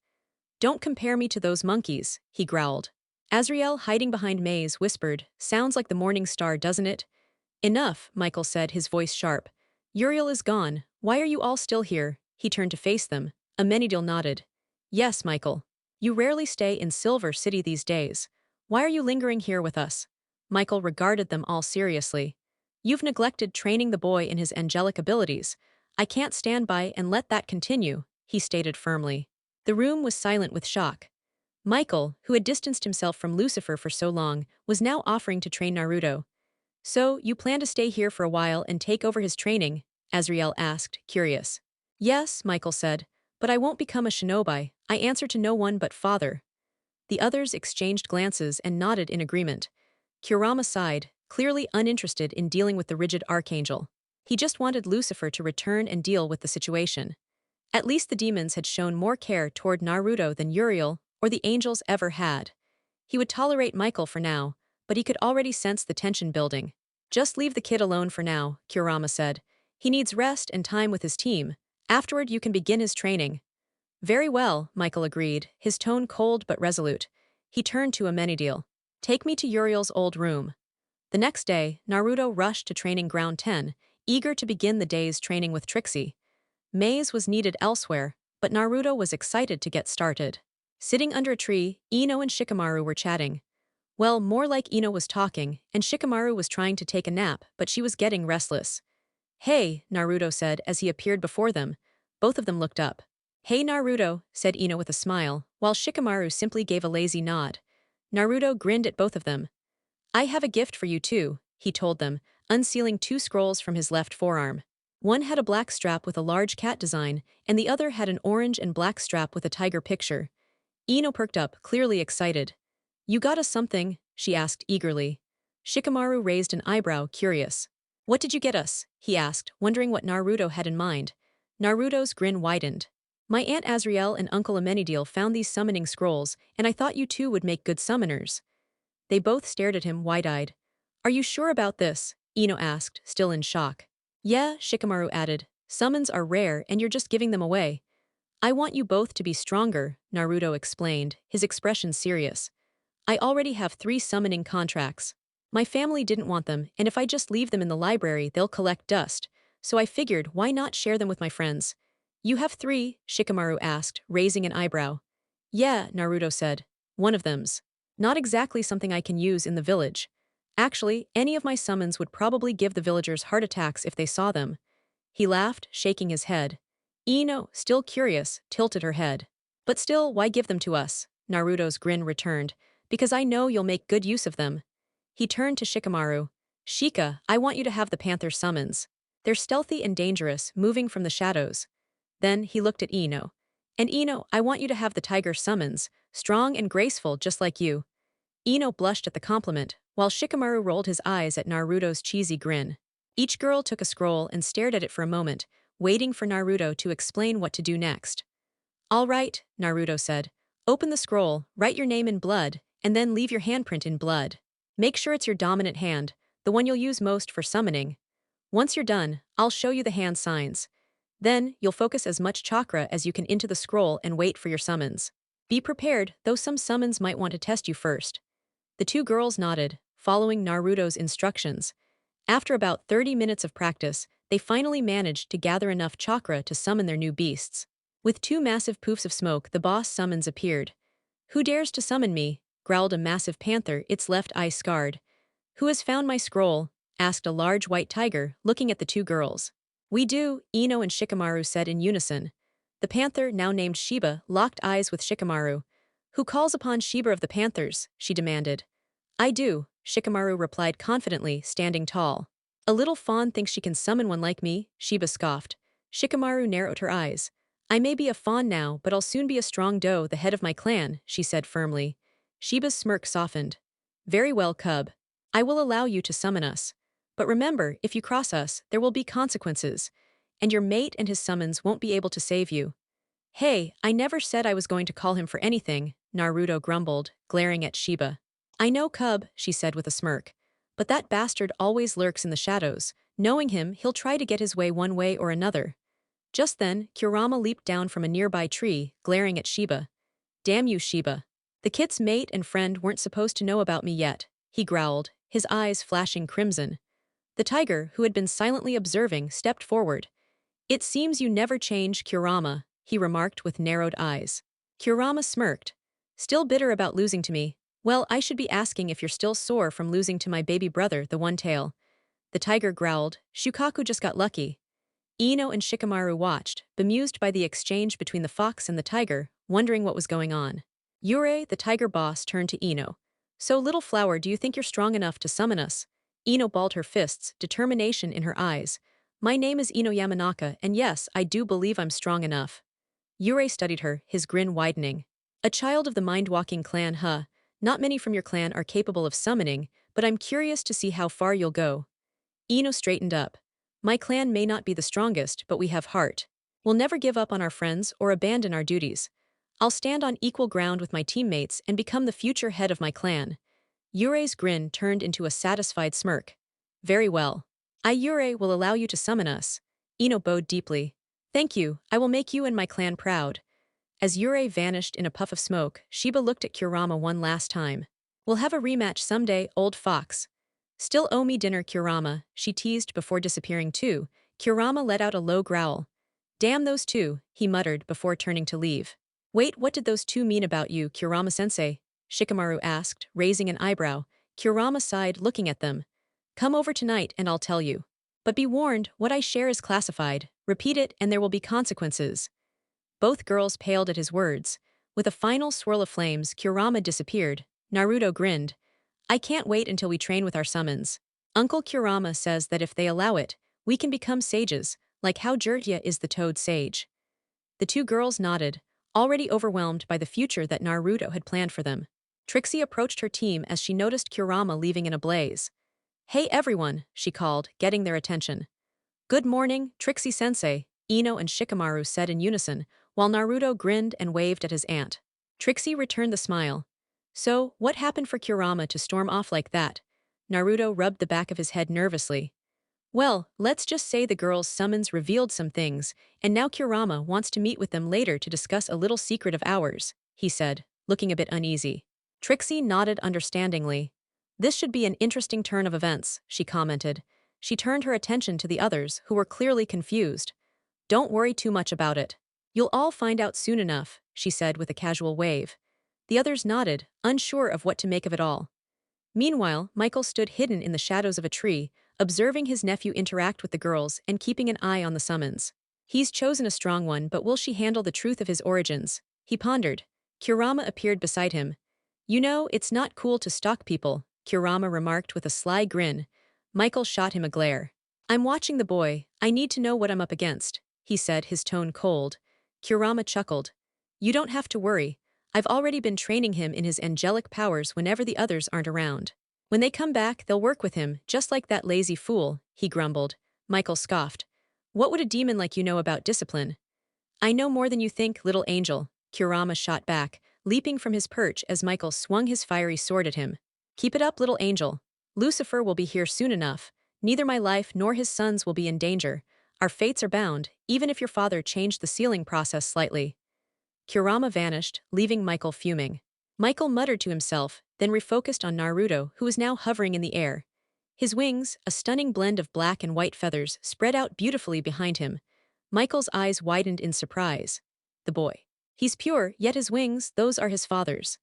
Don't compare me to those monkeys, he growled. Azriel, hiding behind Maze, whispered, sounds like the morning star, doesn't it? Enough, Michael said, his voice sharp. Uriel is gone. Why are you all still here? He turned to face them. Amenadiel nodded. Yes, Michael. You rarely stay in Silver City these days. Why are you lingering here with us? Michael regarded them all seriously. You've neglected training the boy in his angelic abilities. I can't stand by and let that continue, he stated firmly. The room was silent with shock. Michael, who had distanced himself from Lucifer for so long, was now offering to train Naruto. So, you plan to stay here for a while and take over his training? Azriel asked, curious. Yes, Michael said, but I won't become a shinobi. I answer to no one but Father. The others exchanged glances and nodded in agreement. Kurama sighed, clearly uninterested in dealing with the rigid Archangel. He just wanted Lucifer to return and deal with the situation. At least the demons had shown more care toward Naruto than Uriel or the angels ever had. He would tolerate Michael for now, but he could already sense the tension building. Just leave the kid alone for now, Kurama said. He needs rest and time with his team. Afterward you can begin his training. Very well, Michael agreed, his tone cold but resolute. He turned to Amenadiel. Take me to Uriel's old room. The next day, Naruto rushed to Training Ground 10, eager to begin the day's training with Trixie. Maze was needed elsewhere, but Naruto was excited to get started. Sitting under a tree, Ino and Shikamaru were chatting. Well, more like Ino was talking, and Shikamaru was trying to take a nap, but she was getting restless. Hey, Naruto said as he appeared before them. Both of them looked up. Hey Naruto, said Ino with a smile, while Shikamaru simply gave a lazy nod. Naruto grinned at both of them. I have a gift for you too, he told them, unsealing two scrolls from his left forearm. One had a black strap with a large cat design, and the other had an orange and black strap with a tiger picture. Ino perked up, clearly excited. You got us something? She asked eagerly. Shikamaru raised an eyebrow, curious. What did you get us? He asked, wondering what Naruto had in mind. Naruto's grin widened. My Aunt Azriel and Uncle Amenadiel found these summoning scrolls, and I thought you two would make good summoners. They both stared at him wide-eyed. Are you sure about this? Ino asked, still in shock. Yeah, Shikamaru added. Summons are rare and you're just giving them away. I want you both to be stronger, Naruto explained, his expression serious. I already have 3 summoning contracts. My family didn't want them, and if I just leave them in the library they'll collect dust, so I figured why not share them with my friends. You have 3? Shikamaru asked, raising an eyebrow. Yeah, Naruto said. One of them's not exactly something I can use in the village. Actually, any of my summons would probably give the villagers heart attacks if they saw them. He laughed, shaking his head. Ino, still curious, tilted her head. But still, why give them to us? Naruto's grin returned. Because I know you'll make good use of them. He turned to Shikamaru. Shika, I want you to have the panther summons. They're stealthy and dangerous, moving from the shadows. Then he looked at Ino. And Ino, I want you to have the tiger summons, strong and graceful just like you. Ino blushed at the compliment, while Shikamaru rolled his eyes at Naruto's cheesy grin. Each girl took a scroll and stared at it for a moment, waiting for Naruto to explain what to do next. All right, Naruto said. Open the scroll, write your name in blood, and then leave your handprint in blood. Make sure it's your dominant hand, the one you'll use most for summoning. Once you're done, I'll show you the hand signs. Then, you'll focus as much chakra as you can into the scroll and wait for your summons. Be prepared, though some summons might want to test you first. The 2 girls nodded, following Naruto's instructions. After about 30 minutes of practice, they finally managed to gather enough chakra to summon their new beasts. With 2 massive poofs of smoke, the boss summons appeared. Who dares to summon me? Growled a massive panther, its left eye scarred. Who has found my scroll? Asked a large white tiger, looking at the 2 girls. We do, Ino and Shikamaru said in unison. The panther, now named Shiba, locked eyes with Shikamaru. Who calls upon Shiba of the Panthers? She demanded. I do, Shikamaru replied confidently, standing tall. A little fawn thinks she can summon one like me, Shiba scoffed. Shikamaru narrowed her eyes. I may be a fawn now, but I'll soon be a strong doe, the head of my clan, she said firmly. Shiba's smirk softened. Very well, cub. I will allow you to summon us. But remember, if you cross us, there will be consequences. And your mate and his summons won't be able to save you. Hey, I never said I was going to call him for anything, Naruto grumbled, glaring at Shiba. I know, Cub, she said with a smirk. But that bastard always lurks in the shadows. Knowing him, he'll try to get his way one way or another. Just then, Kurama leaped down from a nearby tree, glaring at Shiba. Damn you, Shiba. The kit's mate and friend weren't supposed to know about me yet, he growled, his eyes flashing crimson. The tiger, who had been silently observing, stepped forward. It seems you never change, Kurama, he remarked with narrowed eyes. Kurama smirked. Still bitter about losing to me. Well, I should be asking if you're still sore from losing to my baby brother, the One-Tail. The tiger growled. Shukaku just got lucky. Ino and Shikamaru watched, bemused by the exchange between the fox and the tiger, wondering what was going on. Yurei, the tiger boss, turned to Ino. So, little flower, do you think you're strong enough to summon us? Ino balled her fists, determination in her eyes. My name is Ino Yamanaka, and yes, I do believe I'm strong enough. Yurei studied her, his grin widening. A child of the mind-walking clan, huh? Not many from your clan are capable of summoning, but I'm curious to see how far you'll go. Ino straightened up. My clan may not be the strongest, but we have heart. We'll never give up on our friends or abandon our duties. I'll stand on equal ground with my teammates and become the future head of my clan. Yurei's grin turned into a satisfied smirk. Very well. I, Yurei, will allow you to summon us. Ino bowed deeply. Thank you, I will make you and my clan proud. As Yurei vanished in a puff of smoke, Shiba looked at Kurama one last time. We'll have a rematch someday, old fox. Still owe me dinner, Kurama, she teased before disappearing too. Kurama let out a low growl. Damn those two, he muttered before turning to leave. Wait, what did those two mean about you, Kurama-sensei? Shikamaru asked, raising an eyebrow. Kurama sighed, looking at them. Come over tonight and I'll tell you. But be warned, what I share is classified. Repeat it and there will be consequences. Both girls paled at his words. With a final swirl of flames, Kurama disappeared. Naruto grinned. I can't wait until we train with our summons. Uncle Kurama says that if they allow it, we can become sages, like how Jiraiya is the toad sage. The two girls nodded, already overwhelmed by the future that Naruto had planned for them. Trixie approached her team as she noticed Kurama leaving in a blaze. Hey everyone, she called, getting their attention. Good morning, Trixie-sensei, Ino and Shikamaru said in unison, while Naruto grinned and waved at his aunt. Trixie returned the smile. So, what happened for Kurama to storm off like that? Naruto rubbed the back of his head nervously. Well, let's just say the girls' summons revealed some things, and now Kurama wants to meet with them later to discuss a little secret of ours, he said, looking a bit uneasy. Trixie nodded understandingly. This should be an interesting turn of events, she commented. She turned her attention to the others, who were clearly confused. Don't worry too much about it. You'll all find out soon enough, she said with a casual wave. The others nodded, unsure of what to make of it all. Meanwhile, Michael stood hidden in the shadows of a tree, observing his nephew interact with the girls and keeping an eye on the summons. He's chosen a strong one, but will she handle the truth of his origins? He pondered. Kurama appeared beside him. You know, it's not cool to stalk people, Kurama remarked with a sly grin. Michael shot him a glare. I'm watching the boy, I need to know what I'm up against, he said, his tone cold. Kurama chuckled. You don't have to worry. I've already been training him in his angelic powers whenever the others aren't around. When they come back, they'll work with him, just like that lazy fool, he grumbled. Michael scoffed. What would a demon like you know about discipline? I know more than you think, little angel, Kurama shot back, leaping from his perch as Michael swung his fiery sword at him. Keep it up, little angel. Lucifer will be here soon enough. Neither my life nor his sons will be in danger. Our fates are bound, even if your father changed the sealing process slightly. Kurama vanished, leaving Michael fuming. Michael muttered to himself, then refocused on Naruto, who was now hovering in the air. His wings, a stunning blend of black and white feathers, spread out beautifully behind him. Michael's eyes widened in surprise. The boy. He's pure, yet his wings, those are his father's.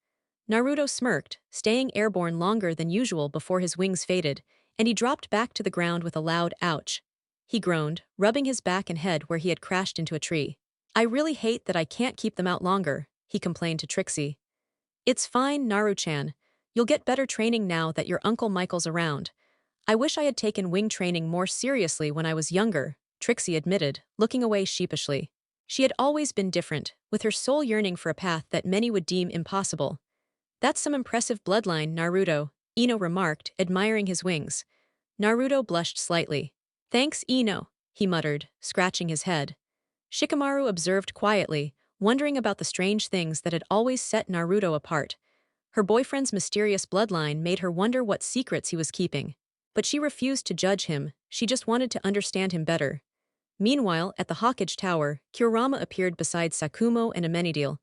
Naruto smirked, staying airborne longer than usual before his wings faded, and he dropped back to the ground with a loud ouch. He groaned, rubbing his back and head where he had crashed into a tree. I really hate that I can't keep them out longer, he complained to Trixie. It's fine, Naru-chan. You'll get better training now that your Uncle Michael's around. I wish I had taken wing training more seriously when I was younger, Trixie admitted, looking away sheepishly. She had always been different, with her soul yearning for a path that many would deem impossible. That's some impressive bloodline, Naruto, Ino remarked, admiring his wings. Naruto blushed slightly. Thanks, Ino, he muttered, scratching his head. Shikamaru observed quietly, wondering about the strange things that had always set Naruto apart. Her boyfriend's mysterious bloodline made her wonder what secrets he was keeping. But she refused to judge him, she just wanted to understand him better. Meanwhile, at the Hawkage Tower, Kurama appeared beside Sakumo and Amenadiel.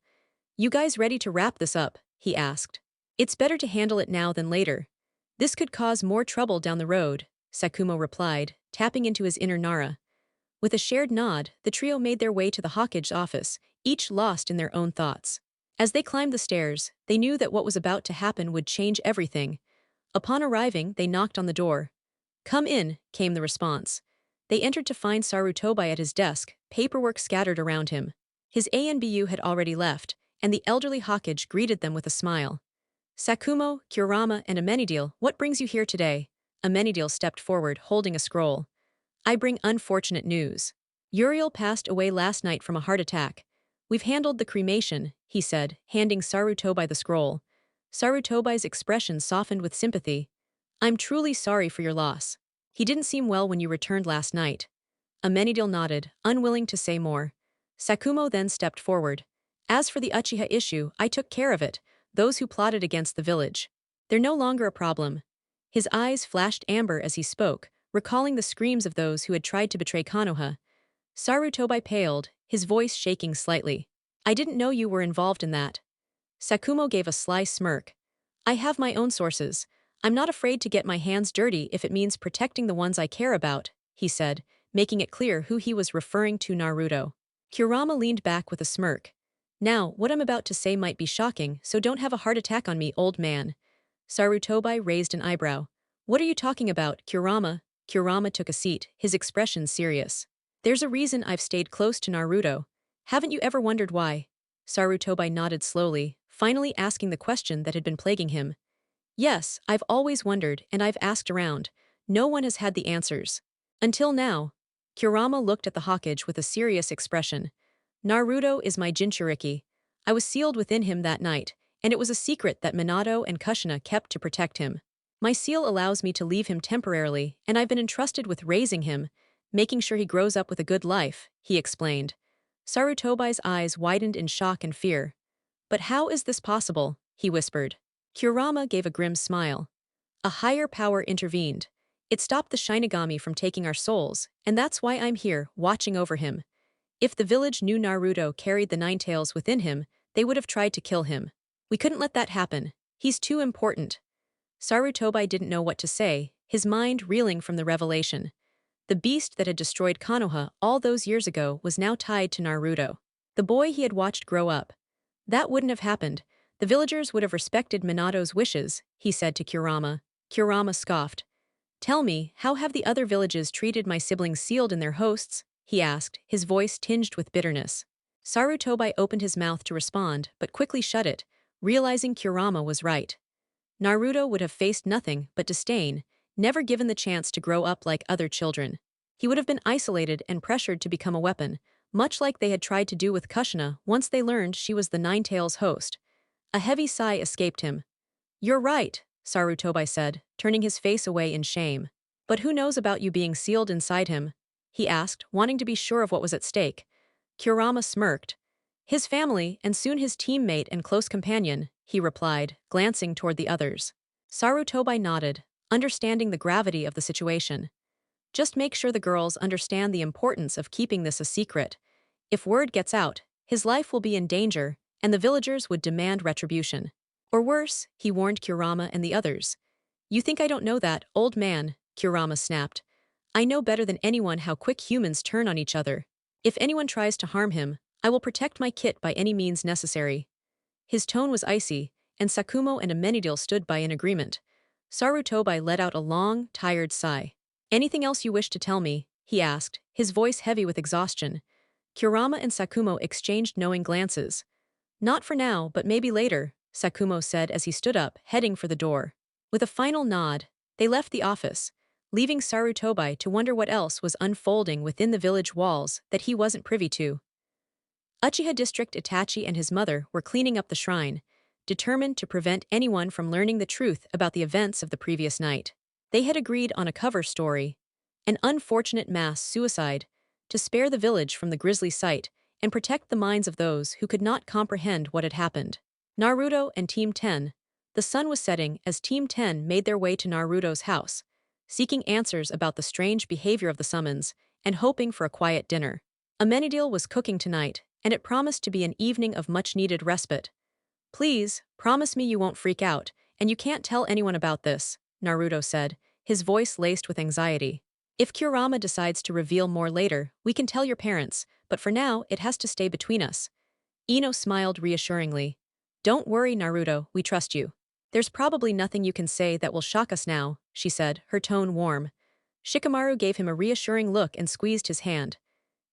"You guys ready to wrap this up?" he asked. "It's better to handle it now than later. This could cause more trouble down the road," Sakumo replied, tapping into his inner Nara. With a shared nod, the trio made their way to the Hawkage's office, each lost in their own thoughts. As they climbed the stairs, they knew that what was about to happen would change everything. Upon arriving, they knocked on the door. "Come in," came the response. They entered to find Sarutobi at his desk, paperwork scattered around him. His ANBU had already left, and the elderly Hawkage greeted them with a smile. "Sakumo, Kurama, and Amenadiel, what brings you here today?" Amenadiel stepped forward, holding a scroll. "I bring unfortunate news. Uriel passed away last night from a heart attack. We've handled the cremation," he said, handing Sarutobi the scroll. Sarutobi's expression softened with sympathy. "I'm truly sorry for your loss. He didn't seem well when you returned last night." Amenadiel nodded, unwilling to say more. Sakumo then stepped forward. "As for the Uchiha issue, I took care of it, those who plotted against the village. They're no longer a problem." His eyes flashed amber as he spoke, recalling the screams of those who had tried to betray Konoha. Sarutobi paled, his voice shaking slightly. "I didn't know you were involved in that." Sakumo gave a sly smirk. "I have my own sources. I'm not afraid to get my hands dirty if it means protecting the ones I care about," he said, making it clear who he was referring to. Naruto. Kurama leaned back with a smirk. "Now, what I'm about to say might be shocking, so don't have a heart attack on me, old man." Sarutobi raised an eyebrow. "What are you talking about, Kurama?" Kurama took a seat, his expression serious. "There's a reason I've stayed close to Naruto. Haven't you ever wondered why?" Sarutobi nodded slowly, finally asking the question that had been plaguing him. "Yes, I've always wondered, and I've asked around. No one has had the answers. Until now." Kurama looked at the Hawkage with a serious expression. "Naruto is my Jinchuriki. I was sealed within him that night, and it was a secret that Minato and Kushina kept to protect him. My seal allows me to leave him temporarily, and I've been entrusted with raising him, making sure he grows up with a good life," he explained. Sarutobi's eyes widened in shock and fear. "But how is this possible?" he whispered. Kurama gave a grim smile. "A higher power intervened. It stopped the Shinigami from taking our souls, and that's why I'm here, watching over him. If the village knew Naruto carried the Nine Tails within him, they would have tried to kill him. We couldn't let that happen. He's too important." Sarutobi didn't know what to say, his mind reeling from the revelation. The beast that had destroyed Konoha all those years ago was now tied to Naruto, the boy he had watched grow up. "That wouldn't have happened. The villagers would have respected Minato's wishes," he said to Kurama. Kurama scoffed. "Tell me, how have the other villages treated my siblings sealed in their hosts?" he asked, his voice tinged with bitterness. Sarutobi opened his mouth to respond, but quickly shut it, realizing Kurama was right. Naruto would have faced nothing but disdain, never given the chance to grow up like other children. He would have been isolated and pressured to become a weapon, much like they had tried to do with Kushina once they learned she was the Nine Tails host. A heavy sigh escaped him. "You're right," Sarutobi said, turning his face away in shame. "But who knows about you being sealed inside him?" he asked, wanting to be sure of what was at stake. Kurama smirked. "His family, and soon his teammate and close companion," he replied, glancing toward the others. Sarutobi nodded, understanding the gravity of the situation. "Just make sure the girls understand the importance of keeping this a secret. If word gets out, his life will be in danger, and the villagers would demand retribution. Or worse," he warned Kurama and the others. "You think I don't know that, old man?" Kurama snapped. "I know better than anyone how quick humans turn on each other. If anyone tries to harm him, I will protect my kit by any means necessary." His tone was icy, and Sakumo and Amenadiel stood by in agreement. Sarutobi let out a long, tired sigh. "Anything else you wish to tell me?" he asked, his voice heavy with exhaustion. Kurama and Sakumo exchanged knowing glances. "Not for now, but maybe later," Sakumo said as he stood up, heading for the door. With a final nod, they left the office, leaving Sarutobi to wonder what else was unfolding within the village walls that he wasn't privy to. Uchiha District Itachi and his mother were cleaning up the shrine, determined to prevent anyone from learning the truth about the events of the previous night. They had agreed on a cover story, an unfortunate mass suicide, to spare the village from the grisly sight and protect the minds of those who could not comprehend what had happened. Naruto and Team 10. The sun was setting as Team 10 made their way to Naruto's house, seeking answers about the strange behavior of the summons and hoping for a quiet dinner. Amenadiel was cooking tonight, and it promised to be an evening of much-needed respite. "Please, promise me you won't freak out, and you can't tell anyone about this," Naruto said, his voice laced with anxiety. "If Kurama decides to reveal more later, we can tell your parents, but for now, it has to stay between us." Ino smiled reassuringly. "Don't worry, Naruto, we trust you. There's probably nothing you can say that will shock us now," she said, her tone warm. Shikamaru gave him a reassuring look and squeezed his hand.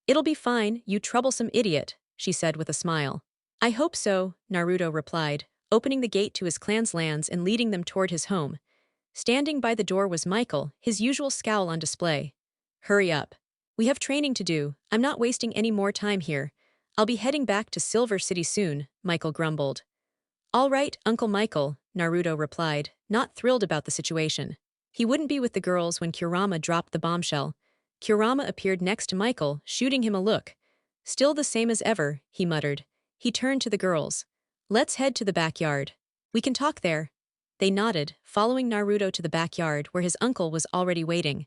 "It'll be fine, you troublesome idiot," she said with a smile. "I hope so," Naruto replied, opening the gate to his clan's lands and leading them toward his home. Standing by the door was Michael, his usual scowl on display. "Hurry up. We have training to do, I'm not wasting any more time here. I'll be heading back to Silver City soon," Michael grumbled. "All right, Uncle Michael," Naruto replied, not thrilled about the situation. He wouldn't be with the girls when Kurama dropped the bombshell. Kurama appeared next to Michael, shooting him a look. "Still the same as ever," he muttered. He turned to the girls. "Let's head to the backyard. We can talk there." They nodded, following Naruto to the backyard where his uncle was already waiting.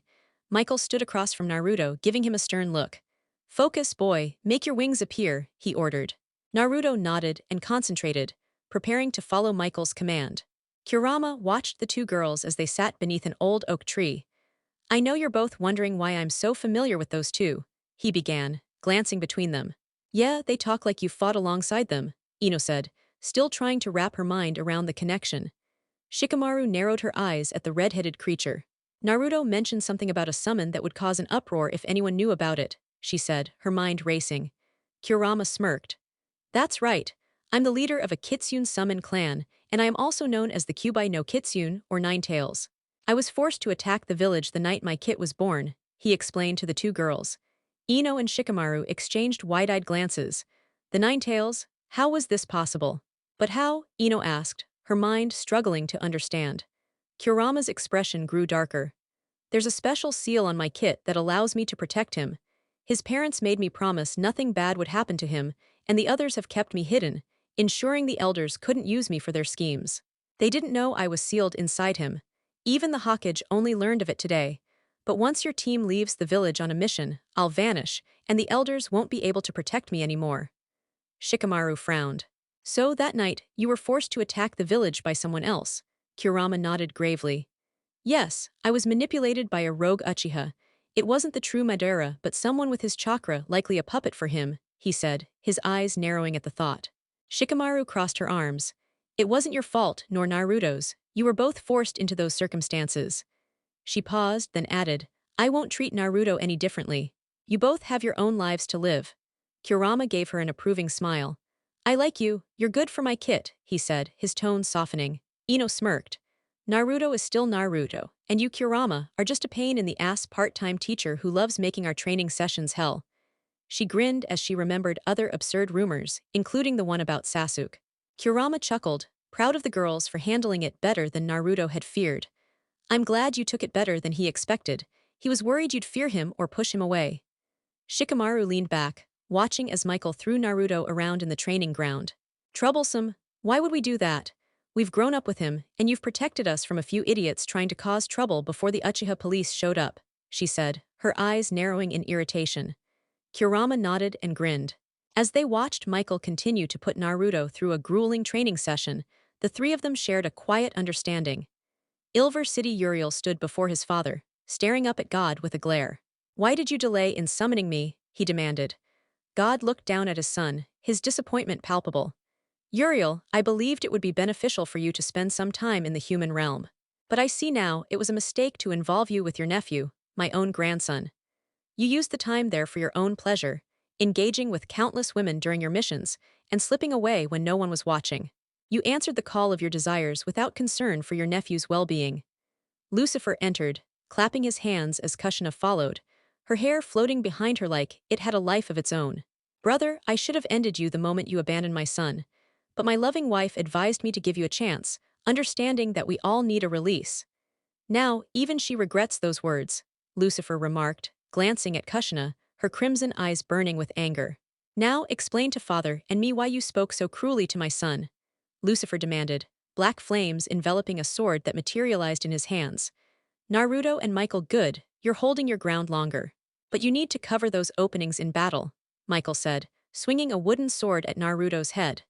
Michael stood across from Naruto, giving him a stern look. "Focus, boy, make your wings appear," he ordered. Naruto nodded and concentrated, preparing to follow Michael's command. Kurama watched the two girls as they sat beneath an old oak tree. "I know you're both wondering why I'm so familiar with those two," he began, glancing between them. "Yeah, they talk like you fought alongside them," Ino said, still trying to wrap her mind around the connection. Shikamaru narrowed her eyes at the red-headed creature. "Naruto mentioned something about a summon that would cause an uproar if anyone knew about it," she said, her mind racing. Kurama smirked. "That's right. I'm the leader of a Kitsune summon clan, and I am also known as the Kyubai no Kitsune, or Nine Tails. I was forced to attack the village the night my kit was born," he explained to the two girls. Ino and Shikamaru exchanged wide-eyed glances. "The Nine Tails? How was this possible?" "But how?" Ino asked, her mind struggling to understand. Kurama's expression grew darker. "There's a special seal on my kit that allows me to protect him. His parents made me promise nothing bad would happen to him, and the others have kept me hidden, ensuring the elders couldn't use me for their schemes. They didn't know I was sealed inside him. Even the Hokage only learned of it today. But once your team leaves the village on a mission, I'll vanish, and the elders won't be able to protect me anymore." Shikamaru frowned. "So that night, you were forced to attack the village by someone else?" Kurama nodded gravely. "Yes, I was manipulated by a rogue Uchiha. It wasn't the true Madara, but someone with his chakra, likely a puppet for him," he said, his eyes narrowing at the thought. Shikamaru crossed her arms. "It wasn't your fault, nor Naruto's. You were both forced into those circumstances." She paused, then added, "I won't treat Naruto any differently. You both have your own lives to live." Kurama gave her an approving smile. "I like you, you're good for my kit," he said, his tone softening. Ino smirked. "Naruto is still Naruto, and you, Kurama, are just a pain-in-the-ass part-time teacher who loves making our training sessions hell." She grinned as she remembered other absurd rumors, including the one about Sasuke. Kurama chuckled, proud of the girls for handling it better than Naruto had feared. "I'm glad you took it better than he expected. He was worried you'd fear him or push him away." Shikamaru leaned back, watching as Michael threw Naruto around in the training ground. "Troublesome? Why would we do that? We've grown up with him, and you've protected us from a few idiots trying to cause trouble before the Uchiha police showed up," she said, her eyes narrowing in irritation. Kurama nodded and grinned. As they watched Michael continue to put Naruto through a grueling training session, the three of them shared a quiet understanding. Silver City Uriel stood before his father, staring up at God with a glare. "Why did you delay in summoning me?" he demanded. God looked down at his son, his disappointment palpable. "Uriel, I believed it would be beneficial for you to spend some time in the human realm. But I see now it was a mistake to involve you with your nephew, my own grandson. You used the time there for your own pleasure, engaging with countless women during your missions, and slipping away when no one was watching. You answered the call of your desires without concern for your nephew's well-being." Lucifer entered, clapping his hands as Kushina followed, her hair floating behind her like it had a life of its own. "Brother, I should have ended you the moment you abandoned my son. But my loving wife advised me to give you a chance, understanding that we all need a release." "Now, even she regrets those words," Lucifer remarked, glancing at Kushina, her crimson eyes burning with anger. Now explain to father and me why you spoke so cruelly to my son, Lucifer demanded, black flames enveloping a sword that materialized in his hands. Naruto and Michael, good, you're holding your ground longer. But you need to cover those openings in battle, Michael said, swinging a wooden sword at Naruto's head.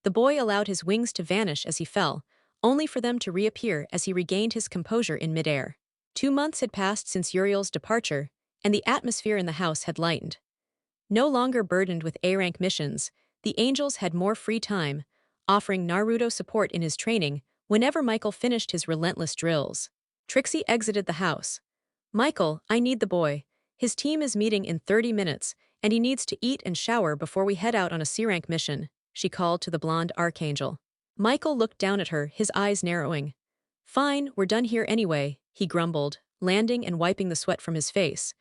The boy allowed his wings to vanish as he fell, only for them to reappear as he regained his composure in midair. 2 months had passed since Uriel's departure, and the atmosphere in the house had lightened. No longer burdened with A-rank missions, the angels had more free time, offering Naruto support in his training whenever Michael finished his relentless drills. Trixie exited the house. Michael, I need the boy. His team is meeting in 30 minutes, and he needs to eat and shower before we head out on a C-rank mission, she called to the blonde Archangel. Michael looked down at her, his eyes narrowing. Fine, we're done here anyway, he grumbled, landing and wiping the sweat from his face.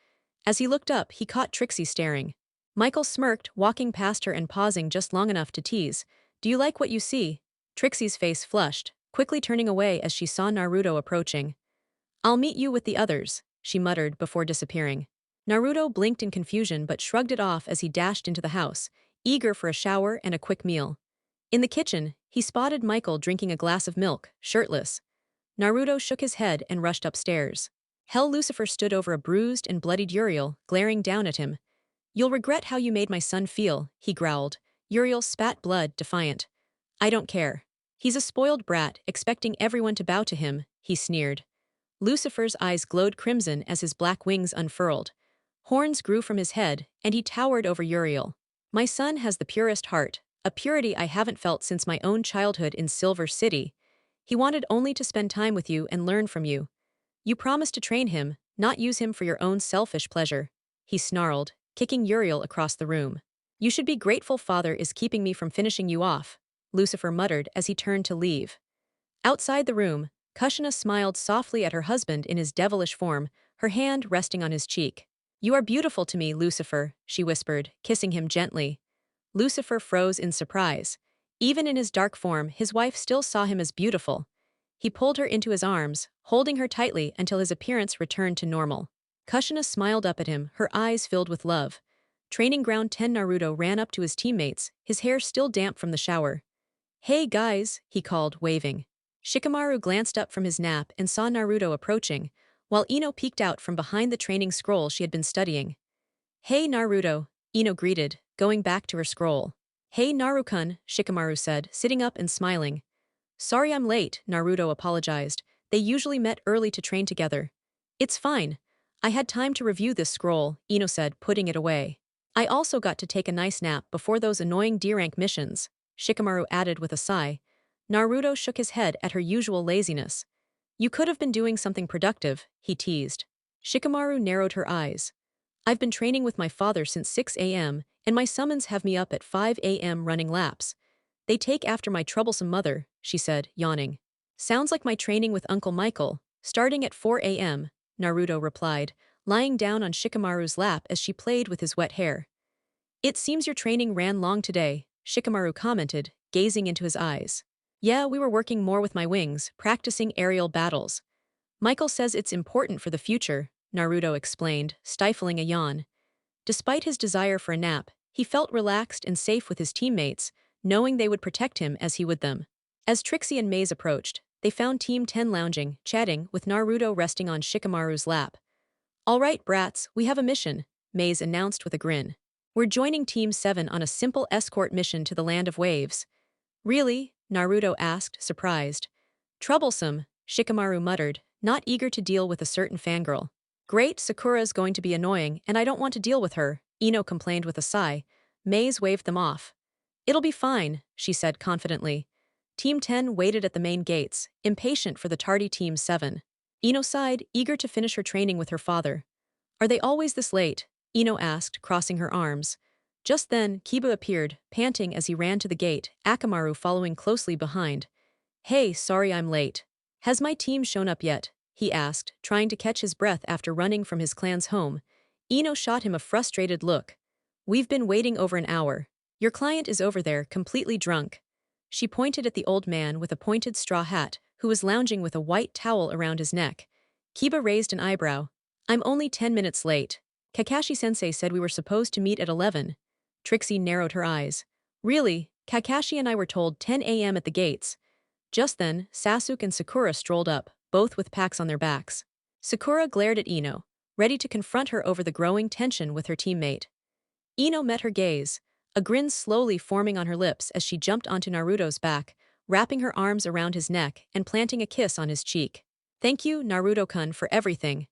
As he looked up, he caught Trixie staring. Michael smirked, walking past her and pausing just long enough to tease. Do you like what you see? Trixie's face flushed, quickly turning away as she saw Naruto approaching. I'll meet you with the others, she muttered before disappearing. Naruto blinked in confusion but shrugged it off as he dashed into the house, eager for a shower and a quick meal. In the kitchen, he spotted Michael drinking a glass of milk, shirtless. Naruto shook his head and rushed upstairs. Hell, Lucifer stood over a bruised and bloodied Uriel, glaring down at him. You'll regret how you made my son feel, he growled. Uriel spat blood, defiant. I don't care. He's a spoiled brat, expecting everyone to bow to him, he sneered. Lucifer's eyes glowed crimson as his black wings unfurled. Horns grew from his head, and he towered over Uriel. My son has the purest heart, a purity I haven't felt since my own childhood in Silver City. He wanted only to spend time with you and learn from you. You promised to train him, not use him for your own selfish pleasure, he snarled, kicking Uriel across the room. You should be grateful father is keeping me from finishing you off, Lucifer muttered as he turned to leave. Outside the room, Kushina smiled softly at her husband in his devilish form, her hand resting on his cheek. You are beautiful to me, Lucifer, she whispered, kissing him gently. Lucifer froze in surprise. Even in his dark form, his wife still saw him as beautiful. He pulled her into his arms, holding her tightly until his appearance returned to normal. Kushina smiled up at him, her eyes filled with love. Training Ground 10 Naruto ran up to his teammates, his hair still damp from the shower. Hey guys, he called, waving. Shikamaru glanced up from his nap and saw Naruto approaching, while Ino peeked out from behind the training scroll she had been studying. Hey Naruto, Ino greeted, going back to her scroll. Hey Narukun, Shikamaru said, sitting up and smiling. Sorry I'm late, Naruto apologized. They usually met early to train together. It's fine. I had time to review this scroll, Ino said, putting it away. I also got to take a nice nap before those annoying D-rank missions, Shikamaru added with a sigh. Naruto shook his head at her usual laziness. You could have been doing something productive, he teased. Shikamaru narrowed her eyes. I've been training with my father since 6 a.m., and my summons have me up at 5 a.m. running laps. They take after my troublesome mother, she said, yawning. Sounds like my training with Uncle Michael, starting at 4 a.m., Naruto replied, lying down on Shikamaru's lap as she played with his wet hair. It seems your training ran long today, Shikamaru commented, gazing into his eyes. Yeah, we were working more with my wings, practicing aerial battles. Michael says it's important for the future, Naruto explained, stifling a yawn. Despite his desire for a nap, he felt relaxed and safe with his teammates, knowing they would protect him as he would them. As Trixie and Maze approached, they found Team 10 lounging, chatting, with Naruto resting on Shikamaru's lap. All right, brats, we have a mission, Maze announced with a grin. We're joining Team 7 on a simple escort mission to the Land of Waves. Really? Naruto asked, surprised. Troublesome, Shikamaru muttered, not eager to deal with a certain fangirl. Great, Sakura's going to be annoying, and I don't want to deal with her, Ino complained with a sigh. Maze waved them off. It'll be fine, she said confidently. Team 10 waited at the main gates, impatient for the tardy Team 7. Ino sighed, eager to finish her training with her father. Are they always this late? Ino asked, crossing her arms. Just then, Kiba appeared, panting as he ran to the gate, Akamaru following closely behind. Hey, sorry I'm late. Has my team shown up yet? He asked, trying to catch his breath after running from his clan's home. Ino shot him a frustrated look. We've been waiting over an hour. Your client is over there, completely drunk. She pointed at the old man with a pointed straw hat, who was lounging with a white towel around his neck. Kiba raised an eyebrow. I'm only 10 minutes late. Kakashi-sensei said we were supposed to meet at 11. Trixie narrowed her eyes. Really, Kakashi and I were told 10 a.m. at the gates. Just then, Sasuke and Sakura strolled up, both with packs on their backs. Sakura glared at Ino, ready to confront her over the growing tension with her teammate. Ino met her gaze, a grin slowly forming on her lips as she jumped onto Naruto's back, wrapping her arms around his neck and planting a kiss on his cheek. Thank you, Naruto-kun, for everything.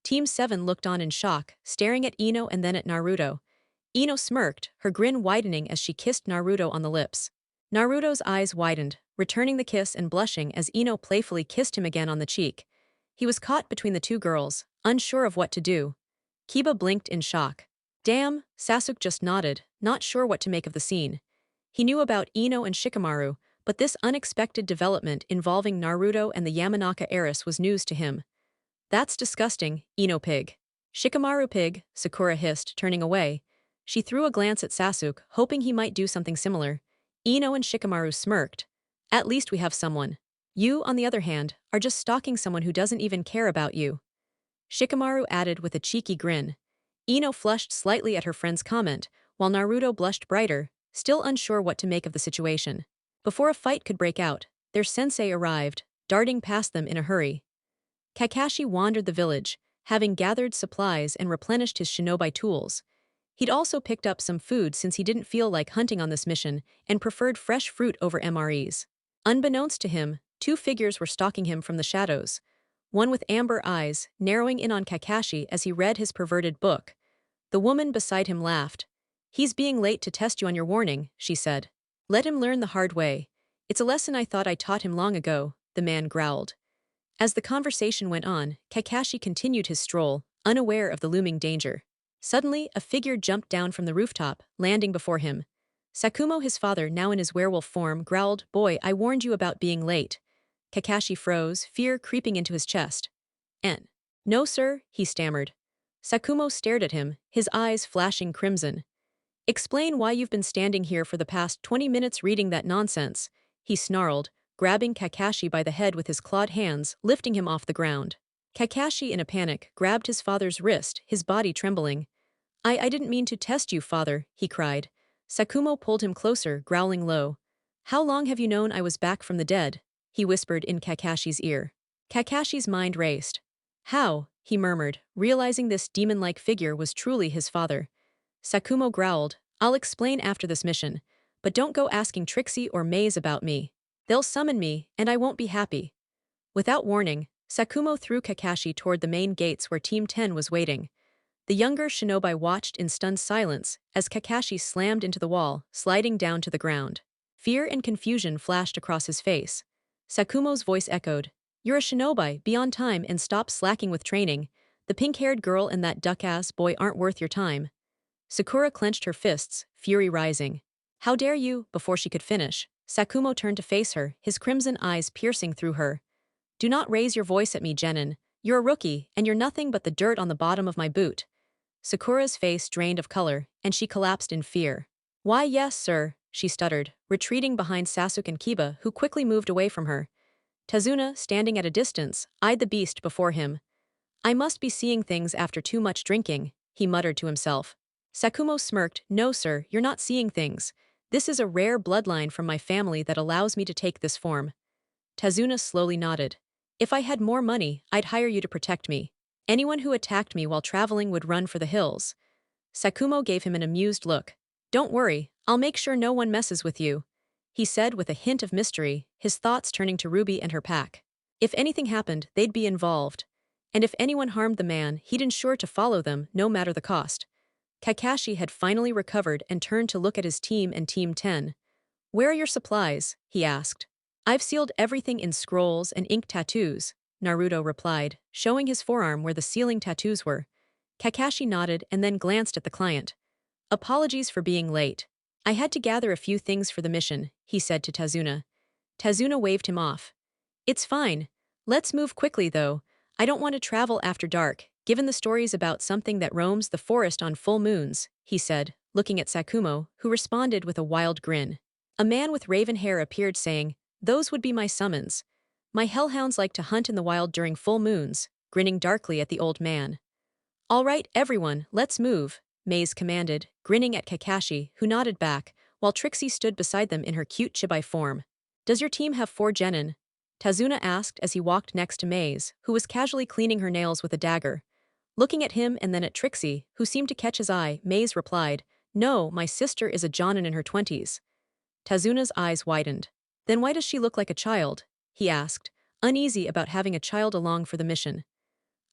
Team 7 looked on in shock, staring at Ino and then at Naruto. Ino smirked, her grin widening as she kissed Naruto on the lips. Naruto's eyes widened, returning the kiss and blushing as Ino playfully kissed him again on the cheek. He was caught between the two girls, unsure of what to do. Kiba blinked in shock. Damn, Sasuke just nodded, not sure what to make of the scene. He knew about Ino and Shikamaru, but this unexpected development involving Naruto and the Yamanaka heiress was news to him. That's disgusting, Ino pig. Shikamaru pig, Sakura hissed, turning away. She threw a glance at Sasuke, hoping he might do something similar. Ino and Shikamaru smirked. At least we have someone. You, on the other hand, are just stalking someone who doesn't even care about you. Shikamaru added with a cheeky grin. Ino flushed slightly at her friend's comment, while Naruto blushed brighter, still unsure what to make of the situation. Before a fight could break out, their sensei arrived, darting past them in a hurry. Kakashi wandered the village, having gathered supplies and replenished his shinobi tools. He'd also picked up some food since he didn't feel like hunting on this mission and preferred fresh fruit over MREs. Unbeknownst to him, two figures were stalking him from the shadows. One with amber eyes, narrowing in on Kakashi as he read his perverted book. The woman beside him laughed. He's being late to test you on your warning, she said. Let him learn the hard way. It's a lesson I thought I taught him long ago, the man growled. As the conversation went on, Kakashi continued his stroll, unaware of the looming danger. Suddenly, a figure jumped down from the rooftop, landing before him. Sakumo, his father, now in his werewolf form, growled, Boy, I warned you about being late. Kakashi froze, fear creeping into his chest. No, sir, he stammered. Sakumo stared at him, his eyes flashing crimson. Explain why you've been standing here for the past 20 minutes reading that nonsense, he snarled, grabbing Kakashi by the head with his clawed hands, lifting him off the ground. Kakashi, in a panic, grabbed his father's wrist, his body trembling. I didn't mean to test you, father, he cried. Sakumo pulled him closer, growling low. How long have you known I was back from the dead? He whispered in Kakashi's ear. Kakashi's mind raced. How? He murmured, realizing this demon-like figure was truly his father. Sakumo growled, I'll explain after this mission, but don't go asking Trixie or Maze about me. They'll summon me, and I won't be happy. Without warning, Sakumo threw Kakashi toward the main gates where Team 10 was waiting. The younger shinobi watched in stunned silence as Kakashi slammed into the wall, sliding down to the ground. Fear and confusion flashed across his face. Sakumo's voice echoed, You're a shinobi, be on time and stop slacking with training. The pink-haired girl and that duck-ass boy aren't worth your time. Sakura clenched her fists, fury rising. How dare you? Before she could finish, Sakumo turned to face her, his crimson eyes piercing through her. Do not raise your voice at me, Genin. You're a rookie, and you're nothing but the dirt on the bottom of my boot. Sakura's face drained of color, and she collapsed in fear. Why yes, sir, she stuttered, retreating behind Sasuke and Kiba, who quickly moved away from her. Tazuna, standing at a distance, eyed the beast before him. I must be seeing things after too much drinking, he muttered to himself. Sakumo smirked, No sir, you're not seeing things. This is a rare bloodline from my family that allows me to take this form. Tazuna slowly nodded. If I had more money, I'd hire you to protect me. Anyone who attacked me while traveling would run for the hills. Sakumo gave him an amused look. Don't worry, I'll make sure no one messes with you, he said with a hint of mystery, his thoughts turning to Ruby and her pack. If anything happened, they'd be involved. And if anyone harmed the man, he'd ensure to follow them, no matter the cost. Kakashi had finally recovered and turned to look at his team and Team 10. Where are your supplies? He asked. I've sealed everything in scrolls and ink tattoos, Naruto replied, showing his forearm where the sealing tattoos were. Kakashi nodded and then glanced at the client. Apologies for being late. I had to gather a few things for the mission, he said to Tazuna. Tazuna waved him off. It's fine. Let's move quickly, though. I don't want to travel after dark, given the stories about something that roams the forest on full moons, he said, looking at Sakumo, who responded with a wild grin. A man with raven hair appeared saying, Those would be my summons. My hellhounds like to hunt in the wild during full moons, grinning darkly at the old man. All right, everyone, let's move, Maze commanded, grinning at Kakashi, who nodded back, while Trixie stood beside them in her cute chibi form. Does your team have 4 genin? Tazuna asked as he walked next to Maze, who was casually cleaning her nails with a dagger. Looking at him and then at Trixie, who seemed to catch his eye, Maze replied, No, my sister is a jonin in her 20s. Tazuna's eyes widened. Then why does she look like a child? He asked, uneasy about having a child along for the mission.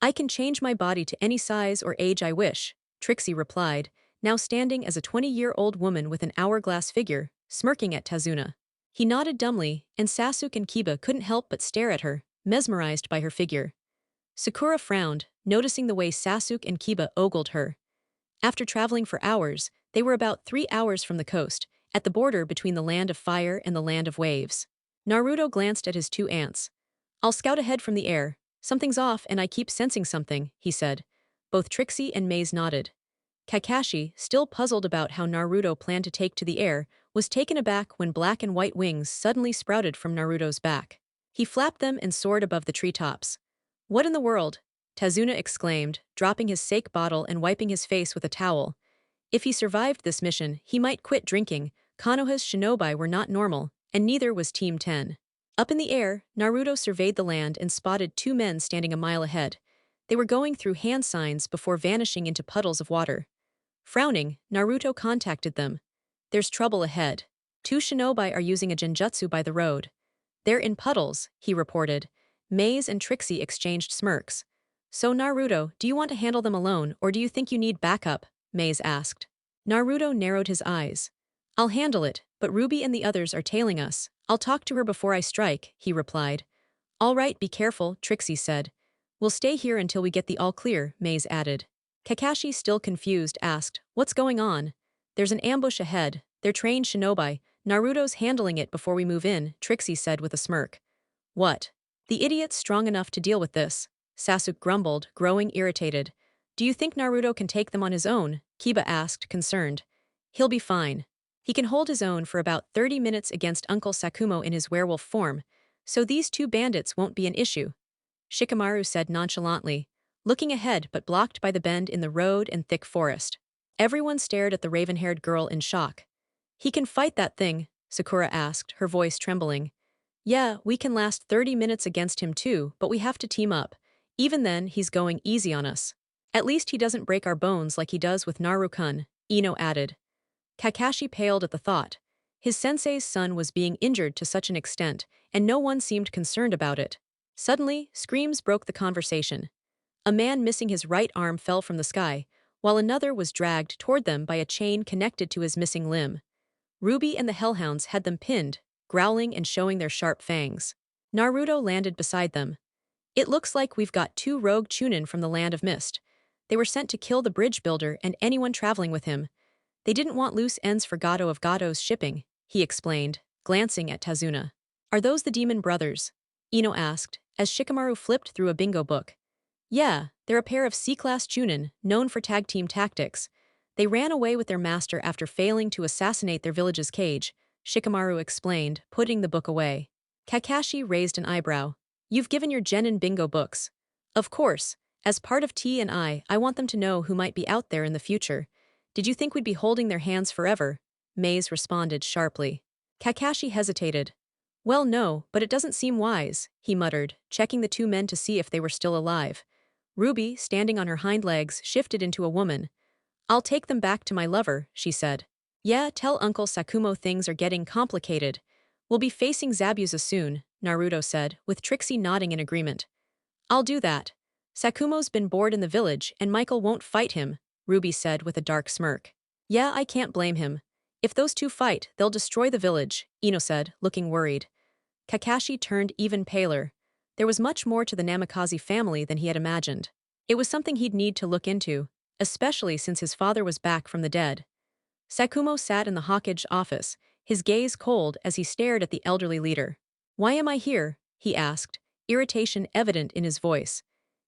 I can change my body to any size or age I wish, Trixie replied, now standing as a 20-year-old woman with an hourglass figure, smirking at Tazuna. He nodded dumbly, and Sasuke and Kiba couldn't help but stare at her, mesmerized by her figure. Sakura frowned, noticing the way Sasuke and Kiba ogled her. After traveling for hours, they were about 3 hours from the coast, at the border between the land of fire and the land of waves. Naruto glanced at his 2 aunts. I'll scout ahead from the air. Something's off and I keep sensing something, he said. Both Trixie and Maze nodded. Kakashi, still puzzled about how Naruto planned to take to the air, was taken aback when black and white wings suddenly sprouted from Naruto's back. He flapped them and soared above the treetops. What in the world? Tazuna exclaimed, dropping his sake bottle and wiping his face with a towel. If he survived this mission, he might quit drinking. Konoha's shinobi were not normal, and neither was Team 10. Up in the air, Naruto surveyed the land and spotted 2 men standing a mile ahead. They were going through hand signs before vanishing into puddles of water. Frowning, Naruto contacted them. There's trouble ahead. 2 shinobi are using a genjutsu by the road. They're in puddles, he reported. Maze and Trixie exchanged smirks. So Naruto, do you want to handle them alone or do you think you need backup? Maze asked. Naruto narrowed his eyes. I'll handle it, but Ruby and the others are tailing us. I'll talk to her before I strike, he replied. All right, be careful, Trixie said. We'll stay here until we get the all clear, Maze added. Kakashi, still confused, asked, What's going on? There's an ambush ahead. They're trained shinobi. Naruto's handling it before we move in, Trixie said with a smirk. What? The idiot's strong enough to deal with this, Sasuke grumbled, growing irritated. Do you think Naruto can take them on his own? Kiba asked, concerned. He'll be fine. He can hold his own for about 30 minutes against Uncle Sakumo in his werewolf form, so these 2 bandits won't be an issue, Shikamaru said nonchalantly, looking ahead but blocked by the bend in the road and thick forest. Everyone stared at the raven-haired girl in shock. He can fight that thing, Sakura asked, her voice trembling. Yeah, we can last 30 minutes against him too, but we have to team up. Even then, he's going easy on us. At least he doesn't break our bones like he does with Naru-kun, Ino added. Kakashi paled at the thought. His sensei's son was being injured to such an extent, and no one seemed concerned about it. Suddenly, screams broke the conversation. A man missing his right arm fell from the sky, while another was dragged toward them by a chain connected to his missing limb. Ruby and the hellhounds had them pinned, growling and showing their sharp fangs. Naruto landed beside them. It looks like we've got 2 rogue Chunin from the Land of Mist. They were sent to kill the bridge builder and anyone traveling with him. They didn't want loose ends for Gato of Gato's shipping, he explained, glancing at Tazuna. Are those the demon brothers? Ino asked, as Shikamaru flipped through a bingo book. Yeah, they're a pair of C-class Chunin, known for tag team tactics. They ran away with their master after failing to assassinate their village's cage, Shikamaru explained, putting the book away. Kakashi raised an eyebrow. You've given your genin bingo books. Of course, as part of T&I want them to know who might be out there in the future. Did you think we'd be holding their hands forever? Maze responded sharply. Kakashi hesitated. Well, no, but it doesn't seem wise, he muttered, checking the 2 men to see if they were still alive. Ruby, standing on her hind legs, shifted into a woman. I'll take them back to my lover, she said. Yeah, tell Uncle Sakumo things are getting complicated. We'll be facing Zabuza soon, Naruto said, with Trixie nodding in agreement. I'll do that. Sakumo's been bored in the village and Michael won't fight him, Ruby said with a dark smirk. Yeah, I can't blame him. If those 2 fight, they'll destroy the village, Ino said, looking worried. Kakashi turned even paler. There was much more to the Namikaze family than he had imagined. It was something he'd need to look into, especially since his father was back from the dead. Sakumo sat in the Hokage office, his gaze cold as he stared at the elderly leader. Why am I here? He asked, irritation evident in his voice.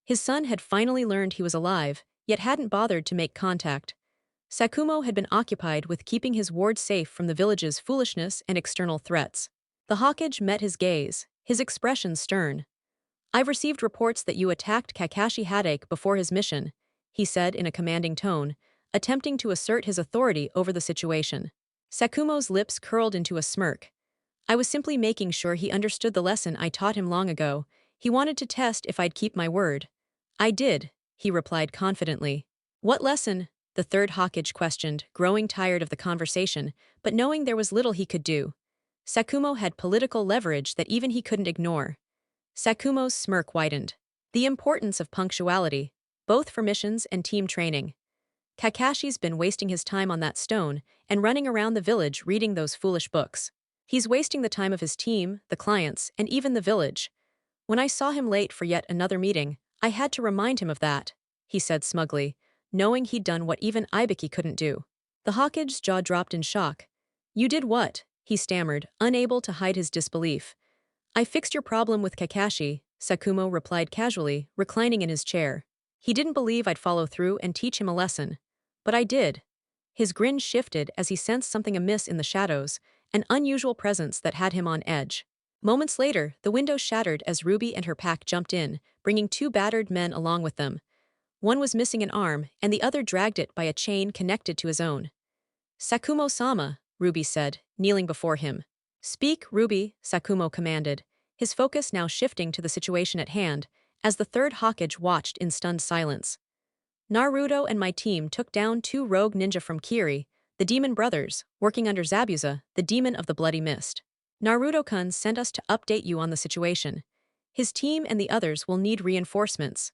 His son had finally learned he was alive, yet hadn't bothered to make contact. Sakumo had been occupied with keeping his ward safe from the village's foolishness and external threats. The Hokage met his gaze, his expression stern. I've received reports that you attacked Kakashi Hadake before his mission, he said in a commanding tone, attempting to assert his authority over the situation. Sakumo's lips curled into a smirk. I was simply making sure he understood the lesson I taught him long ago. He wanted to test if I'd keep my word. I did, he replied confidently. What lesson? The third Hokage questioned, growing tired of the conversation, but knowing there was little he could do. Sakumo had political leverage that even he couldn't ignore. Sakumo's smirk widened. The importance of punctuality, both for missions and team training. Kakashi's been wasting his time on that stone and running around the village reading those foolish books. He's wasting the time of his team, the clients, and even the village. When I saw him late for yet another meeting, I had to remind him of that, he said smugly, knowing he'd done what even Ibiki couldn't do. The Hokage's jaw dropped in shock. You did what? He stammered, unable to hide his disbelief. I fixed your problem with Kakashi, Sakumo replied casually, reclining in his chair. He didn't believe I'd follow through and teach him a lesson. But I did. His grin shifted as he sensed something amiss in the shadows, an unusual presence that had him on edge. Moments later, the window shattered as Ruby and her pack jumped in, bringing two battered men along with them. One was missing an arm, and the other dragged it by a chain connected to his own. Sakumo-sama, Ruby said, kneeling before him. Speak, Ruby, Sakumo commanded, his focus now shifting to the situation at hand, as the third Hokage watched in stunned silence. Naruto and my team took down two rogue ninja from Kiri, the demon brothers, working under Zabuza, the demon of the bloody mist. Naruto-kun sent us to update you on the situation. His team and the others will need reinforcements.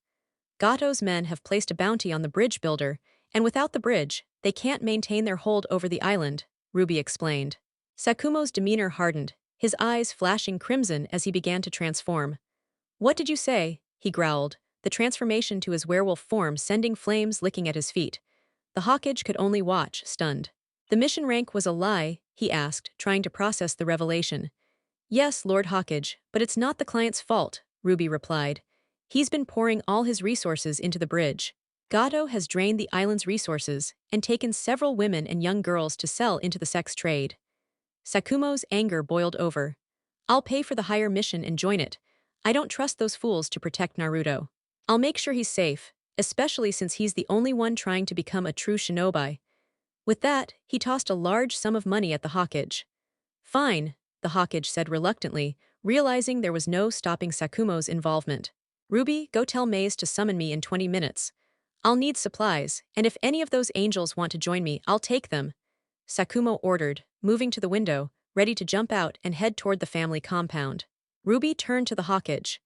Gato's men have placed a bounty on the bridge builder, and without the bridge, they can't maintain their hold over the island, Ruby explained. Sakumo's demeanor hardened, his eyes flashing crimson as he began to transform. What did you say? He growled, the transformation to his werewolf form sending flames licking at his feet. The Hokage could only watch, stunned. The mission rank was a lie, he asked, trying to process the revelation. Yes, Lord Hokage, but it's not the client's fault, Ruby replied. He's been pouring all his resources into the bridge. Gato has drained the island's resources and taken several women and young girls to sell into the sex trade. Sakumo's anger boiled over. I'll pay for the higher mission and join it. I don't trust those fools to protect Naruto. I'll make sure he's safe, especially since he's the only one trying to become a true shinobi. With that, he tossed a large sum of money at the Hokage. Fine, the Hokage said reluctantly, realizing there was no stopping Sakumo's involvement. Ruby, go tell Maze to summon me in 20 minutes. I'll need supplies, and if any of those angels want to join me, I'll take them. Sakumo ordered, moving to the window, ready to jump out and head toward the family compound. Ruby turned to the Hokage.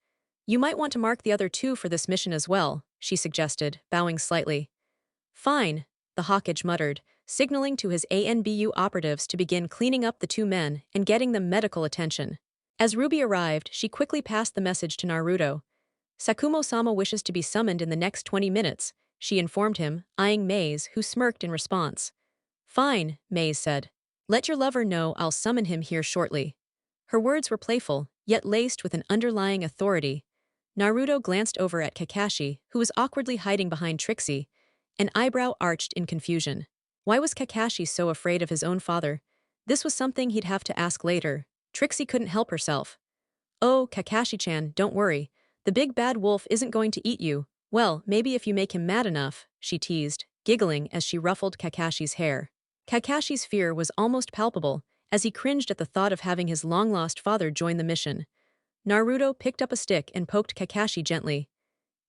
You might want to mark the other two for this mission as well, she suggested, bowing slightly. Fine, the Hokage muttered, signaling to his ANBU operatives to begin cleaning up the two men and getting them medical attention. As Ruby arrived, she quickly passed the message to Naruto. Sakumo-sama wishes to be summoned in the next 20 minutes, she informed him, eyeing Maze, who smirked in response. Fine, Maze said. Let your lover know I'll summon him here shortly. Her words were playful, yet laced with an underlying authority. Naruto glanced over at Kakashi, who was awkwardly hiding behind Trixie, an eyebrow arched in confusion. Why was Kakashi so afraid of his own father? This was something he'd have to ask later. Trixie couldn't help herself. Oh, Kakashi-chan, don't worry. The big bad wolf isn't going to eat you. Well, maybe if you make him mad enough, she teased, giggling as she ruffled Kakashi's hair. Kakashi's fear was almost palpable, as he cringed at the thought of having his long-lost father join the mission. Naruto picked up a stick and poked Kakashi gently.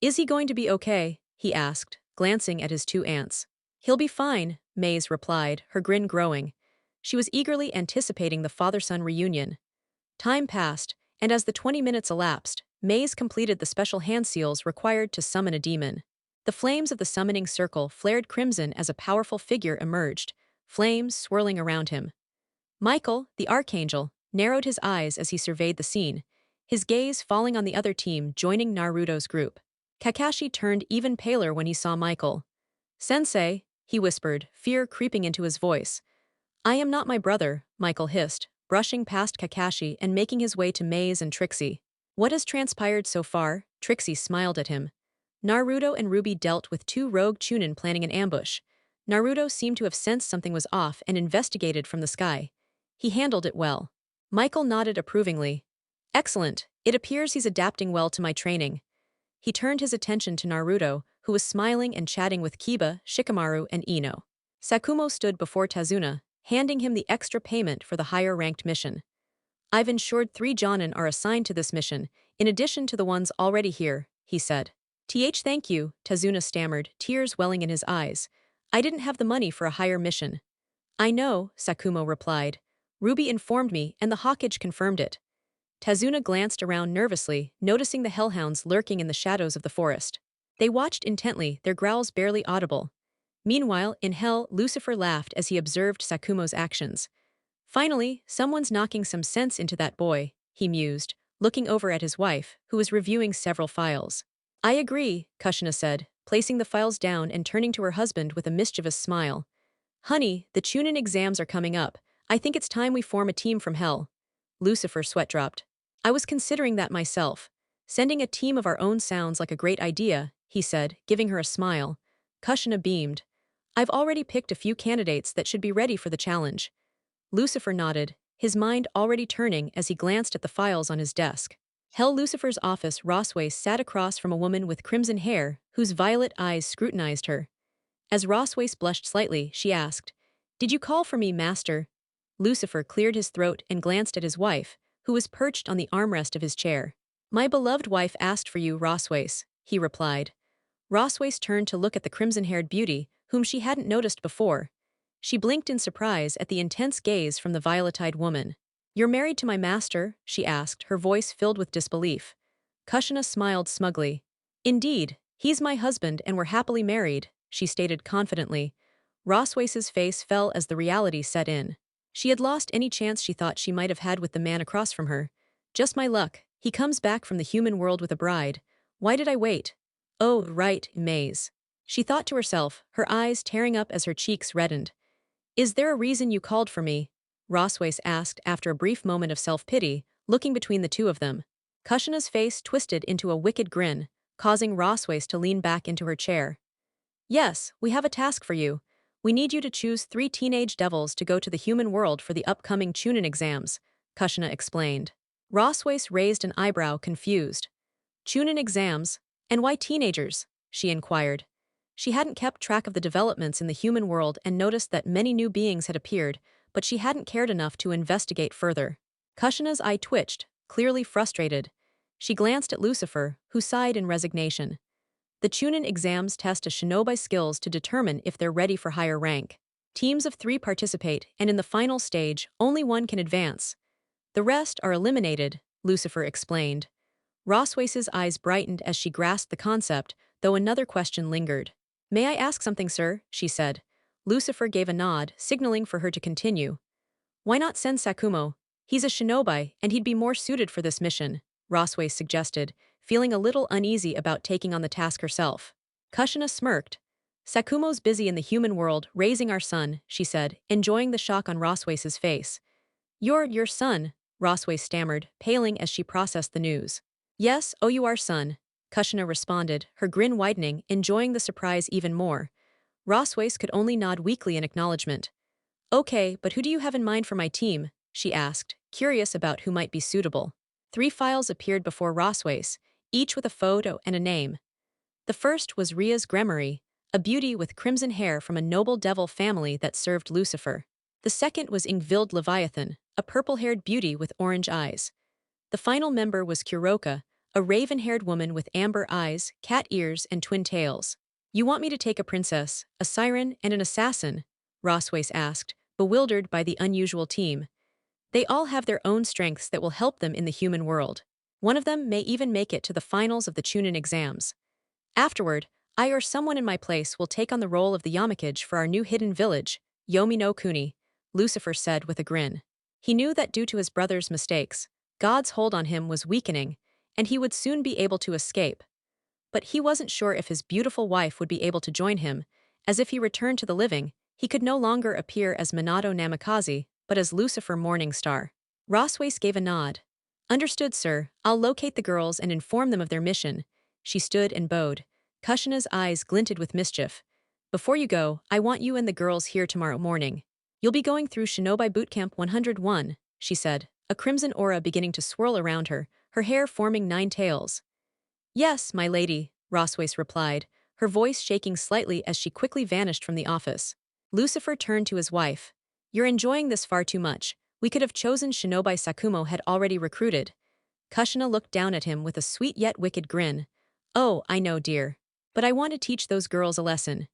Is he going to be okay? He asked, glancing at his two aunts. He'll be fine, Maze replied, her grin growing. She was eagerly anticipating the father-son reunion. Time passed, and as the 20 minutes elapsed, Maze completed the special hand seals required to summon a demon. The flames of the summoning circle flared crimson as a powerful figure emerged, flames swirling around him. Michael, the Archangel, narrowed his eyes as he surveyed the scene, his gaze falling on the other team joining Naruto's group. Kakashi turned even paler when he saw Michael. Sensei, he whispered, fear creeping into his voice. I am not my brother, Michael hissed, brushing past Kakashi and making his way to Maze and Trixie. What has transpired so far? Trixie smiled at him. Naruto and Ruby dealt with two rogue Chunin planning an ambush. Naruto seemed to have sensed something was off and investigated from the sky. He handled it well. Michael nodded approvingly. Excellent, it appears he's adapting well to my training. He turned his attention to Naruto, who was smiling and chatting with Kiba, Shikamaru, and Ino. Sakumo stood before Tazuna, handing him the extra payment for the higher-ranked mission. I've ensured 3 Jonin are assigned to this mission, in addition to the ones already here, he said. Thank you, Tazuna stammered, tears welling in his eyes. I didn't have the money for a higher mission. I know, Sakumo replied. Ruby informed me and the Hawkage confirmed it. Tazuna glanced around nervously, noticing the hellhounds lurking in the shadows of the forest. They watched intently, their growls barely audible. Meanwhile, in hell, Lucifer laughed as he observed Sakumo's actions. Finally, someone's knocking some sense into that boy, he mused, looking over at his wife, who was reviewing several files. I agree, Kushina said, placing the files down and turning to her husband with a mischievous smile. Honey, the Chunin exams are coming up. I think it's time we form a team from hell. Lucifer sweat dropped. I was considering that myself. Sending a team of our own sounds like a great idea, he said, giving her a smile. Kushina beamed. I've already picked a few candidates that should be ready for the challenge. Lucifer nodded, his mind already turning as he glanced at the files on his desk. Hell Lucifer's office Rossways sat across from a woman with crimson hair, whose violet eyes scrutinized her. As Rossways blushed slightly, she asked, Did you call for me, master? Lucifer cleared his throat and glanced at his wife, who was perched on the armrest of his chair. My beloved wife asked for you, Rossways, he replied. Rossways turned to look at the crimson-haired beauty, whom she hadn't noticed before. She blinked in surprise at the intense gaze from the violet-eyed woman. You're married to my master? She asked, her voice filled with disbelief. Kushina smiled smugly. Indeed, he's my husband and we're happily married, she stated confidently. Rossways's face fell as the reality set in. She had lost any chance she thought she might have had with the man across from her. Just my luck, he comes back from the human world with a bride. Why did I wait? Oh, right, Maze. She thought to herself, her eyes tearing up as her cheeks reddened. Is there a reason you called for me? Rossways asked after a brief moment of self-pity, looking between the two of them. Kushina's face twisted into a wicked grin, causing Rossways to lean back into her chair. Yes, we have a task for you. We need you to choose 3 teenage devils to go to the human world for the upcoming Chunin exams, Kushina explained. Rossways raised an eyebrow, confused. Chunin exams? And why teenagers? She inquired. She hadn't kept track of the developments in the human world and noticed that many new beings had appeared, but she hadn't cared enough to investigate further. Kushina's eye twitched, clearly frustrated. She glanced at Lucifer, who sighed in resignation. The Chunin exams test a shinobi's skills to determine if they're ready for higher rank. Teams of 3 participate, and in the final stage, only one can advance. The rest are eliminated, Lucifer explained. Rossways's eyes brightened as she grasped the concept, though another question lingered. May I ask something, sir? She said. Lucifer gave a nod, signaling for her to continue. Why not send Sakumo? He's a shinobi, and he'd be more suited for this mission, Rossways suggested, feeling a little uneasy about taking on the task herself. Kushina smirked. Sakumo's busy in the human world, raising our son, she said, enjoying the shock on Rossways's face. Your son, Rossways stammered, paling as she processed the news. Yes, our son, Kushina responded, her grin widening, enjoying the surprise even more. Rossways could only nod weakly in acknowledgement. Okay, but who do you have in mind for my team? She asked, curious about who might be suitable. 3 files appeared before Rossways, each with a photo and a name. The first was Ria's Gremory, a beauty with crimson hair from a noble devil family that served Lucifer. The second was Ingvild Leviathan, a purple-haired beauty with orange eyes. The final member was Kuroka, a raven-haired woman with amber eyes, cat ears, and twin tails. You want me to take a princess, a siren, and an assassin? Rossways asked, bewildered by the unusual team. They all have their own strengths that will help them in the human world. One of them may even make it to the finals of the Chunin exams. Afterward, I or someone in my place will take on the role of the Yamakage for our new hidden village, Yomi no Kuni, Lucifer said with a grin. He knew that due to his brother's mistakes, God's hold on him was weakening, and he would soon be able to escape. But he wasn't sure if his beautiful wife would be able to join him, as if he returned to the living, he could no longer appear as Minato Namikaze, but as Lucifer Morningstar. Rossways gave a nod. Understood, sir. I'll locate the girls and inform them of their mission. She stood and bowed. Kushina's eyes glinted with mischief. Before you go, I want you and the girls here tomorrow morning. You'll be going through Shinobi Bootcamp 101, she said, a crimson aura beginning to swirl around her, her hair forming 9 tails. Yes, my lady, Rossways replied, her voice shaking slightly as she quickly vanished from the office. Lucifer turned to his wife. "You're enjoying this far too much. We could have chosen Shinobi Sakumo had already recruited." Kushina looked down at him with a sweet yet wicked grin. "Oh, I know, dear. But I want to teach those girls a lesson."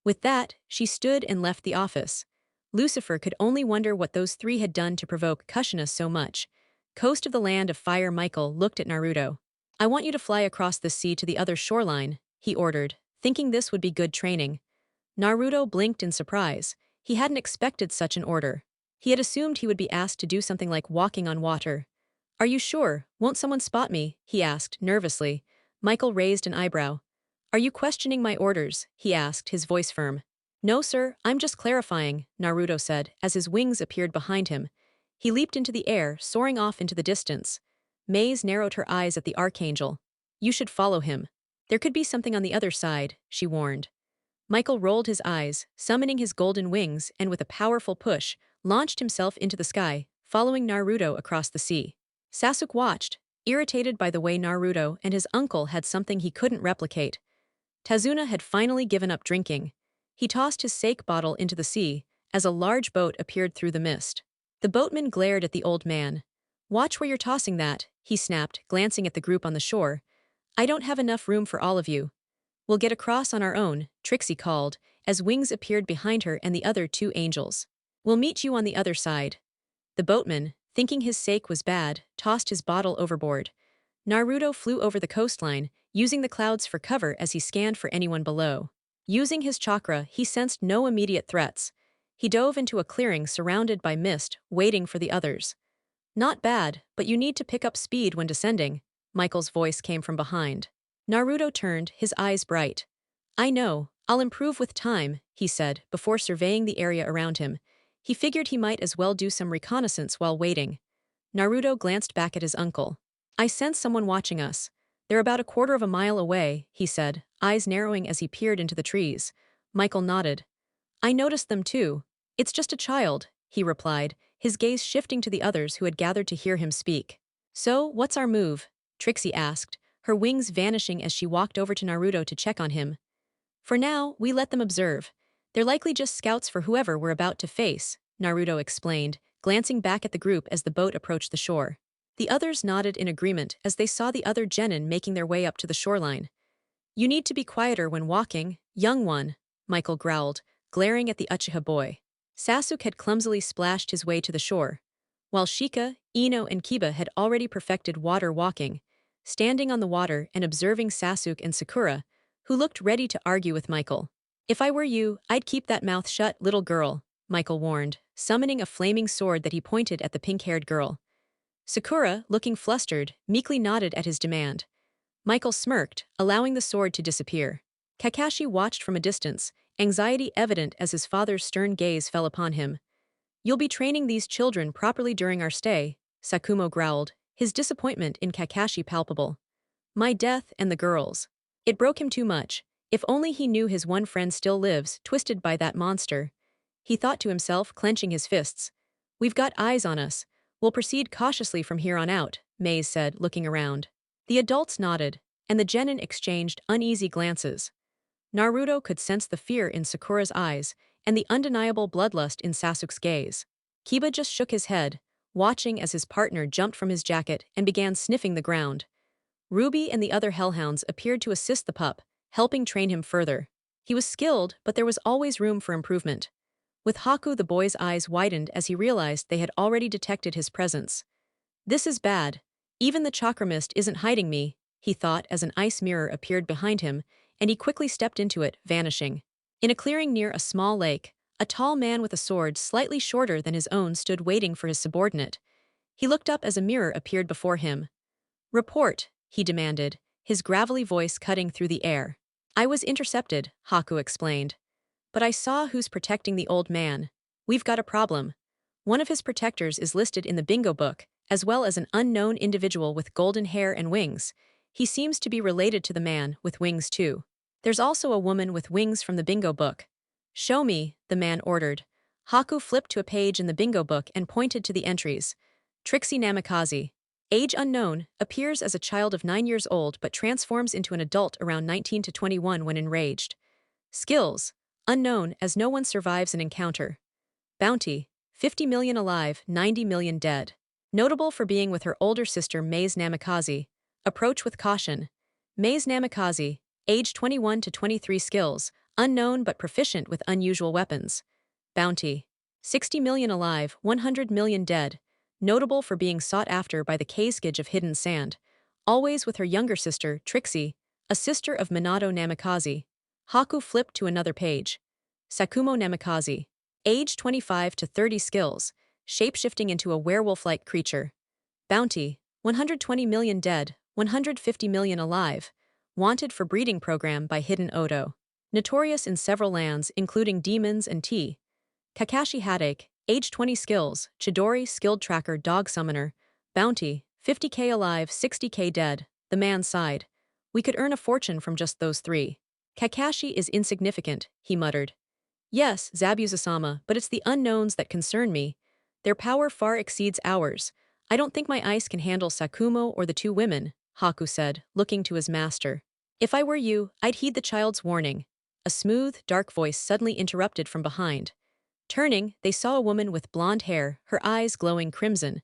With that, she stood and left the office. Lucifer could only wonder what those three had done to provoke Kushina so much. Coast of the Land of Fire Michael looked at Naruto. "I want you to fly across the sea to the other shoreline," he ordered, thinking this would be good training. Naruto blinked in surprise. He hadn't expected such an order. He had assumed he would be asked to do something like walking on water. "Are you sure? Won't someone spot me?" he asked, nervously. Michael raised an eyebrow. "Are you questioning my orders?" he asked, his voice firm. "No, sir, I'm just clarifying," Naruto said, as his wings appeared behind him. He leaped into the air, soaring off into the distance. Maze narrowed her eyes at the Archangel. "You should follow him. There could be something on the other side," she warned. Michael rolled his eyes, summoning his golden wings, and with a powerful push, launched himself into the sky, following Naruto across the sea. Sasuke watched, irritated by the way Naruto and his uncle had something he couldn't replicate. Tazuna had finally given up drinking. He tossed his sake bottle into the sea, as a large boat appeared through the mist. The boatman glared at the old man. "Watch where you're tossing that," he snapped, glancing at the group on the shore. "I don't have enough room for all of you." "We'll get across on our own," Trixie called, as wings appeared behind her and the other two angels. "We'll meet you on the other side." The boatman, thinking his sake was bad, tossed his bottle overboard. Naruto flew over the coastline, using the clouds for cover as he scanned for anyone below. Using his chakra, he sensed no immediate threats. He dove into a clearing surrounded by mist, waiting for the others. "Not bad, but you need to pick up speed when descending," Michael's voice came from behind. Naruto turned, his eyes bright. "I know, I'll improve with time," he said, before surveying the area around him. He figured he might as well do some reconnaissance while waiting. Naruto glanced back at his uncle. "I sense someone watching us. They're about a quarter of a mile away," he said, eyes narrowing as he peered into the trees. Michael nodded. "I noticed them too. It's just a child," he replied, his gaze shifting to the others who had gathered to hear him speak. "So, what's our move?" Trixie asked, her wings vanishing as she walked over to Naruto to check on him. "For now, we let them observe. They're likely just scouts for whoever we're about to face," Naruto explained, glancing back at the group as the boat approached the shore. The others nodded in agreement as they saw the other genin making their way up to the shoreline. "You need to be quieter when walking, young one," Michael growled, glaring at the Uchiha boy. Sasuke had clumsily splashed his way to the shore, while Shika, Ino and Kiba had already perfected water walking, standing on the water and observing Sasuke and Sakura, who looked ready to argue with Michael. "If I were you, I'd keep that mouth shut, little girl," Michael warned, summoning a flaming sword that he pointed at the pink-haired girl. Sakura, looking flustered, meekly nodded at his demand. Michael smirked, allowing the sword to disappear. Kakashi watched from a distance, anxiety evident as his father's stern gaze fell upon him. "You'll be training these children properly during our stay," Sakumo growled, his disappointment in Kakashi palpable. "My death and the girls." It broke him too much. If only he knew his one friend still lives, twisted by that monster. He thought to himself, clenching his fists. "We've got eyes on us. We'll proceed cautiously from here on out," Maze said, looking around. The adults nodded, and the genin exchanged uneasy glances. Naruto could sense the fear in Sakura's eyes and the undeniable bloodlust in Sasuke's gaze. Kiba just shook his head, watching as his partner jumped from his jacket and began sniffing the ground. Ruby and the other hellhounds appeared to assist the pup, helping train him further. He was skilled, but there was always room for improvement. With Haku, the boy's eyes widened as he realized they had already detected his presence. "This is bad. Even the chakra mist isn't hiding me," he thought as an ice mirror appeared behind him, and he quickly stepped into it, vanishing. In a clearing near a small lake, a tall man with a sword slightly shorter than his own stood waiting for his subordinate. He looked up as a mirror appeared before him. "Report," he demanded, his gravelly voice cutting through the air. "I was intercepted," Haku explained. "But I saw who's protecting the old man. We've got a problem. One of his protectors is listed in the bingo book, as well as an unknown individual with golden hair and wings. He seems to be related to the man with wings too. There's also a woman with wings from the bingo book." "Show me," the man ordered. Haku flipped to a page in the bingo book and pointed to the entries. "Trixie Namikaze." Age unknown, appears as a child of 9 years old but transforms into an adult around 19 to 21 when enraged. Skills, unknown as no one survives an encounter. Bounty, 50 million alive, 90 million dead. Notable for being with her older sister Maze Namikaze. Approach with caution. Maze Namikaze, age 21 to 23 skills, unknown but proficient with unusual weapons. Bounty, 60 million alive, 100 million dead. Notable for being sought after by the Kazekage of Hidden Sand. Always with her younger sister, Trixie, a sister of Minato Namikaze. Haku flipped to another page. Sakumo Namikaze, age 25 to 30 skills, shapeshifting into a werewolf-like creature. Bounty, 120 million dead, 150 million alive. Wanted for breeding program by Hidden Odo. Notorious in several lands, including demons and tea. Kakashi Hadake, age 20 skills, Chidori skilled tracker dog summoner. Bounty, 50k alive, 60k dead. The man sighed. We could earn a fortune from just those three. Kakashi is insignificant, he muttered. Yes, Zabuza-sama, but it's the unknowns that concern me. Their power far exceeds ours. I don't think my ice can handle Sakumo or the two women, Haku said, looking to his master. If I were you, I'd heed the child's warning. A smooth, dark voice suddenly interrupted from behind. Turning, they saw a woman with blonde hair, her eyes glowing crimson.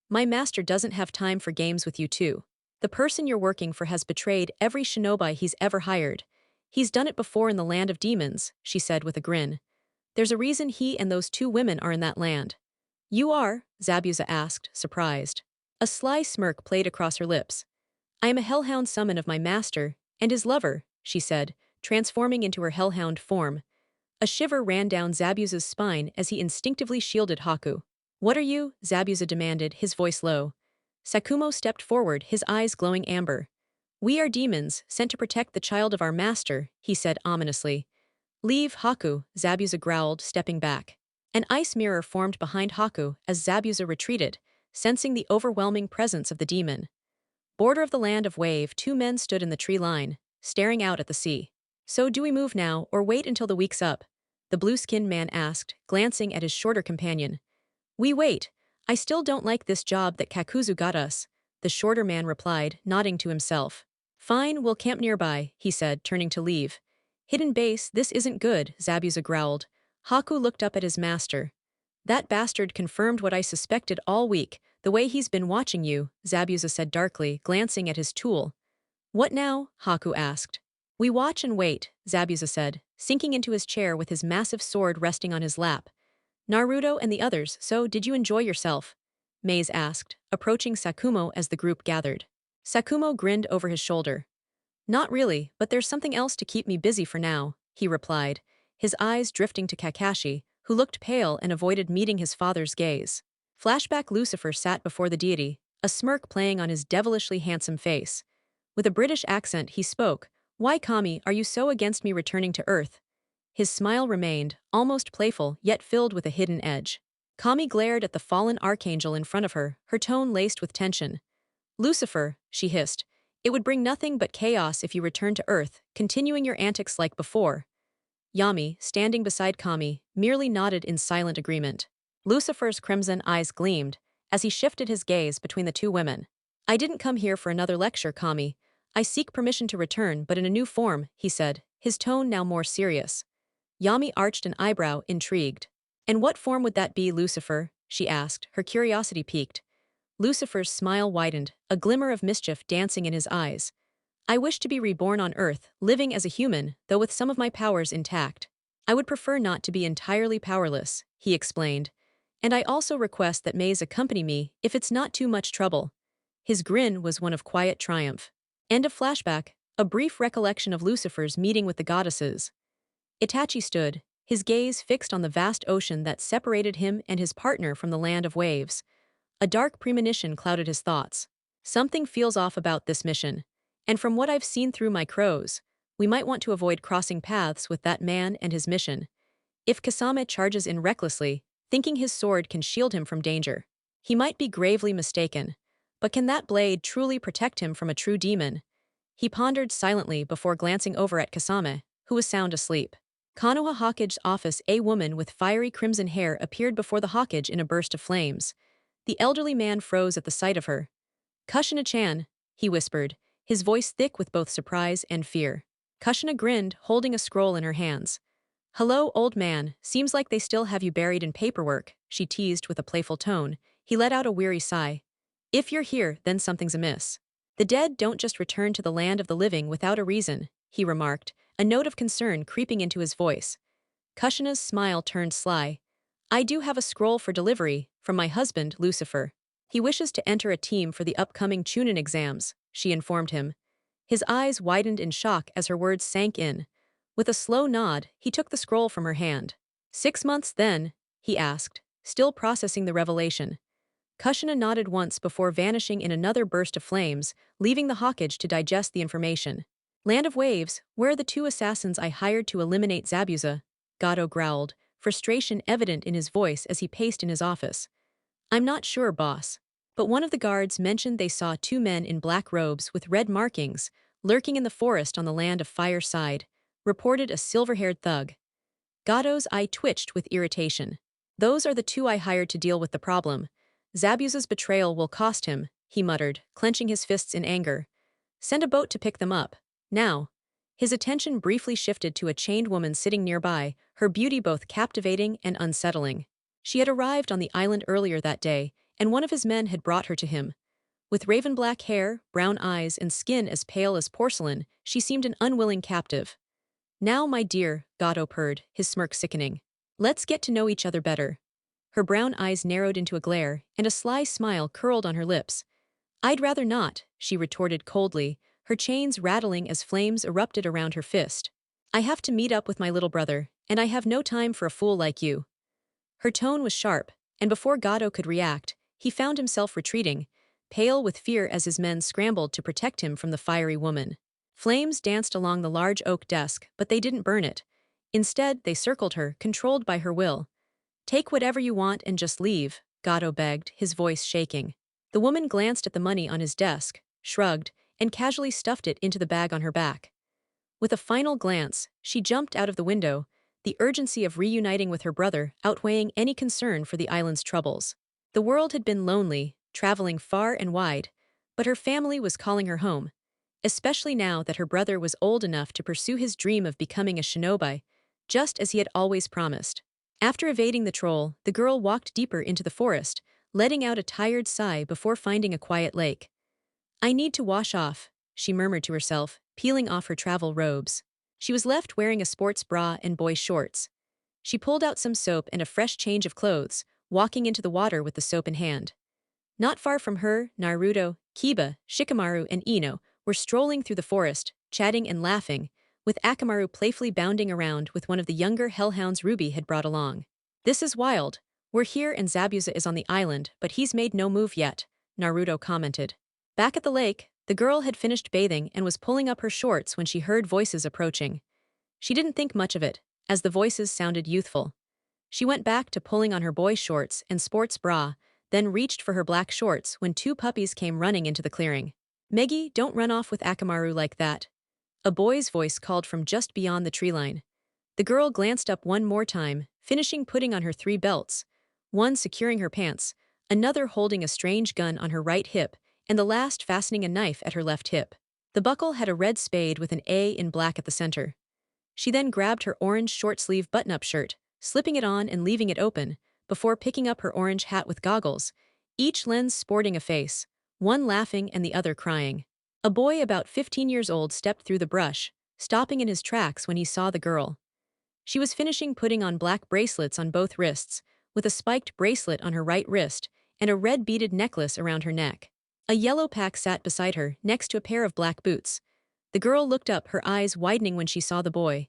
My master doesn't have time for games with you two. The person you're working for has betrayed every shinobi he's ever hired. He's done it before in the land of demons, she said with a grin. There's a reason he and those two women are in that land. You are? Zabuza asked, surprised. A sly smirk played across her lips. I am a hellhound summon of my master, and his lover, she said, transforming into her hellhound form. A shiver ran down Zabuza's spine as he instinctively shielded Haku. What are you? Zabuza demanded, his voice low. Sakumo stepped forward, his eyes glowing amber. We are demons, sent to protect the child of our master, he said ominously. Leave, Haku, Zabuza growled, stepping back. An ice mirror formed behind Haku as Zabuza retreated, sensing the overwhelming presence of the demon. Border of the land of wave, two men stood in the tree line, staring out at the sea. So do we move now, or wait until the week's up? The blue-skinned man asked, glancing at his shorter companion. We wait. I still don't like this job that Kakuzu got us, the shorter man replied, nodding to himself. Fine, we'll camp nearby, he said, turning to leave. Hidden base, this isn't good, Zabuza growled. Haku looked up at his master. That bastard confirmed what I suspected all week, the way he's been watching you, Zabuza said darkly, glancing at his tool. What now? Haku asked. We watch and wait, Zabuza said, sinking into his chair with his massive sword resting on his lap. Naruto and the others, so did you enjoy yourself? Maze asked, approaching Sakumo as the group gathered. Sakumo grinned over his shoulder. Not really, but there's something else to keep me busy for now, he replied, his eyes drifting to Kakashi, who looked pale and avoided meeting his father's gaze. Flashback Lucifer sat before the deity, a smirk playing on his devilishly handsome face. With a British accent he spoke, Why, Kami, are you so against me returning to Earth? His smile remained, almost playful, yet filled with a hidden edge. Kami glared at the fallen Archangel in front of her, her tone laced with tension. Lucifer, she hissed, it would bring nothing but chaos if you returned to Earth, continuing your antics like before. Yami, standing beside Kami, merely nodded in silent agreement. Lucifer's crimson eyes gleamed, as he shifted his gaze between the two women. I didn't come here for another lecture, Kami. I seek permission to return, but in a new form, he said, his tone now more serious. Yami arched an eyebrow, intrigued. And what form would that be, Lucifer? She asked, her curiosity piqued. Lucifer's smile widened, a glimmer of mischief dancing in his eyes. I wish to be reborn on Earth, living as a human, though with some of my powers intact. I would prefer not to be entirely powerless, he explained. And I also request that Maze accompany me, if it's not too much trouble. His grin was one of quiet triumph. End of flashback, a brief recollection of Lucifer's meeting with the goddesses. Itachi stood, his gaze fixed on the vast ocean that separated him and his partner from the land of waves. A dark premonition clouded his thoughts. Something feels off about this mission. And from what I've seen through my crows, we might want to avoid crossing paths with that man and his mission. If Kasame charges in recklessly, thinking his sword can shield him from danger, he might be gravely mistaken. But can that blade truly protect him from a true demon? He pondered silently before glancing over at Kasame, who was sound asleep. Konoha Hokage's office. A woman with fiery crimson hair appeared before the Hokage in a burst of flames. The elderly man froze at the sight of her. Kushina-chan, he whispered, his voice thick with both surprise and fear. Kushina grinned, holding a scroll in her hands. Hello, old man, seems like they still have you buried in paperwork, she teased with a playful tone. He let out a weary sigh. If you're here, then something's amiss. The dead don't just return to the land of the living without a reason, he remarked, a note of concern creeping into his voice. Kushina's smile turned sly. I do have a scroll for delivery, from my husband, Lucifer. He wishes to enter a team for the upcoming Chunin exams, she informed him. His eyes widened in shock as her words sank in. With a slow nod, he took the scroll from her hand. 6 months then? He asked, still processing the revelation. Kushina nodded once before vanishing in another burst of flames, leaving the Hawkage to digest the information. Land of Waves, where are the 2 assassins I hired to eliminate Zabuza? Gato growled, frustration evident in his voice as he paced in his office. I'm not sure, boss. But one of the guards mentioned they saw 2 men in black robes with red markings, lurking in the forest on the land of Fire side, reported a silver-haired thug. Gato's eye twitched with irritation. Those are the 2 I hired to deal with the problem. Zabuza's betrayal will cost him, he muttered, clenching his fists in anger. Send a boat to pick them up. Now. His attention briefly shifted to a chained woman sitting nearby, her beauty both captivating and unsettling. She had arrived on the island earlier that day, and one of his men had brought her to him. With raven-black hair, brown eyes, and skin as pale as porcelain, she seemed an unwilling captive. Now, my dear, Gato purred, his smirk sickening. Let's get to know each other better. Her brown eyes narrowed into a glare, and a sly smile curled on her lips. I'd rather not, she retorted coldly, her chains rattling as flames erupted around her fist. I have to meet up with my little brother, and I have no time for a fool like you. Her tone was sharp, and before Gato could react, he found himself retreating, pale with fear as his men scrambled to protect him from the fiery woman. Flames danced along the large oak desk, but they didn't burn it. Instead, they circled her, controlled by her will. Take whatever you want and just leave, Gato begged, his voice shaking. The woman glanced at the money on his desk, shrugged, and casually stuffed it into the bag on her back. With a final glance, she jumped out of the window, the urgency of reuniting with her brother outweighing any concern for the island's troubles. The world had been lonely, traveling far and wide, but her family was calling her home, especially now that her brother was old enough to pursue his dream of becoming a shinobi, just as he had always promised. After evading the troll, the girl walked deeper into the forest, letting out a tired sigh before finding a quiet lake. I need to wash off, she murmured to herself, peeling off her travel robes. She was left wearing a sports bra and boy shorts. She pulled out some soap and a fresh change of clothes, walking into the water with the soap in hand. Not far from her, Naruto, Kiba, Shikamaru, and Ino were strolling through the forest, chatting and laughing, with Akamaru playfully bounding around with one of the younger hellhounds Ruby had brought along. This is wild. We're here and Zabuza is on the island, but he's made no move yet, Naruto commented. Back at the lake, the girl had finished bathing and was pulling up her shorts when she heard voices approaching. She didn't think much of it, as the voices sounded youthful. She went back to pulling on her boy shorts and sports bra, then reached for her black shorts when 2 puppies came running into the clearing. Meggy, don't run off with Akamaru like that. A boy's voice called from just beyond the tree line. The girl glanced up one more time, finishing putting on her 3 belts, one securing her pants, another holding a strange gun on her right hip, and the last fastening a knife at her left hip. The buckle had a red spade with an A in black at the center. She then grabbed her orange short-sleeve button-up shirt, slipping it on and leaving it open, before picking up her orange hat with goggles, each lens sporting a face, one laughing and the other crying. A boy about 15 years old stepped through the brush, stopping in his tracks when he saw the girl. She was finishing putting on black bracelets on both wrists, with a spiked bracelet on her right wrist and a red beaded necklace around her neck. A yellow pack sat beside her, next to a pair of black boots. The girl looked up, her eyes widening when she saw the boy.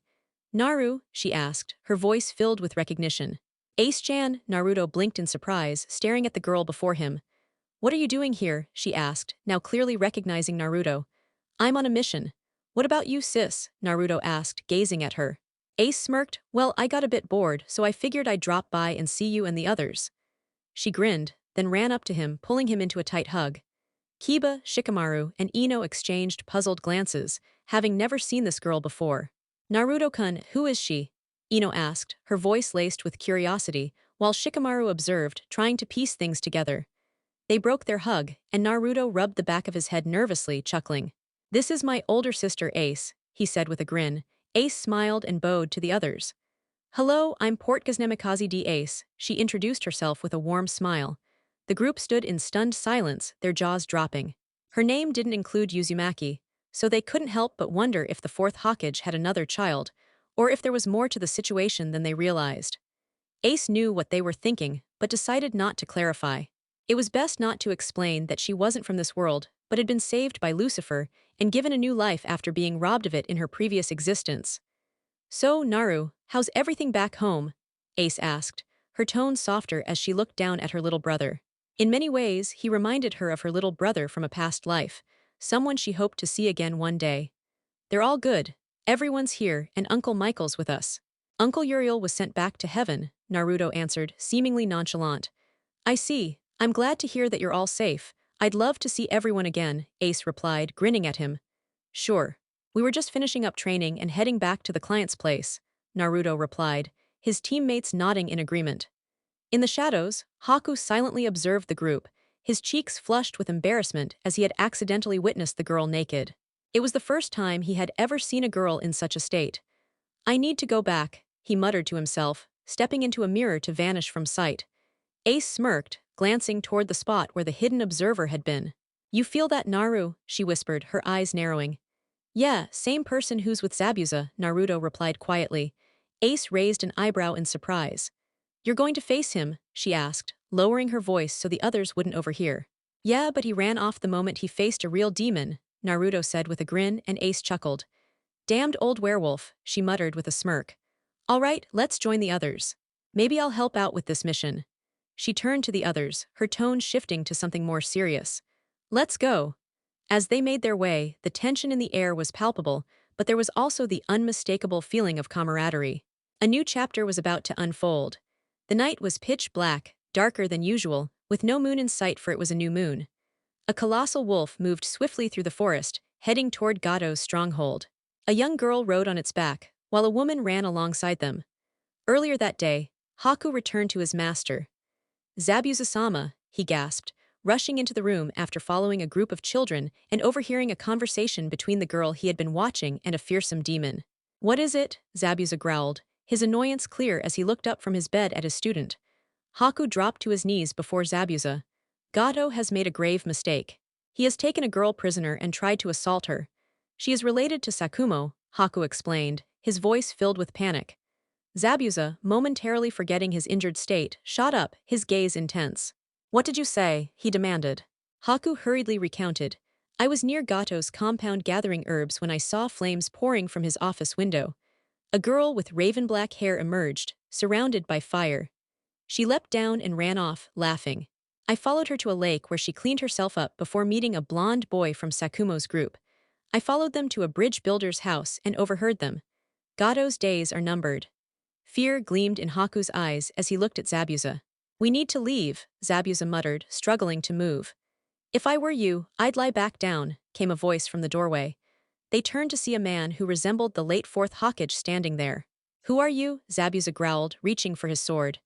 Naru, she asked, her voice filled with recognition. Ace-chan, Naruto blinked in surprise, staring at the girl before him. What are you doing here? She asked, now clearly recognizing Naruto. I'm on a mission. What about you, sis? Naruto asked, gazing at her. Ace smirked. Well, I got a bit bored, so I figured I'd drop by and see you and the others. She grinned, then ran up to him, pulling him into a tight hug. Kiba, Shikamaru, and Ino exchanged puzzled glances, having never seen this girl before. Naruto-kun, who is she? Ino asked, her voice laced with curiosity, while Shikamaru observed, trying to piece things together. They broke their hug, and Naruto rubbed the back of his head nervously, chuckling. "This is my older sister Ace," he said with a grin. Ace smiled and bowed to the others. "Hello, I'm Portgasnemikaze D. Ace," she introduced herself with a warm smile. The group stood in stunned silence, their jaws dropping. Her name didn't include Uzumaki, so they couldn't help but wonder if the fourth Hokage had another child, or if there was more to the situation than they realized. Ace knew what they were thinking, but decided not to clarify. It was best not to explain that she wasn't from this world, but had been saved by Lucifer and given a new life after being robbed of it in her previous existence. "So, Naru, how's everything back home?" Ace asked, her tone softer as she looked down at her little brother. In many ways, he reminded her of her little brother from a past life, someone she hoped to see again one day. "They're all good. Everyone's here, and Uncle Michael's with us." "Uncle Uriel was sent back to heaven," Naruto answered, seemingly nonchalant. "I see. I'm glad to hear that you're all safe. I'd love to see everyone again," Ace replied, grinning at him. "Sure. We were just finishing up training and heading back to the client's place," Naruto replied, his teammates nodding in agreement. In the shadows, Haku silently observed the group, his cheeks flushed with embarrassment as he had accidentally witnessed the girl naked. It was the first time he had ever seen a girl in such a state. "I need to go back," he muttered to himself, stepping into a mirror to vanish from sight. Ace smirked, glancing toward the spot where the hidden observer had been. "You feel that, Naru?" she whispered, her eyes narrowing. "Yeah, same person who's with Zabuza," Naruto replied quietly. Ace raised an eyebrow in surprise. "You're going to face him?" she asked, lowering her voice so the others wouldn't overhear. "Yeah, but he ran off the moment he faced a real demon," Naruto said with a grin, and Ace chuckled. "Damned old werewolf," she muttered with a smirk. "All right, let's join the others. Maybe I'll help out with this mission." She turned to the others, her tone shifting to something more serious. "Let's go." As they made their way, the tension in the air was palpable, but there was also the unmistakable feeling of camaraderie. A new chapter was about to unfold. The night was pitch black, darker than usual, with no moon in sight for it was a new moon. A colossal wolf moved swiftly through the forest, heading toward Gato's stronghold. A young girl rode on its back, while a woman ran alongside them. Earlier that day, Haku returned to his master. "Zabuza-sama," he gasped, rushing into the room after following a group of children and overhearing a conversation between the girl he had been watching and a fearsome demon. "What is it?" Zabuza growled, his annoyance clear as he looked up from his bed at his student. Haku dropped to his knees before Zabuza. "Gato has made a grave mistake. He has taken a girl prisoner and tried to assault her. She is related to Sakumo," Haku explained, his voice filled with panic. Zabuza, momentarily forgetting his injured state, shot up, his gaze intense. "What did you say?" he demanded. Haku hurriedly recounted. "I was near Gato's compound gathering herbs when I saw flames pouring from his office window. A girl with raven-black hair emerged, surrounded by fire. She leapt down and ran off, laughing. I followed her to a lake where she cleaned herself up before meeting a blonde boy from Sakumo's group. I followed them to a bridge builder's house and overheard them. Gato's days are numbered." Fear gleamed in Haku's eyes as he looked at Zabuza. "We need to leave," Zabuza muttered, struggling to move. "If I were you, I'd lie back down," came a voice from the doorway. They turned to see a man who resembled the late fourth Hokage standing there. "Who are you?" Zabuza growled, reaching for his sword.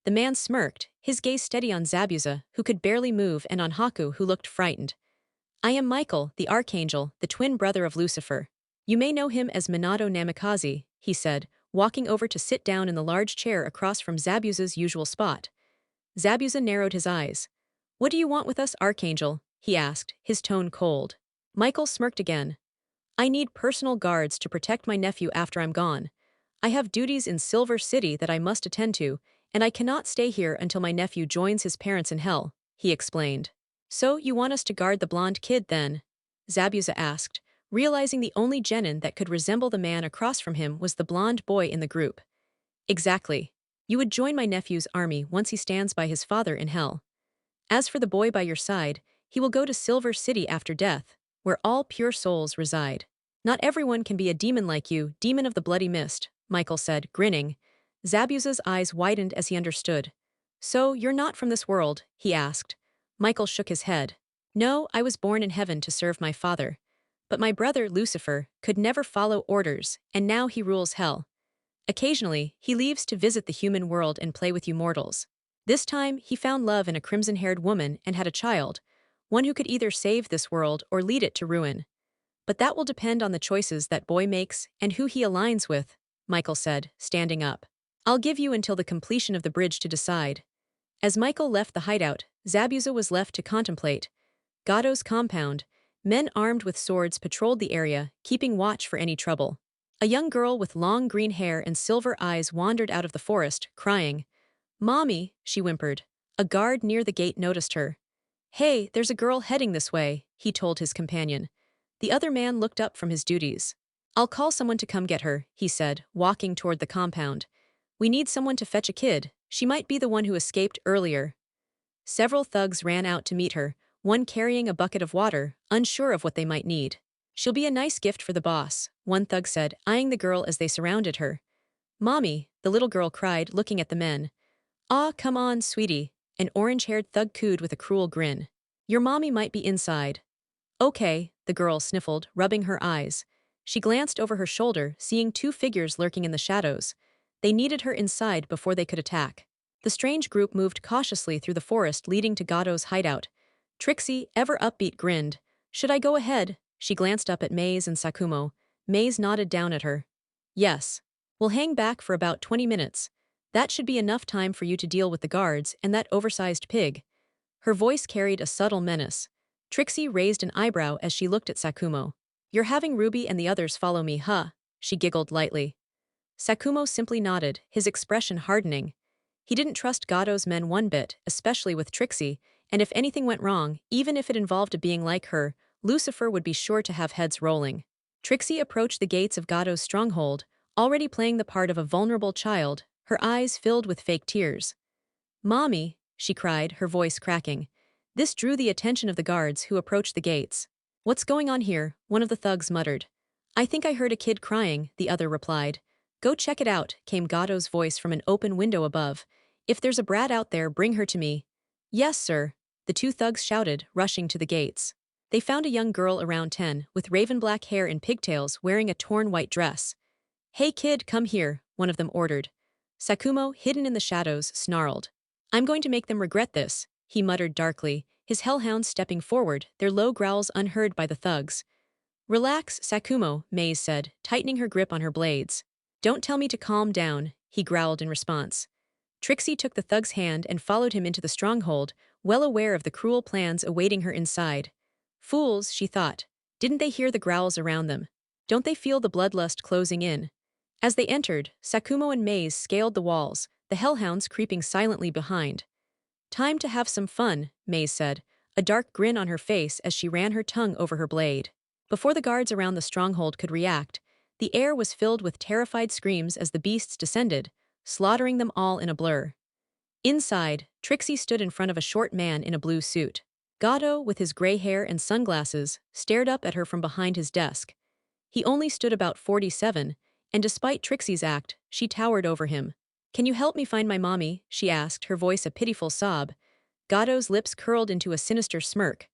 The man smirked, his gaze steady on Zabuza, who could barely move, and on Haku, who looked frightened. "I am Michael, the Archangel, the twin brother of Lucifer. You may know him as Minato Namikaze," he said, walking over to sit down in the large chair across from Zabuza's usual spot. Zabuza narrowed his eyes. "What do you want with us, Archangel?" he asked, his tone cold. Michael smirked again. "I need personal guards to protect my nephew after I'm gone. I have duties in Silver City that I must attend to, and I cannot stay here until my nephew joins his parents in hell," he explained. "So you want us to guard the blonde kid, then?" Zabuza asked, realizing the only genin that could resemble the man across from him was the blonde boy in the group. "Exactly. You would join my nephew's army once he stands by his father in hell. As for the boy by your side, he will go to Silver City after death, where all pure souls reside. Not everyone can be a demon like you, demon of the bloody mist," Michael said, grinning. Zabuza's eyes widened as he understood. "So, you're not from this world?" he asked. Michael shook his head. "No, I was born in heaven to serve my father. But my brother, Lucifer, could never follow orders, and now he rules hell. Occasionally, he leaves to visit the human world and play with you mortals." This time, he found love in a crimson-haired woman and had a child, one who could either save this world or lead it to ruin. But that will depend on the choices that boy makes and who he aligns with, Michael said, standing up. I'll give you until the completion of the bridge to decide. As Michael left the hideout, Zabuza was left to contemplate. Gato's compound. Men armed with swords patrolled the area, keeping watch for any trouble. A young girl with long green hair and silver eyes wandered out of the forest, crying. Mommy, she whimpered. A guard near the gate noticed her. Hey, there's a girl heading this way, he told his companion. The other man looked up from his duties. I'll call someone to come get her, he said, walking toward the compound. We need someone to fetch a kid. She might be the one who escaped earlier. Several thugs ran out to meet her, one carrying a bucket of water, unsure of what they might need. She'll be a nice gift for the boss, one thug said, eyeing the girl as they surrounded her. Mommy, the little girl cried, looking at the men. Ah, come on, sweetie, an orange-haired thug cooed with a cruel grin. Your mommy might be inside. Okay, the girl sniffled, rubbing her eyes. She glanced over her shoulder, seeing two figures lurking in the shadows. They needed her inside before they could attack. The strange group moved cautiously through the forest leading to Gato's hideout. Trixie, ever upbeat, grinned. Should I go ahead? She glanced up at Maze and Sakumo. Maze nodded down at her. Yes. We'll hang back for about 20 minutes. That should be enough time for you to deal with the guards and that oversized pig. Her voice carried a subtle menace. Trixie raised an eyebrow as she looked at Sakumo. You're having Ruby and the others follow me, huh? She giggled lightly. Sakumo simply nodded, his expression hardening. He didn't trust Gato's men one bit, especially with Trixie, and if anything went wrong, even if it involved a being like her, Lucifer would be sure to have heads rolling. Trixie approached the gates of Gato's stronghold, already playing the part of a vulnerable child, her eyes filled with fake tears. Mommy, she cried, her voice cracking. This drew the attention of the guards who approached the gates. What's going on here? One of the thugs muttered. I think I heard a kid crying, the other replied. Go check it out, came Gato's voice from an open window above. If there's a brat out there, bring her to me. Yes, sir, the two thugs shouted, rushing to the gates. They found a young girl around 10, with raven-black hair and pigtails, wearing a torn white dress. Hey kid, come here, one of them ordered. Sakumo, hidden in the shadows, snarled. I'm going to make them regret this, he muttered darkly, his hellhounds stepping forward, their low growls unheard by the thugs. Relax, Sakumo, Maze said, tightening her grip on her blades. Don't tell me to calm down, he growled in response. Trixie took the thug's hand and followed him into the stronghold, well aware of the cruel plans awaiting her inside. Fools, she thought. Didn't they hear the growls around them? Don't they feel the bloodlust closing in? As they entered, Sakumo and Maze scaled the walls, the hellhounds creeping silently behind. Time to have some fun, Maze said, a dark grin on her face as she ran her tongue over her blade. Before the guards around the stronghold could react, the air was filled with terrified screams as the beasts descended, slaughtering them all in a blur. Inside, Trixie stood in front of a short man in a blue suit. Gato, with his gray hair and sunglasses, stared up at her from behind his desk. He only stood about 47, and despite Trixie's act, she towered over him. Can you help me find my mommy? She asked, her voice a pitiful sob. Gato's lips curled into a sinister smirk.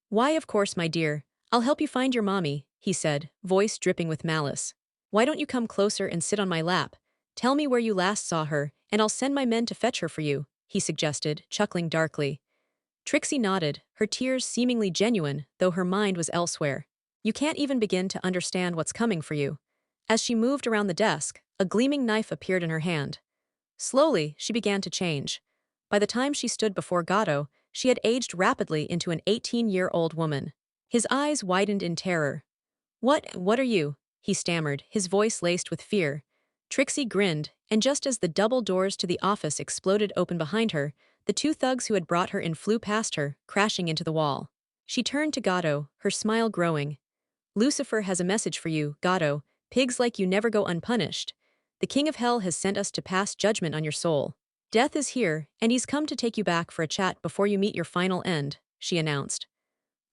Why, of course, my dear. I'll help you find your mommy, he said, voice dripping with malice. Why don't you come closer and sit on my lap? Tell me where you last saw her, and I'll send my men to fetch her for you, he suggested, chuckling darkly. Trixie nodded, her tears seemingly genuine, though her mind was elsewhere. You can't even begin to understand what's coming for you. As she moved around the desk, a gleaming knife appeared in her hand. Slowly, she began to change. By the time she stood before Gato, she had aged rapidly into an 18-year-old woman. His eyes widened in terror. What are you? He stammered, his voice laced with fear. Trixie grinned, and just as the double doors to the office exploded open behind her, the two thugs who had brought her in flew past her, crashing into the wall. She turned to Gato, her smile growing. Lucifer has a message for you, Gato. Pigs like you never go unpunished. The King of Hell has sent us to pass judgment on your soul. Death is here, and he's come to take you back for a chat before you meet your final end, she announced.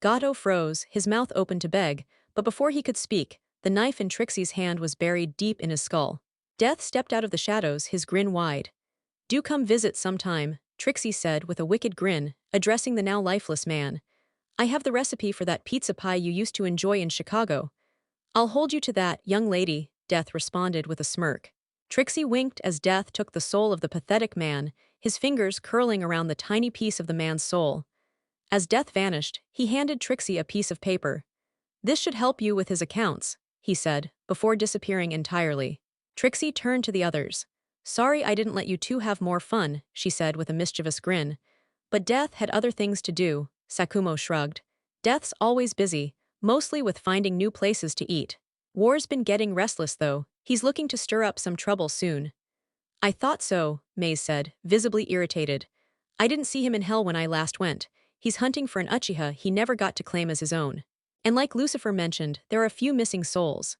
Gato froze, his mouth open to beg, but before he could speak, the knife in Trixie's hand was buried deep in his skull. Death stepped out of the shadows, his grin wide. Do come visit sometime, Trixie said with a wicked grin, addressing the now lifeless man. I have the recipe for that pizza pie you used to enjoy in Chicago. I'll hold you to that, young lady, Death responded with a smirk. Trixie winked as Death took the soul of the pathetic man, his fingers curling around the tiny piece of the man's soul. As Death vanished, he handed Trixie a piece of paper. "This should help you with his accounts," he said, before disappearing entirely. Trixie turned to the others. "Sorry I didn't let you two have more fun," she said with a mischievous grin. "But Death had other things to do," Sakumo shrugged. "Death's always busy, mostly with finding new places to eat. War's been getting restless though, he's looking to stir up some trouble soon." "I thought so," Maze said, visibly irritated. "I didn't see him in hell when I last went. He's hunting for an Uchiha he never got to claim as his own. And like Lucifer mentioned, there are a few missing souls."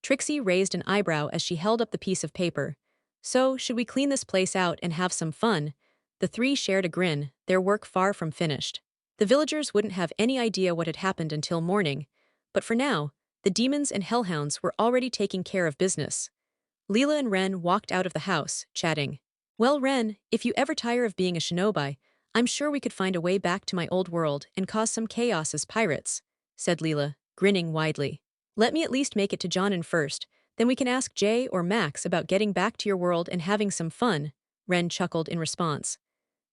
Trixie raised an eyebrow as she held up the piece of paper. "So, should we clean this place out and have some fun?" The three shared a grin, their work far from finished. The villagers wouldn't have any idea what had happened until morning, but for now, the demons and hellhounds were already taking care of business. Leela and Ren walked out of the house, chatting. "Well, Ren, if you ever tire of being a shinobi, I'm sure we could find a way back to my old world and cause some chaos as pirates," said Leela, grinning widely. "Let me at least make it to Jonin first, then we can ask Jay or Max about getting back to your world and having some fun," Ren chuckled in response.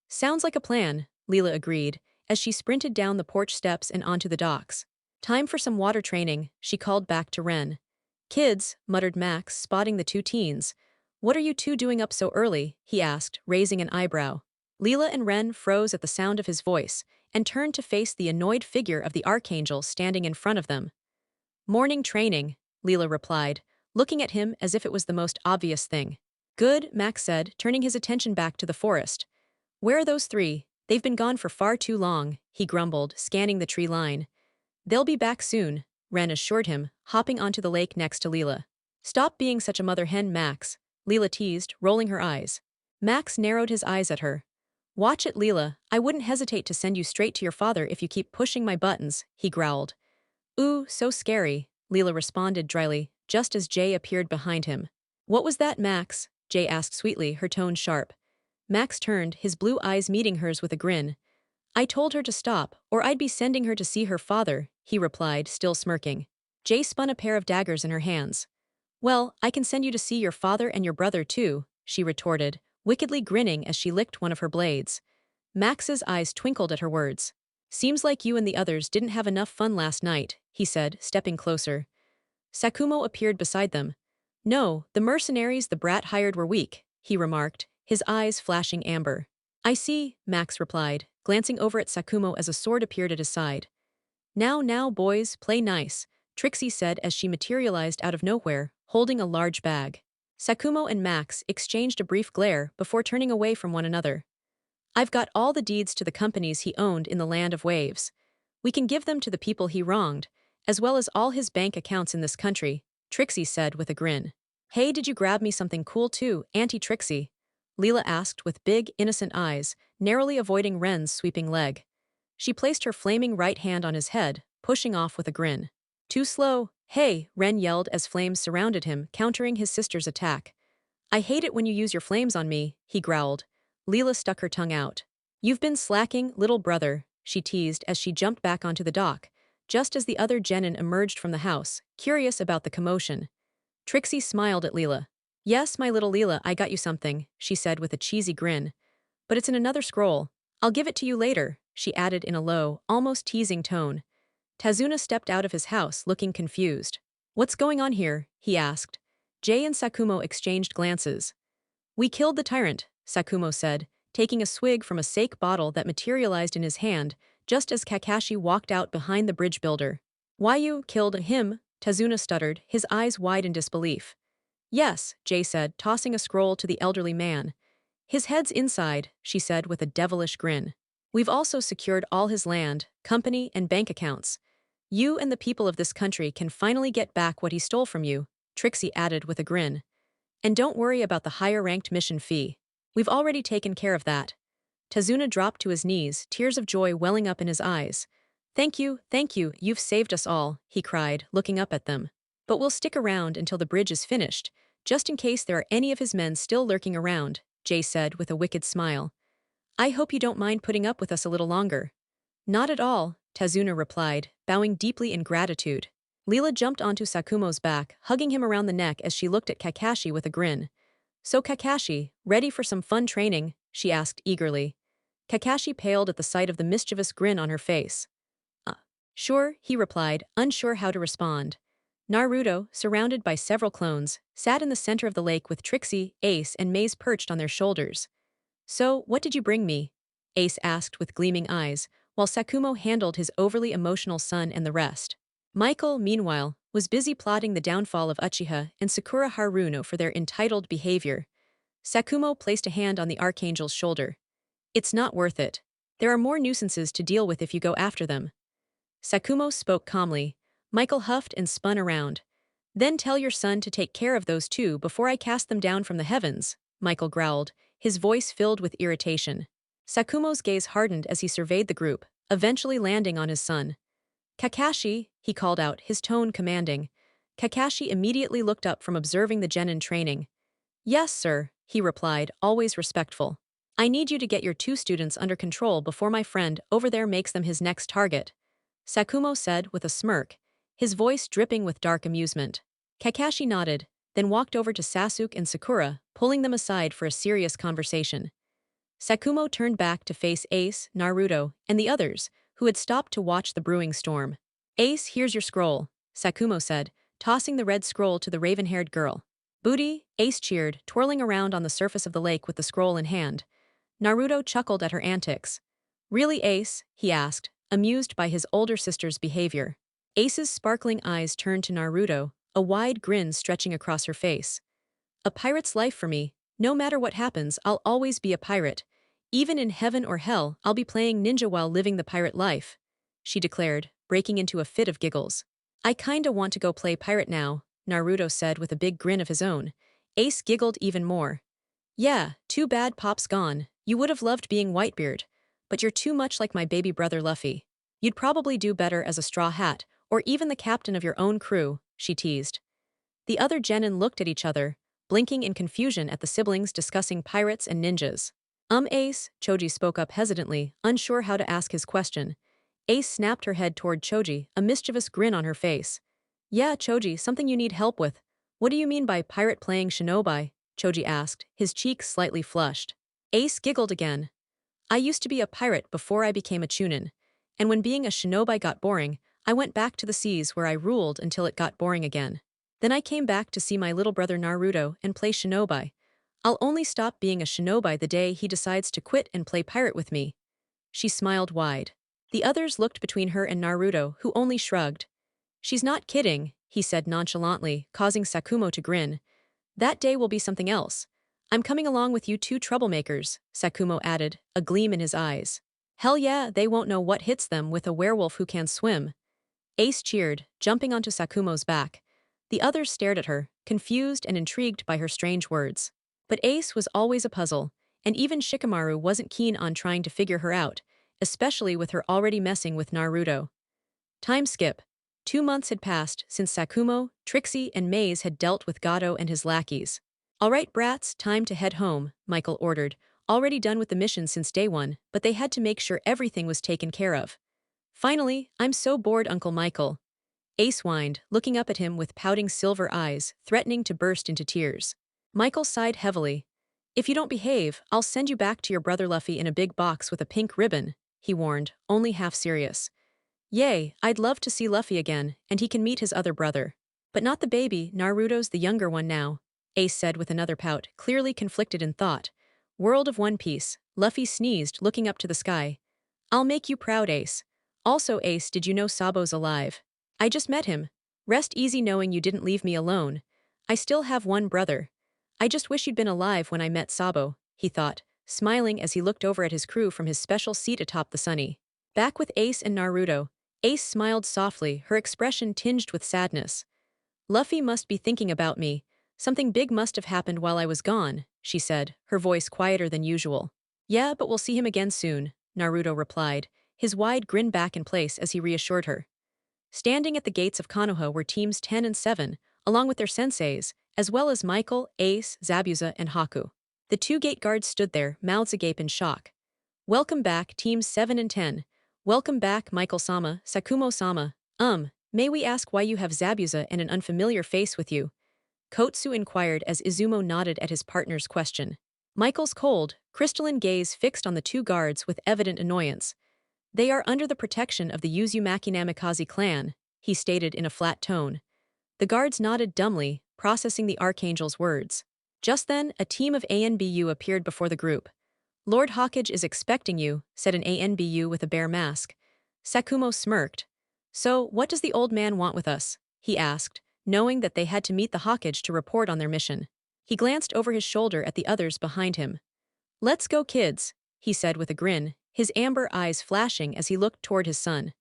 "Sounds like a plan," Leela agreed, as she sprinted down the porch steps and onto the docks. "Time for some water training," she called back to Ren. "Kids," muttered Max, spotting the two teens. "What are you two doing up so early?" he asked, raising an eyebrow. Leela and Ren froze at the sound of his voice and turned to face the annoyed figure of the Archangel standing in front of them. "Morning training," Leela replied, looking at him as if it was the most obvious thing. "Good," Max said, turning his attention back to the forest. "Where are those three? They've been gone for far too long," he grumbled, scanning the tree line. "They'll be back soon," Ren assured him, hopping onto the lake next to Leela. "Stop being such a mother hen, Max," Leela teased, rolling her eyes. Max narrowed his eyes at her. "Watch it, Leela, I wouldn't hesitate to send you straight to your father if you keep pushing my buttons," he growled. "Ooh, so scary," Leela responded dryly, just as Jay appeared behind him. "What was that, Max?" Jay asked sweetly, her tone sharp. Max turned, his blue eyes meeting hers with a grin. "I told her to stop, or I'd be sending her to see her father," he replied, still smirking. Jay spun a pair of daggers in her hands. "Well, I can send you to see your father and your brother too," she retorted, wickedly grinning as she licked one of her blades. Max's eyes twinkled at her words. "Seems like you and the others didn't have enough fun last night," he said, stepping closer. Sakumo appeared beside them. "No, the mercenaries the brat hired were weak," he remarked, his eyes flashing amber. "I see," Max replied, glancing over at Sakumo as a sword appeared at his side. Now, boys, play nice," Trixie said as she materialized out of nowhere, holding a large bag. Sakumo and Max exchanged a brief glare before turning away from one another. "I've got all the deeds to the companies he owned in the Land of Waves. We can give them to the people he wronged, as well as all his bank accounts in this country," Trixie said with a grin. "Hey, did you grab me something cool too, Auntie Trixie?" Leela asked with big, innocent eyes, narrowly avoiding Ren's sweeping leg. She placed her flaming right hand on his head, pushing off with a grin. "Too slow." "Hey," Ren yelled as flames surrounded him, countering his sister's attack. "I hate it when you use your flames on me," he growled. Leela stuck her tongue out. "You've been slacking, little brother," she teased as she jumped back onto the dock, just as the other genin emerged from the house, curious about the commotion. Trixie smiled at Leela. "Yes, my little Leela, I got you something," she said with a cheesy grin. "But it's in another scroll. I'll give it to you later," she added in a low, almost teasing tone. Tazuna stepped out of his house, looking confused. "What's going on here?" he asked. Jay and Sakumo exchanged glances. "We killed the tyrant," Sakumo said, taking a swig from a sake bottle that materialized in his hand, just as Kakashi walked out behind the bridge builder. "Why you killed him?" Tazuna stuttered, his eyes wide in disbelief. "Yes," Jay said, tossing a scroll to the elderly man. "His head's inside," she said with a devilish grin. "We've also secured all his land, company, and bank accounts. You and the people of this country can finally get back what he stole from you," Trixie added with a grin. "And don't worry about the higher-ranked mission fee. We've already taken care of that." Tazuna dropped to his knees, tears of joy welling up in his eyes. Thank you, you've saved us all," he cried, looking up at them. "But we'll stick around until the bridge is finished, just in case there are any of his men still lurking around," Jay said with a wicked smile. "I hope you don't mind putting up with us a little longer." "Not at all," Tazuna replied, bowing deeply in gratitude. Leela jumped onto Sakumo's back, hugging him around the neck as she looked at Kakashi with a grin. "So Kakashi, ready for some fun training?" she asked eagerly. Kakashi paled at the sight of the mischievous grin on her face. Uh, sure, he replied, unsure how to respond. Naruto, surrounded by several clones, sat in the center of the lake with Trixie, Ace, and Maze perched on their shoulders. So, what did you bring me? Ace asked with gleaming eyes, while Sakumo handled his overly emotional son and the rest. Michael, meanwhile, was busy plotting the downfall of Uchiha and Sakura Haruno for their entitled behavior. Sakumo placed a hand on the Archangel's shoulder. It's not worth it. There are more nuisances to deal with if you go after them. Sakumo spoke calmly. Michael huffed and spun around. Then tell your son to take care of those two before I cast them down from the heavens, Michael growled, his voice filled with irritation. Sakumo's gaze hardened as he surveyed the group, eventually landing on his son. Kakashi, he called out, his tone commanding. Kakashi immediately looked up from observing the genin training. Yes, sir, he replied, always respectful. I need you to get your two students under control before my friend over there makes them his next target, Sakumo said with a smirk, his voice dripping with dark amusement. Kakashi nodded, then walked over to Sasuke and Sakura, pulling them aside for a serious conversation. Sakumo turned back to face Ace, Naruto, and the others, who had stopped to watch the brewing storm. Ace, here's your scroll, Sakumo said, tossing the red scroll to the raven-haired girl. Booty, Ace cheered, twirling around on the surface of the lake with the scroll in hand. Naruto chuckled at her antics. Really, Ace? He asked, amused by his older sister's behavior. Ace's sparkling eyes turned to Naruto, a wide grin stretching across her face. A pirate's life for me. No matter what happens, I'll always be a pirate. Even in heaven or hell, I'll be playing ninja while living the pirate life, she declared, breaking into a fit of giggles. I kinda want to go play pirate now, Naruto said with a big grin of his own. Ace giggled even more. Yeah, too bad Pop's gone. You would have loved being Whitebeard. But you're too much like my baby brother Luffy. You'd probably do better as a straw hat, or even the captain of your own crew, she teased. The other genin looked at each other, blinking in confusion at the siblings discussing pirates and ninjas. Ace, Choji spoke up hesitantly, unsure how to ask his question. Ace snapped her head toward Choji, a mischievous grin on her face. Yeah, Choji, something you need help with. What do you mean by pirate playing shinobi? Choji asked, his cheeks slightly flushed. Ace giggled again. I used to be a pirate before I became a Chunin, and when being a shinobi got boring, I went back to the seas where I ruled until it got boring again. Then I came back to see my little brother Naruto and play shinobi. I'll only stop being a shinobi the day he decides to quit and play pirate with me. She smiled wide. The others looked between her and Naruto, who only shrugged. She's not kidding, he said nonchalantly, causing Sakumo to grin. That day will be something else. I'm coming along with you two troublemakers, Sakumo added, a gleam in his eyes. Hell yeah, they won't know what hits them with a werewolf who can swim. Ace cheered, jumping onto Sakumo's back. The others stared at her, confused and intrigued by her strange words. But Ace was always a puzzle, and even Shikamaru wasn't keen on trying to figure her out, especially with her already messing with Naruto. Time skip. 2 months had passed since Sakumo, Trixie, and Maze had dealt with Gato and his lackeys. All right, brats, time to head home, Michael ordered, already done with the mission since day one, but they had to make sure everything was taken care of. Finally, I'm so bored, Uncle Michael. Ace whined, looking up at him with pouting silver eyes, threatening to burst into tears. Michael sighed heavily. If you don't behave, I'll send you back to your brother Luffy in a big box with a pink ribbon, he warned, only half serious. Yay, I'd love to see Luffy again, and he can meet his other brother. But not the baby, Naruto's the younger one now, Ace said with another pout, clearly conflicted in thought. World of One Piece, Luffy sneezed, looking up to the sky. I'll make you proud, Ace. Also, Ace, did you know Sabo's alive? I just met him. Rest easy knowing you didn't leave me alone. I still have one brother. I just wish you'd been alive when I met Sabo, he thought, smiling as he looked over at his crew from his special seat atop the Sunny. Back with Ace and Naruto, Ace smiled softly, her expression tinged with sadness. Luffy must be thinking about me. Something big must have happened while I was gone, she said, her voice quieter than usual. Yeah, but we'll see him again soon, Naruto replied, his wide grin back in place as he reassured her. Standing at the gates of Konoha were teams 10 and 7, along with their senseis, as well as Michael, Ace, Zabuza, and Haku. The two gate guards stood there, mouths agape in shock. Welcome back, teams 7 and 10. Welcome back, Michael-sama, Sakumo-sama. May we ask why you have Zabuza and an unfamiliar face with you? Kotsu inquired as Izumo nodded at his partner's question. Michael's cold, crystalline gaze fixed on the two guards with evident annoyance. They are under the protection of the Uzumaki Namikaze clan, he stated in a flat tone. The guards nodded dumbly, processing the Archangel's words. Just then, a team of ANBU appeared before the group. Lord Hawkage is expecting you, said an ANBU with a bear mask. Sakumo smirked. So, what does the old man want with us? He asked, knowing that they had to meet the Hawkage to report on their mission. He glanced over his shoulder at the others behind him. Let's go, kids, he said with a grin, his amber eyes flashing as he looked toward his son.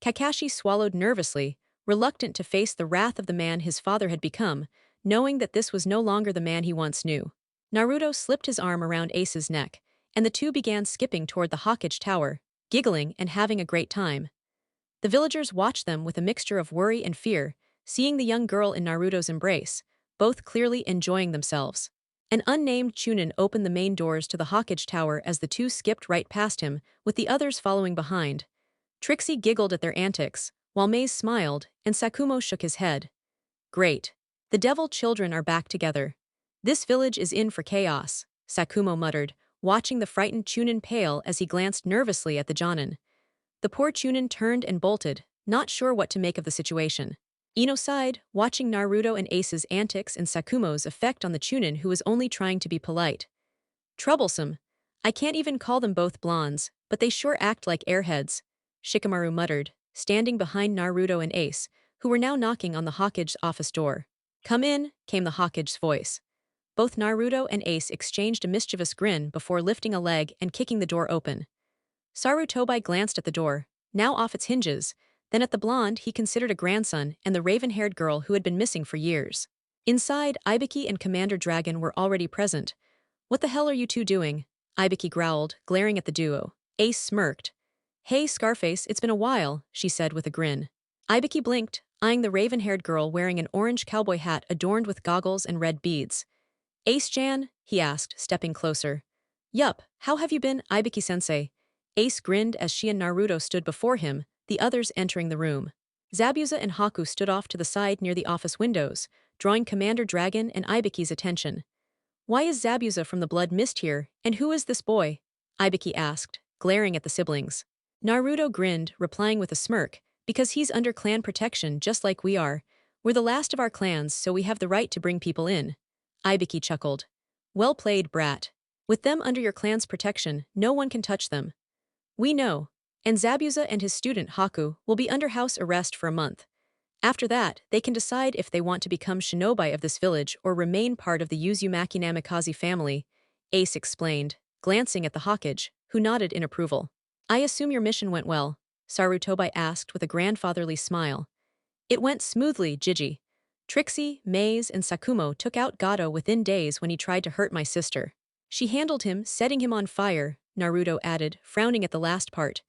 Kakashi swallowed nervously, reluctant to face the wrath of the man his father had become, knowing that this was no longer the man he once knew. Naruto slipped his arm around Ace's neck, and the two began skipping toward the Hawkage Tower, giggling and having a great time. The villagers watched them with a mixture of worry and fear, seeing the young girl in Naruto's embrace, both clearly enjoying themselves. An unnamed Chunin opened the main doors to the Hawkage Tower as the two skipped right past him, with the others following behind. Trixie giggled at their antics, while Maze smiled, and Sakumo shook his head. Great. The devil children are back together. This village is in for chaos, Sakumo muttered, watching the frightened Chunin pale as he glanced nervously at the Jonin. The poor Chunin turned and bolted, not sure what to make of the situation. Ino sighed, watching Naruto and Ace's antics and Sakumo's effect on the Chunin who was only trying to be polite. Troublesome. I can't even call them both blondes, but they sure act like airheads, Shikamaru muttered, standing behind Naruto and Ace, who were now knocking on the Hokage's office door. Come in, came the Hokage's voice. Both Naruto and Ace exchanged a mischievous grin before lifting a leg and kicking the door open. Sarutobi glanced at the door, now off its hinges, then at the blonde he considered a grandson and the raven-haired girl who had been missing for years. Inside, Ibiki and Commander Dragon were already present. What the hell are you two doing? Ibiki growled, glaring at the duo. Ace smirked. Hey, Scarface, it's been a while, she said with a grin. Ibiki blinked, eyeing the raven-haired girl wearing an orange cowboy hat adorned with goggles and red beads. Ace-chan? He asked, stepping closer. Yup, how have you been, Ibiki-sensei? Ace grinned as she and Naruto stood before him, the others entering the room. Zabuza and Haku stood off to the side near the office windows, drawing Commander Dragon and Ibiki's attention. Why is Zabuza from the Blood Mist here, and who is this boy? Ibiki asked, glaring at the siblings. Naruto grinned, replying with a smirk, because he's under clan protection just like we are. We're the last of our clans, so we have the right to bring people in. Ibiki chuckled. Well played, brat. With them under your clan's protection, no one can touch them. We know. And Zabuza and his student Haku will be under house arrest for a month. After that, they can decide if they want to become shinobi of this village or remain part of the Uzumaki Namikaze family, Ace explained, glancing at the Hawkage, who nodded in approval. I assume your mission went well, Sarutobi asked with a grandfatherly smile. It went smoothly, Jiji. Trixie, Maze, and Sakumo took out Gato within days when he tried to hurt my sister. She handled him, setting him on fire, Naruto added, frowning at the last part.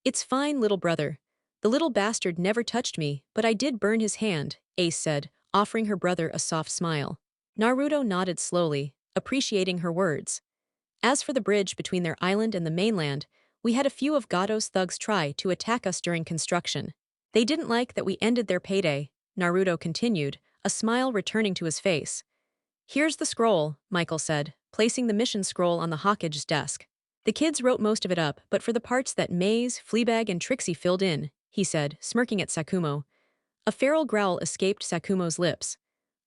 It's fine, little brother. The little bastard never touched me, but I did burn his hand, Ace said, offering her brother a soft smile. Naruto nodded slowly, appreciating her words. As for the bridge between their island and the mainland, we had a few of Gato's thugs try to attack us during construction. They didn't like that we ended their payday, Naruto continued, a smile returning to his face. Here's the scroll, Michael said, placing the mission scroll on the Hawkage's desk. The kids wrote most of it up, but for the parts that Maze, Fleabag, and Trixie filled in, he said, smirking at Sakumo. A feral growl escaped Sakumo's lips.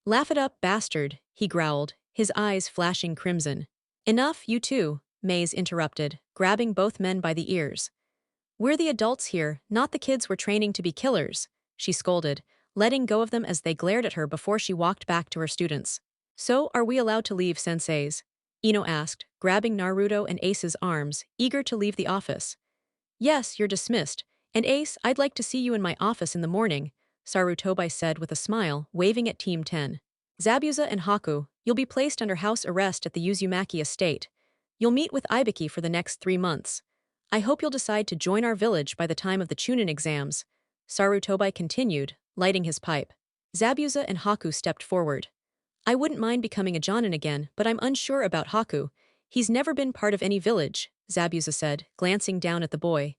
Laugh it up, bastard, he growled, his eyes flashing crimson. Enough, you two, Maze interrupted, grabbing both men by the ears. We're the adults here, not the kids we're training to be killers, she scolded, letting go of them as they glared at her before she walked back to her students. So, are we allowed to leave, senseis? Ino asked, grabbing Naruto and Ace's arms, eager to leave the office. Yes, you're dismissed. And Ace, I'd like to see you in my office in the morning, Sarutobi said with a smile, waving at Team 10. Zabuza and Haku, you'll be placed under house arrest at the Uzumaki estate. You'll meet with Ibiki for the next 3 months. I hope you'll decide to join our village by the time of the Chunin exams, Sarutobi continued, lighting his pipe. Zabuza and Haku stepped forward. I wouldn't mind becoming a Jonin again, but I'm unsure about Haku. He's never been part of any village, Zabuza said, glancing down at the boy.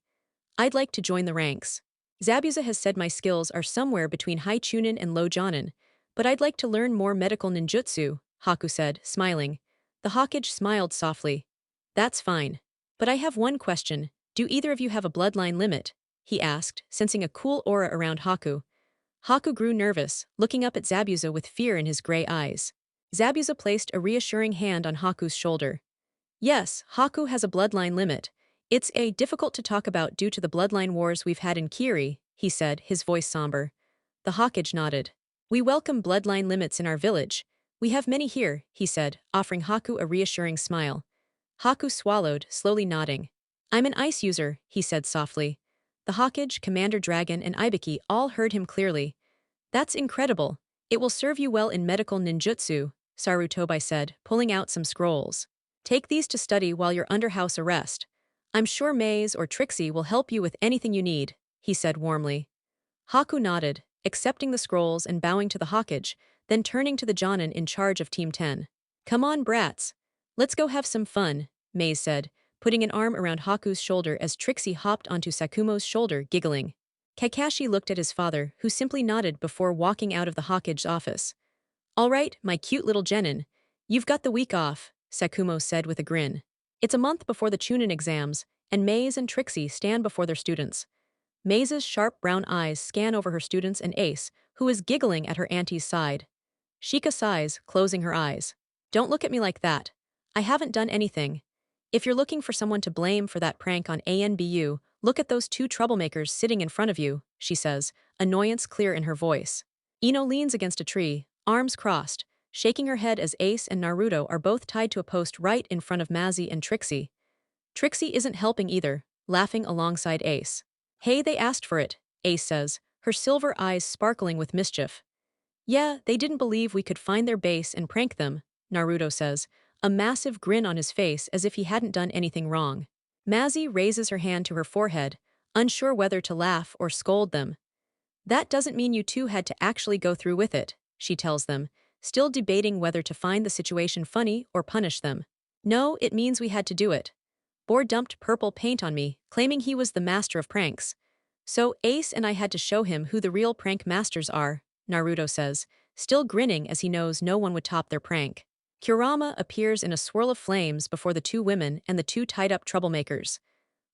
I'd like to join the ranks. Zabuza has said my skills are somewhere between high Chunin and low Jonin, but I'd like to learn more medical ninjutsu, Haku said, smiling. The Hawkeye smiled softly. That's fine. But I have one question. Do either of you have a bloodline limit? He asked, sensing a cool aura around Haku. Haku grew nervous, looking up at Zabuza with fear in his gray eyes. Zabuza placed a reassuring hand on Haku's shoulder. Yes, Haku has a bloodline limit. It's difficult to talk about due to the bloodline wars we've had in Kiri, he said, his voice somber. The Hawkeye nodded. We welcome bloodline limits in our village. We have many here, he said, offering Haku a reassuring smile. Haku swallowed, slowly nodding. I'm an ice user, he said softly. The Hawkeye, Commander Dragon, and Ibiki all heard him clearly. That's incredible. It will serve you well in medical ninjutsu, Sarutobi said, pulling out some scrolls. Take these to study while you're under house arrest. I'm sure Maze or Trixie will help you with anything you need, he said warmly. Haku nodded, accepting the scrolls and bowing to the Hawkeye, then turning to the Jonin in charge of Team 10. Come on, brats. Let's go have some fun, Maze said, putting an arm around Haku's shoulder as Trixie hopped onto Sakumo's shoulder, giggling. Kakashi looked at his father, who simply nodded before walking out of the Hawkeye's office. All right, my cute little Genin. You've got the week off, Sakumo said with a grin. It's a month before the Chunin exams, and Maze and Trixie stand before their students. Maze's sharp brown eyes scan over her students and Ace, who is giggling at her auntie's side. Shika sighs, closing her eyes. Don't look at me like that. I haven't done anything. If you're looking for someone to blame for that prank on ANBU, look at those two troublemakers sitting in front of you, she says, annoyance clear in her voice. Ino leans against a tree, arms crossed, shaking her head as Ace and Naruto are both tied to a post right in front of Mazzy and Trixie. Trixie isn't helping either, laughing alongside Ace. Hey, they asked for it, Ace says, her silver eyes sparkling with mischief. Yeah, they didn't believe we could find their base and prank them, Naruto says, a massive grin on his face as if he hadn't done anything wrong. Mazzy raises her hand to her forehead, unsure whether to laugh or scold them. That doesn't mean you two had to actually go through with it, she tells them, still debating whether to find the situation funny or punish them. No, it means we had to do it. Boar dumped purple paint on me, claiming he was the master of pranks. So Ace and I had to show him who the real prank masters are, Naruto says, still grinning as he knows no one would top their prank. Kurama appears in a swirl of flames before the two women and the two tied-up troublemakers.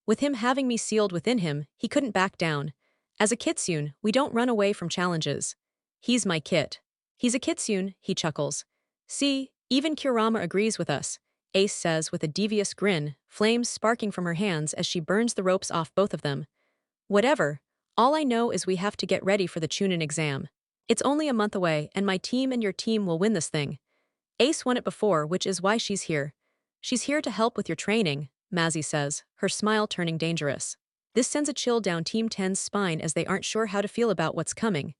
With him having me sealed within him, he couldn't back down. As a kitsune, we don't run away from challenges. He's my kit. He's a kitsune, he chuckles. See, even Kurama agrees with us, Ace says with a devious grin, flames sparking from her hands as she burns the ropes off both of them. Whatever. All I know is we have to get ready for the Chunin exam. It's only a month away, and my team and your team will win this thing. Ace won it before, which is why she's here. She's here to help with your training, Mazzy says, her smile turning dangerous. This sends a chill down Team 10's spine as they aren't sure how to feel about what's coming.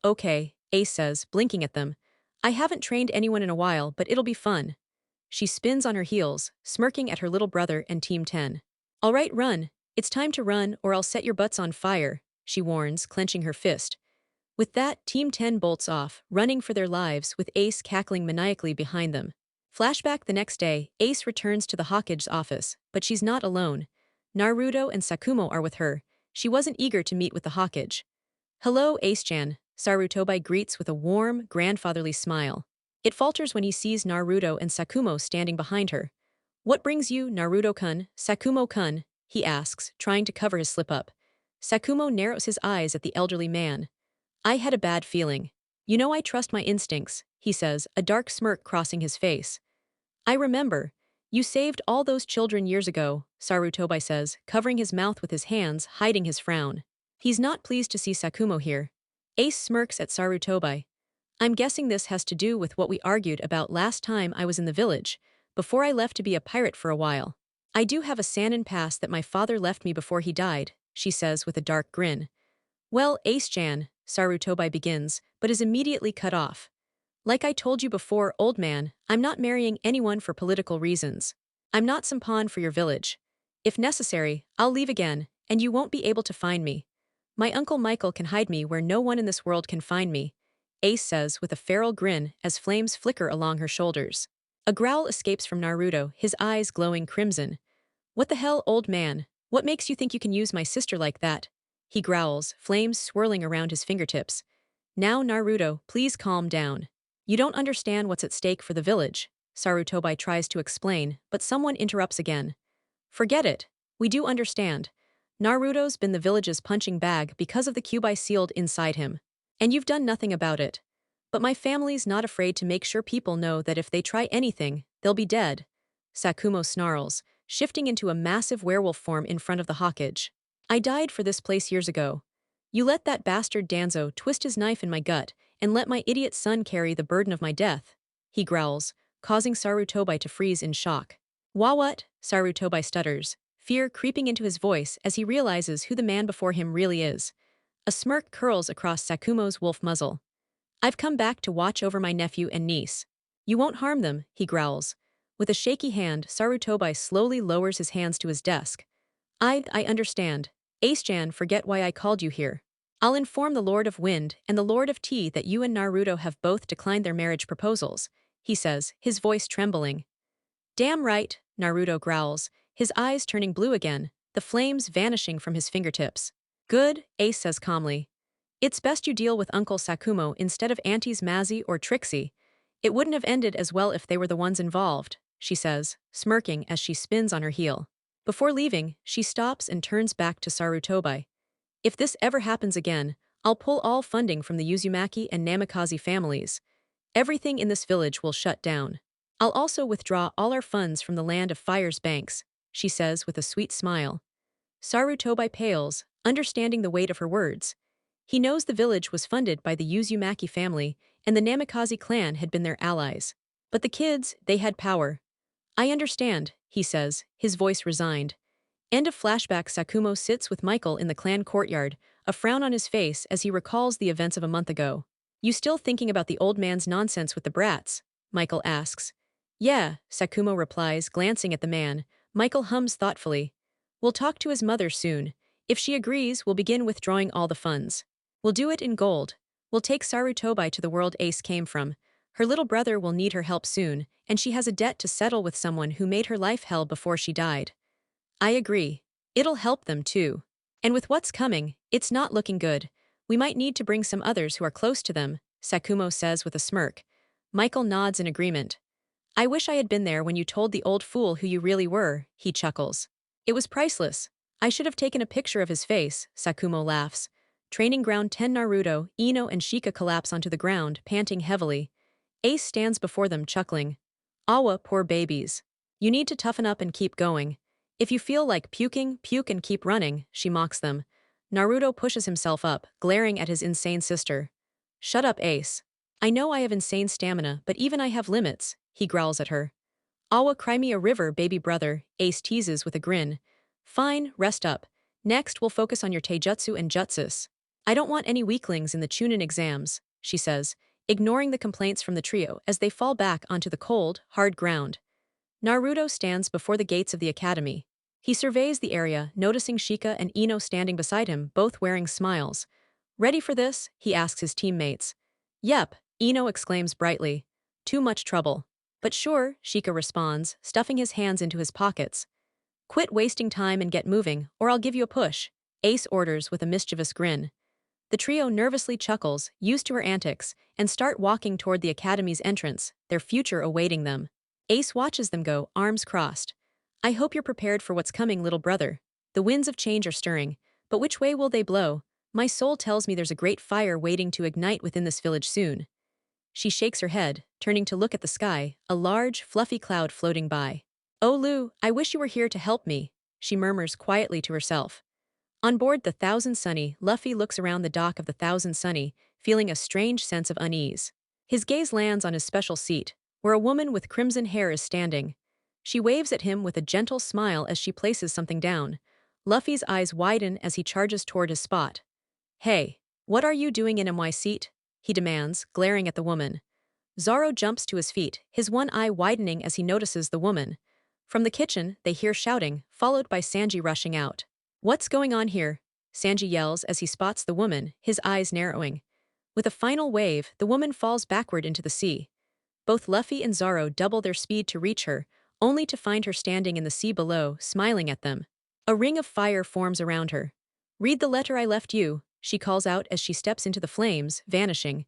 Okay, Ace says, blinking at them. I haven't trained anyone in a while, but it'll be fun. She spins on her heels, smirking at her little brother and Team 10. All right, run. It's time to run or I'll set your butts on fire, she warns, clenching her fist. With that, Team 10 bolts off, running for their lives with Ace cackling maniacally behind them. Flashback the next day, Ace returns to the Hawkeye's office, but she's not alone. Naruto and Sakumo are with her. She wasn't eager to meet with the Hawkeye. Hello, Ace-chan, Sarutobi greets with a warm, grandfatherly smile. It falters when he sees Naruto and Sakumo standing behind her. What brings you, Naruto-kun, Sakumo-kun? He asks, trying to cover his slip-up. Sakumo narrows his eyes at the elderly man. I had a bad feeling. You know I trust my instincts, he says, a dark smirk crossing his face. I remember. You saved all those children years ago, Sarutobi says, covering his mouth with his hands, hiding his frown. He's not pleased to see Sakumo here. Ace smirks at Sarutobi. I'm guessing this has to do with what we argued about last time I was in the village, before I left to be a pirate for a while. I do have a Sannin pass that my father left me before he died, she says with a dark grin. Well, Ace-chan, Sarutobi begins, but is immediately cut off. Like I told you before, old man, I'm not marrying anyone for political reasons. I'm not some pawn for your village. If necessary, I'll leave again, and you won't be able to find me. My Uncle Michael can hide me where no one in this world can find me, Ace says with a feral grin as flames flicker along her shoulders. A growl escapes from Naruto, his eyes glowing crimson. What the hell, old man? What makes you think you can use my sister like that? He growls, flames swirling around his fingertips. Now, Naruto, please calm down. You don't understand what's at stake for the village, Sarutobi tries to explain, but someone interrupts again. Forget it. We do understand. Naruto's been the village's punching bag because of the cube I sealed inside him. And you've done nothing about it. But my family's not afraid to make sure people know that if they try anything, they'll be dead. Sakumo snarls, shifting into a massive werewolf form in front of the Hokage. I died for this place years ago. You let that bastard Danzo twist his knife in my gut and let my idiot son carry the burden of my death. He growls, causing Sarutobi to freeze in shock. What? Sarutobi stutters, fear creeping into his voice as he realizes who the man before him really is. A smirk curls across Sakumo's wolf muzzle. I've come back to watch over my nephew and niece. You won't harm them, he growls. With a shaky hand, Sarutobi slowly lowers his hands to his desk. I understand. Ace-chan, forget why I called you here. I'll inform the Lord of Wind and the Lord of Tea that you and Naruto have both declined their marriage proposals, he says, his voice trembling. Damn right, Naruto growls, his eyes turning blue again, the flames vanishing from his fingertips. Good, Ace says calmly. It's best you deal with Uncle Sakumo instead of Aunties Mazzy or Trixie. It wouldn't have ended as well if they were the ones involved, she says, smirking as she spins on her heel. Before leaving, she stops and turns back to Sarutobi. If this ever happens again, I'll pull all funding from the Uzumaki and Namikaze families. Everything in this village will shut down. I'll also withdraw all our funds from the Land of Fire's banks, she says with a sweet smile. Sarutobi pales, understanding the weight of her words. He knows the village was funded by the Uzumaki family, and the Namikaze clan had been their allies. But the kids, they had power. I understand, he says, his voice resigned. End of flashback. Sakumo sits with Michael in the clan courtyard, a frown on his face as he recalls the events of a month ago. You still thinking about the old man's nonsense with the brats? Michael asks. Yeah, Sakumo replies, glancing at the man. Michael hums thoughtfully. We'll talk to his mother soon. If she agrees, we'll begin withdrawing all the funds. We'll do it in gold. We'll take Sarutobi to the world Ace came from. Her little brother will need her help soon, and she has a debt to settle with someone who made her life hell before she died. I agree. It'll help them too. And with what's coming, it's not looking good. We might need to bring some others who are close to them, Sakumo says with a smirk. Michael nods in agreement. I wish I had been there when you told the old fool who you really were, he chuckles. It was priceless. I should have taken a picture of his face, Sakumo laughs. Training Ground 10 Naruto, Ino and Shika collapse onto the ground, panting heavily. Ace stands before them, chuckling. Awa, poor babies. You need to toughen up and keep going. If you feel like puking, puke and keep running, she mocks them. Naruto pushes himself up, glaring at his insane sister. Shut up, Ace. I know I have insane stamina, but even I have limits, he growls at her. Awa, cry me a river, baby brother, Ace teases with a grin. Fine, rest up. Next, we'll focus on your taijutsu and jutsus. I don't want any weaklings in the Chunin exams, she says, ignoring the complaints from the trio as they fall back onto the cold, hard ground. Naruto stands before the gates of the academy. He surveys the area, noticing Shika and Ino standing beside him, both wearing smiles. Ready for this? He asks his teammates. Yep, Ino exclaims brightly. Too much trouble. But sure, Shika responds, stuffing his hands into his pockets. Quit wasting time and get moving, or I'll give you a push, Ace orders with a mischievous grin. The trio nervously chuckles, used to her antics, and start walking toward the academy's entrance, their future awaiting them. Ace watches them go, arms crossed. I hope you're prepared for what's coming, little brother. The winds of change are stirring, but which way will they blow? My soul tells me there's a great fire waiting to ignite within this village soon. She shakes her head, turning to look at the sky, a large, fluffy cloud floating by. Oh Lu, I wish you were here to help me, she murmurs quietly to herself. On board the Thousand Sunny, Luffy looks around the dock of the Thousand Sunny, feeling a strange sense of unease. His gaze lands on his special seat, where a woman with crimson hair is standing. She waves at him with a gentle smile as she places something down. Luffy's eyes widen as he charges toward his spot. Hey, what are you doing in my seat? He demands, glaring at the woman. Zoro jumps to his feet, his one eye widening as he notices the woman. From the kitchen, they hear shouting, followed by Sanji rushing out. What's going on here? Sanji yells as he spots the woman, his eyes narrowing. With a final wave, the woman falls backward into the sea. Both Luffy and Zoro double their speed to reach her, only to find her standing in the sea below, smiling at them. A ring of fire forms around her. Read the letter I left you, she calls out as she steps into the flames, vanishing.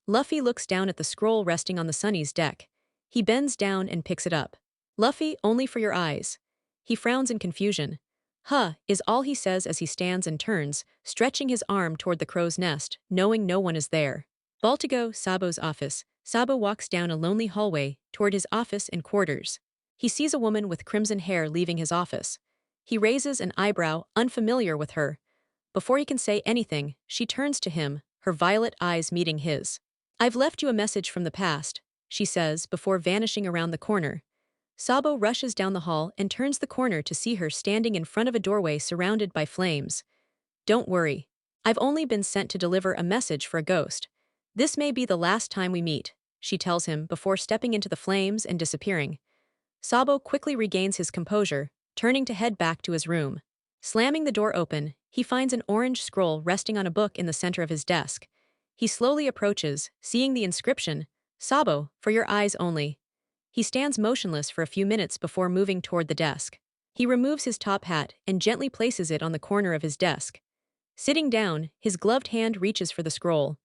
Luffy looks down at the scroll resting on the Sunny's deck. He bends down and picks it up. Luffy, only for your eyes. He frowns in confusion. Huh, is all he says as he stands and turns, stretching his arm toward the crow's nest, knowing no one is there. Baltigo, Sabo's office. Sabo walks down a lonely hallway toward his office and quarters. He sees a woman with crimson hair leaving his office. He raises an eyebrow, unfamiliar with her. Before he can say anything, she turns to him, her violet eyes meeting his. I've left you a message from the past, she says before vanishing around the corner. Sabo rushes down the hall and turns the corner to see her standing in front of a doorway surrounded by flames. Don't worry. I've only been sent to deliver a message for a ghost. This may be the last time we meet, she tells him before stepping into the flames and disappearing. Sabo quickly regains his composure, turning to head back to his room. Slamming the door open, he finds an orange scroll resting on a book in the center of his desk. He slowly approaches, seeing the inscription, Sabo, for your eyes only. He stands motionless for a few minutes before moving toward the desk. He removes his top hat and gently places it on the corner of his desk. Sitting down, his gloved hand reaches for the scroll.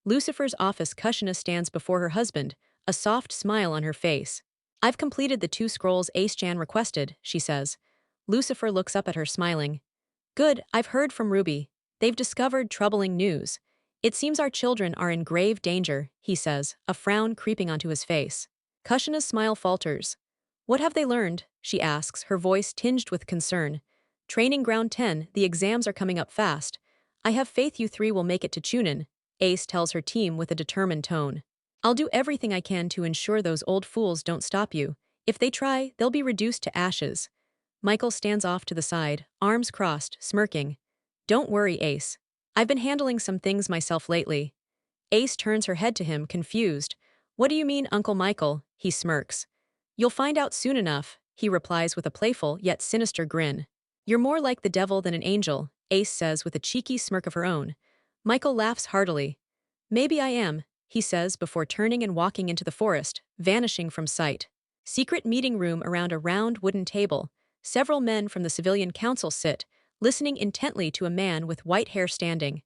Lucifer's office Kushina stands before her husband, a soft smile on her face. I've completed the 2 scrolls Ace-chan requested, she says. Lucifer looks up at her smiling. Good, I've heard from Ruby. They've discovered troubling news. It seems our children are in grave danger, he says, a frown creeping onto his face. Kushina's smile falters. What have they learned? She asks, her voice tinged with concern. Training Ground 10, the exams are coming up fast. I have faith you 3 will make it to Chunin, Ace tells her team with a determined tone. I'll do everything I can to ensure those old fools don't stop you. If they try, they'll be reduced to ashes. Michael stands off to the side, arms crossed, smirking. Don't worry, Ace. I've been handling some things myself lately. Ace turns her head to him, confused. What do you mean, Uncle Michael? He smirks. You'll find out soon enough, he replies with a playful yet sinister grin. You're more like the devil than an angel, Ace says with a cheeky smirk of her own. Michael laughs heartily. Maybe I am, he says before turning and walking into the forest, vanishing from sight. Secret meeting room around a round wooden table. Several men from the civilian council sit, listening intently to a man with white hair standing.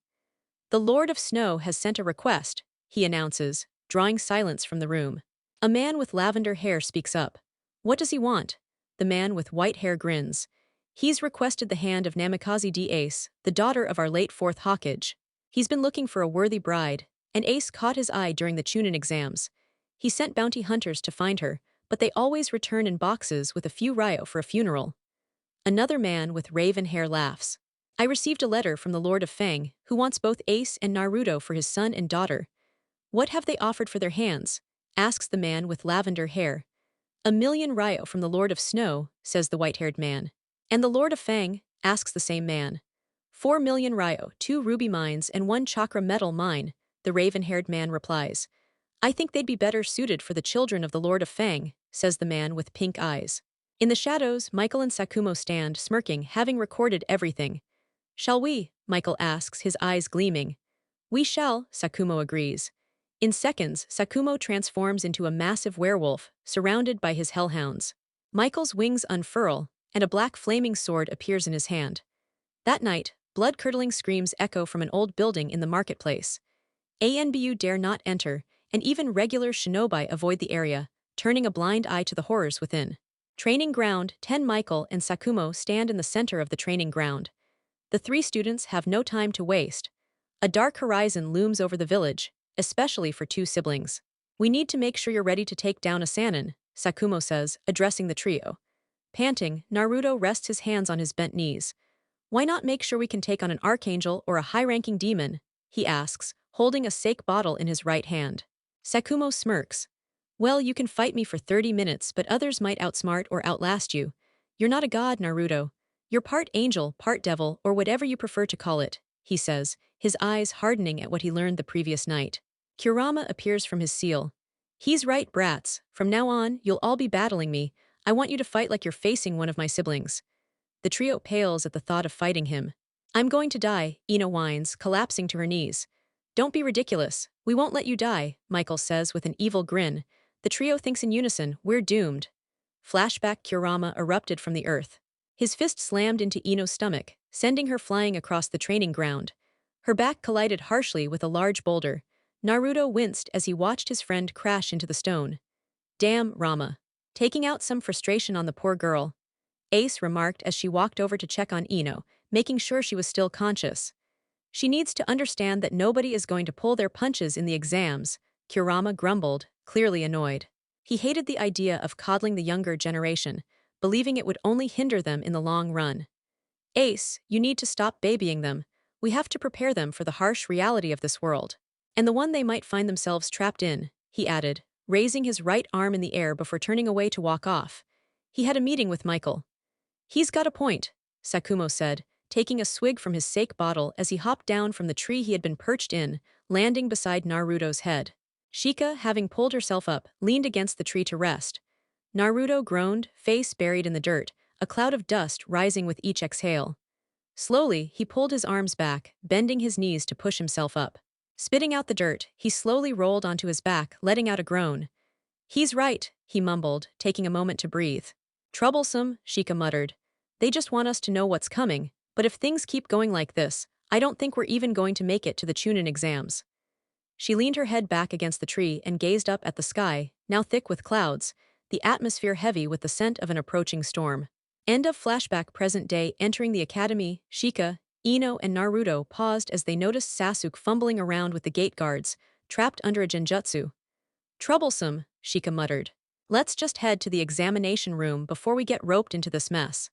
The Lord of Snow has sent a request, he announces, drawing silence from the room. A man with lavender hair speaks up. What does he want? The man with white hair grins. He's requested the hand of Namikaze D. Ace, the daughter of our late 4th Hokage. He's been looking for a worthy bride, and Ace caught his eye during the Chunin exams. He sent bounty hunters to find her, but they always return in boxes with a few ryo for a funeral. Another man with raven hair laughs. I received a letter from the Lord of Fang, who wants both Ace and Naruto for his son and daughter. What have they offered for their hands? Asks the man with lavender hair. 1,000,000 ryo from the Lord of Snow, says the white-haired man. And the Lord of Fang? Asks the same man. 4,000,000 ryo, 2 ruby mines and 1 chakra metal mine, the raven-haired man replies. I think they'd be better suited for the children of the Lord of Fang, says the man with pink eyes. In the shadows, Michael and Sakumo stand, smirking, having recorded everything. Shall we? Michael asks, his eyes gleaming. We shall, Sakumo agrees. In seconds, Sakumo transforms into a massive werewolf, surrounded by his hellhounds. Michael's wings unfurl, and a black flaming sword appears in his hand. That night, blood-curdling screams echo from an old building in the marketplace. Anbu dare not enter, and even regular shinobi avoid the area, turning a blind eye to the horrors within. Training Ground 10. Michael and Sakumo stand in the center of the training ground. The 3 students have no time to waste. A dark horizon looms over the village, especially for 2 siblings. We need to make sure you're ready to take down a Sannin, Sakumo says, addressing the trio. Panting, Naruto rests his hands on his bent knees. Why not make sure we can take on an Archangel or a high-ranking demon? He asks, holding a sake bottle in his right hand. Sakumo smirks. Well, you can fight me for 30 minutes, but others might outsmart or outlast you. You're not a god, Naruto. You're part angel, part devil, or whatever you prefer to call it, he says, his eyes hardening at what he learned the previous night. Kurama appears from his seal. He's right, brats. From now on, you'll all be battling me. I want you to fight like you're facing one of my siblings. The trio pales at the thought of fighting him. I'm going to die, Ino whines, collapsing to her knees. Don't be ridiculous. We won't let you die, Michael says with an evil grin. The trio thinks in unison, we're doomed. Flashback. Kurama erupted from the earth. His fist slammed into Ino's stomach, sending her flying across the training ground. Her back collided harshly with a large boulder. Naruto winced as he watched his friend crash into the stone. Damn, Rama. Taking out some frustration on the poor girl, Ace remarked as she walked over to check on Ino, making sure she was still conscious. She needs to understand that nobody is going to pull their punches in the exams, Kurama grumbled, clearly annoyed. He hated the idea of coddling the younger generation, believing it would only hinder them in the long run. Ace, you need to stop babying them. We have to prepare them for the harsh reality of this world. And the one they might find themselves trapped in, he added, raising his right arm in the air before turning away to walk off. He had a meeting with Michael. He's got a point, Sakumo said, taking a swig from his sake bottle as he hopped down from the tree he had been perched in, landing beside Naruto's head. Shika, having pulled herself up, leaned against the tree to rest. Naruto groaned, face buried in the dirt, a cloud of dust rising with each exhale. Slowly, he pulled his arms back, bending his knees to push himself up. Spitting out the dirt, he slowly rolled onto his back, letting out a groan. He's right, he mumbled, taking a moment to breathe. Troublesome, Shika muttered. They just want us to know what's coming, but if things keep going like this, I don't think we're even going to make it to the Chunin exams. She leaned her head back against the tree and gazed up at the sky, now thick with clouds, the atmosphere heavy with the scent of an approaching storm. End of flashback. Present day. Entering the academy, Shika, Ino and Naruto paused as they noticed Sasuke fumbling around with the gate guards, trapped under a genjutsu. Troublesome, Shika muttered. Let's just head to the examination room before we get roped into this mess.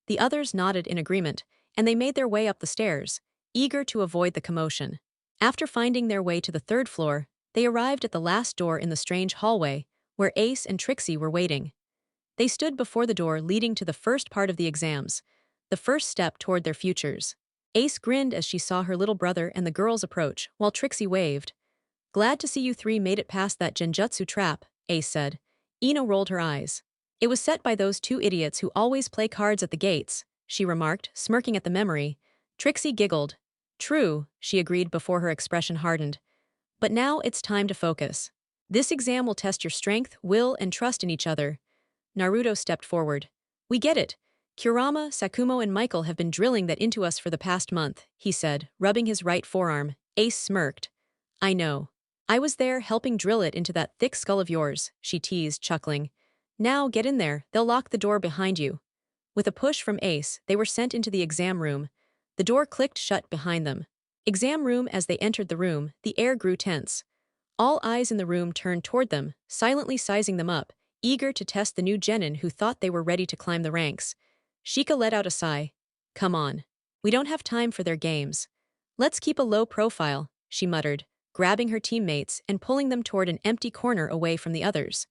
The others nodded in agreement, and they made their way up the stairs, eager to avoid the commotion. After finding their way to the third floor, they arrived at the last door in the strange hallway, where Ace and Trixie were waiting. They stood before the door leading to the first part of the exams, the first step toward their futures. Ace grinned as she saw her little brother and the girls approach, while Trixie waved. Glad to see you three made it past that genjutsu trap, Ace said. Ino rolled her eyes. It was set by those two idiots who always play cards at the gates, she remarked, smirking at the memory. Trixie giggled. True, she agreed before her expression hardened. But now it's time to focus. This exam will test your strength, will, and trust in each other. Naruto stepped forward. We get it. Kurama, Sakumo, and Michael have been drilling that into us for the past month, he said, rubbing his right forearm. Ace smirked. I know. I was there helping drill it into that thick skull of yours, she teased, chuckling. Now get in there, they'll lock the door behind you. With a push from Ace, they were sent into the exam room. The door clicked shut behind them. Exam room. As they entered the room, the air grew tense. All eyes in the room turned toward them, silently sizing them up, eager to test the new genin who thought they were ready to climb the ranks. Shika let out a sigh. Come on. We don't have time for their games. Let's keep a low profile, she muttered, grabbing her teammates and pulling them toward an empty corner away from the others.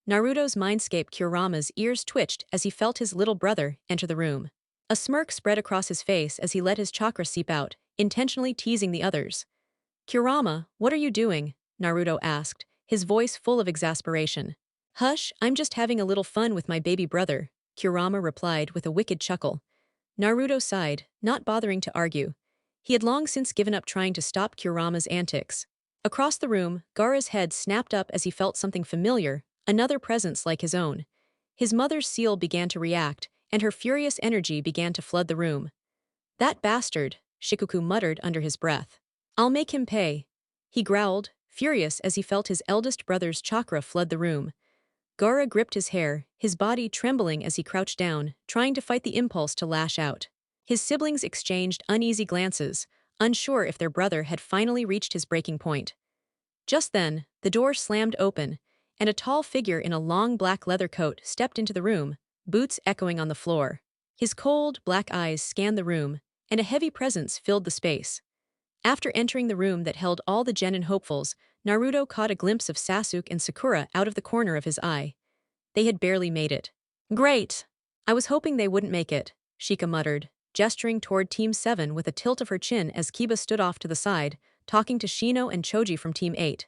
Naruto's mindscape Kurama's ears twitched as he felt his little brother enter the room. A smirk spread across his face as he let his chakra seep out, intentionally teasing the others. Kurama, what are you doing? Naruto asked, his voice full of exasperation. Hush, I'm just having a little fun with my baby brother, Kurama replied with a wicked chuckle. Naruto sighed, not bothering to argue. He had long since given up trying to stop Kurama's antics. Across the room, Gaara's head snapped up as he felt something familiar, another presence like his own. His mother's seal began to react, and her furious energy began to flood the room. That bastard, Shikoku muttered under his breath. I'll make him pay. He growled, furious as he felt his eldest brother's chakra flood the room. Gaara gripped his hair, his body trembling as he crouched down, trying to fight the impulse to lash out. His siblings exchanged uneasy glances, unsure if their brother had finally reached his breaking point. Just then, the door slammed open, and a tall figure in a long black leather coat stepped into the room, boots echoing on the floor. His cold, black eyes scanned the room, and a heavy presence filled the space. After entering the room that held all the genin hopefuls, Naruto caught a glimpse of Sasuke and Sakura out of the corner of his eye. They had barely made it. Great! I was hoping they wouldn't make it, Shika muttered, gesturing toward Team 7 with a tilt of her chin as Kiba stood off to the side, talking to Shino and Choji from Team 8.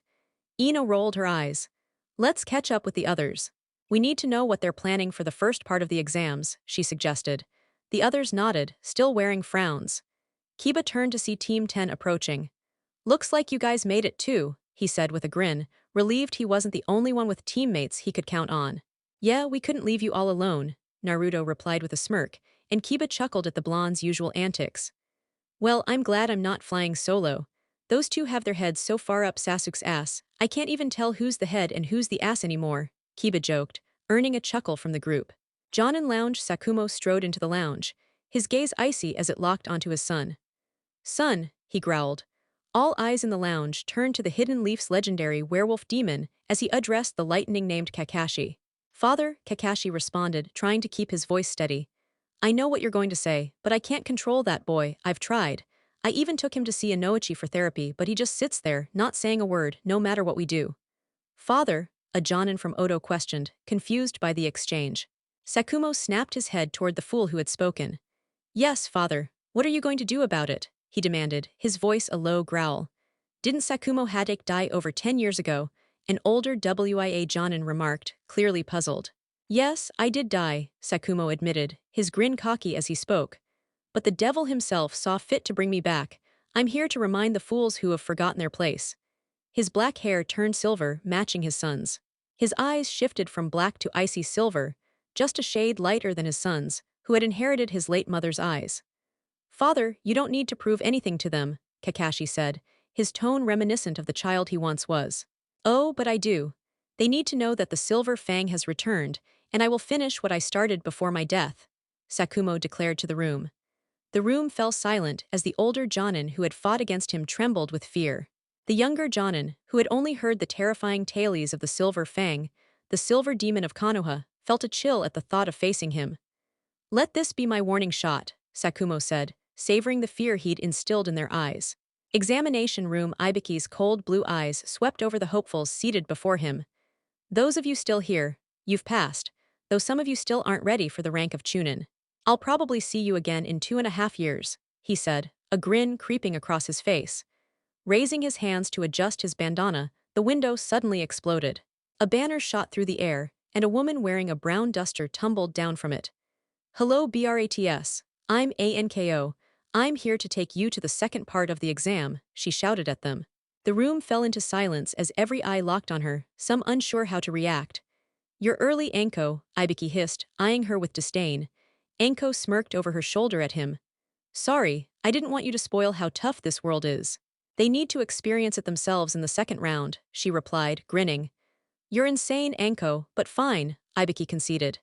Ino rolled her eyes. Let's catch up with the others. We need to know what they're planning for the first part of the exams, she suggested. The others nodded, still wearing frowns. Kiba turned to see Team 10 approaching. Looks like you guys made it too, he said with a grin, relieved he wasn't the only one with teammates he could count on. Yeah, we couldn't leave you all alone, Naruto replied with a smirk, and Kiba chuckled at the blonde's usual antics. Well, I'm glad I'm not flying solo. Those two have their heads so far up Sasuke's ass, I can't even tell who's the head and who's the ass anymore, Kiba joked, earning a chuckle from the group. Jonin lounge Sakumo strode into the lounge, his gaze icy as it locked onto his son. Son, he growled. All eyes in the lounge turned to the Hidden Leaf's legendary werewolf demon as he addressed the lightning-named Kakashi. Father, Kakashi responded, trying to keep his voice steady. I know what you're going to say, but I can't control that boy, I've tried. I even took him to see a Noichi for therapy, but he just sits there, not saying a word, no matter what we do. Father, a Jonin from Odo questioned, confused by the exchange. Sakumo snapped his head toward the fool who had spoken. Yes, father, what are you going to do about it? He demanded, his voice a low growl. Didn't Sakumo Hadake die over 10 years ago? An older WIA Jonin remarked, clearly puzzled. Yes, I did die, Sakumo admitted, his grin cocky as he spoke. But the devil himself saw fit to bring me back. I'm here to remind the fools who have forgotten their place. His black hair turned silver, matching his son's. His eyes shifted from black to icy silver, just a shade lighter than his son's, who had inherited his late mother's eyes. Father, you don't need to prove anything to them, Kakashi said, his tone reminiscent of the child he once was. Oh, but I do. They need to know that the Silver Fang has returned, and I will finish what I started before my death, Sakumo declared to the room. The room fell silent as the older Jonin who had fought against him trembled with fear. The younger Jonin, who had only heard the terrifying tales of the Silver Fang, the Silver Demon of Konoha, felt a chill at the thought of facing him. Let this be my warning shot, Sakumo said, savoring the fear he'd instilled in their eyes. Examination room Ibuki's cold blue eyes swept over the hopefuls seated before him. Those of you still here, you've passed, though some of you still aren't ready for the rank of Chunin. I'll probably see you again in 2.5 years, he said, a grin creeping across his face. Raising his hands to adjust his bandana, the window suddenly exploded. A banner shot through the air, and a woman wearing a brown duster tumbled down from it. Hello BRATS, I'm ANKO. I'm here to take you to the second part of the exam, she shouted at them. The room fell into silence as every eye locked on her, some unsure how to react. You're early, Anko, Ibuki hissed, eyeing her with disdain. Anko smirked over her shoulder at him. Sorry, I didn't want you to spoil how tough this world is. They need to experience it themselves in the second round, she replied, grinning. You're insane, Anko, but fine, Ibuki conceded.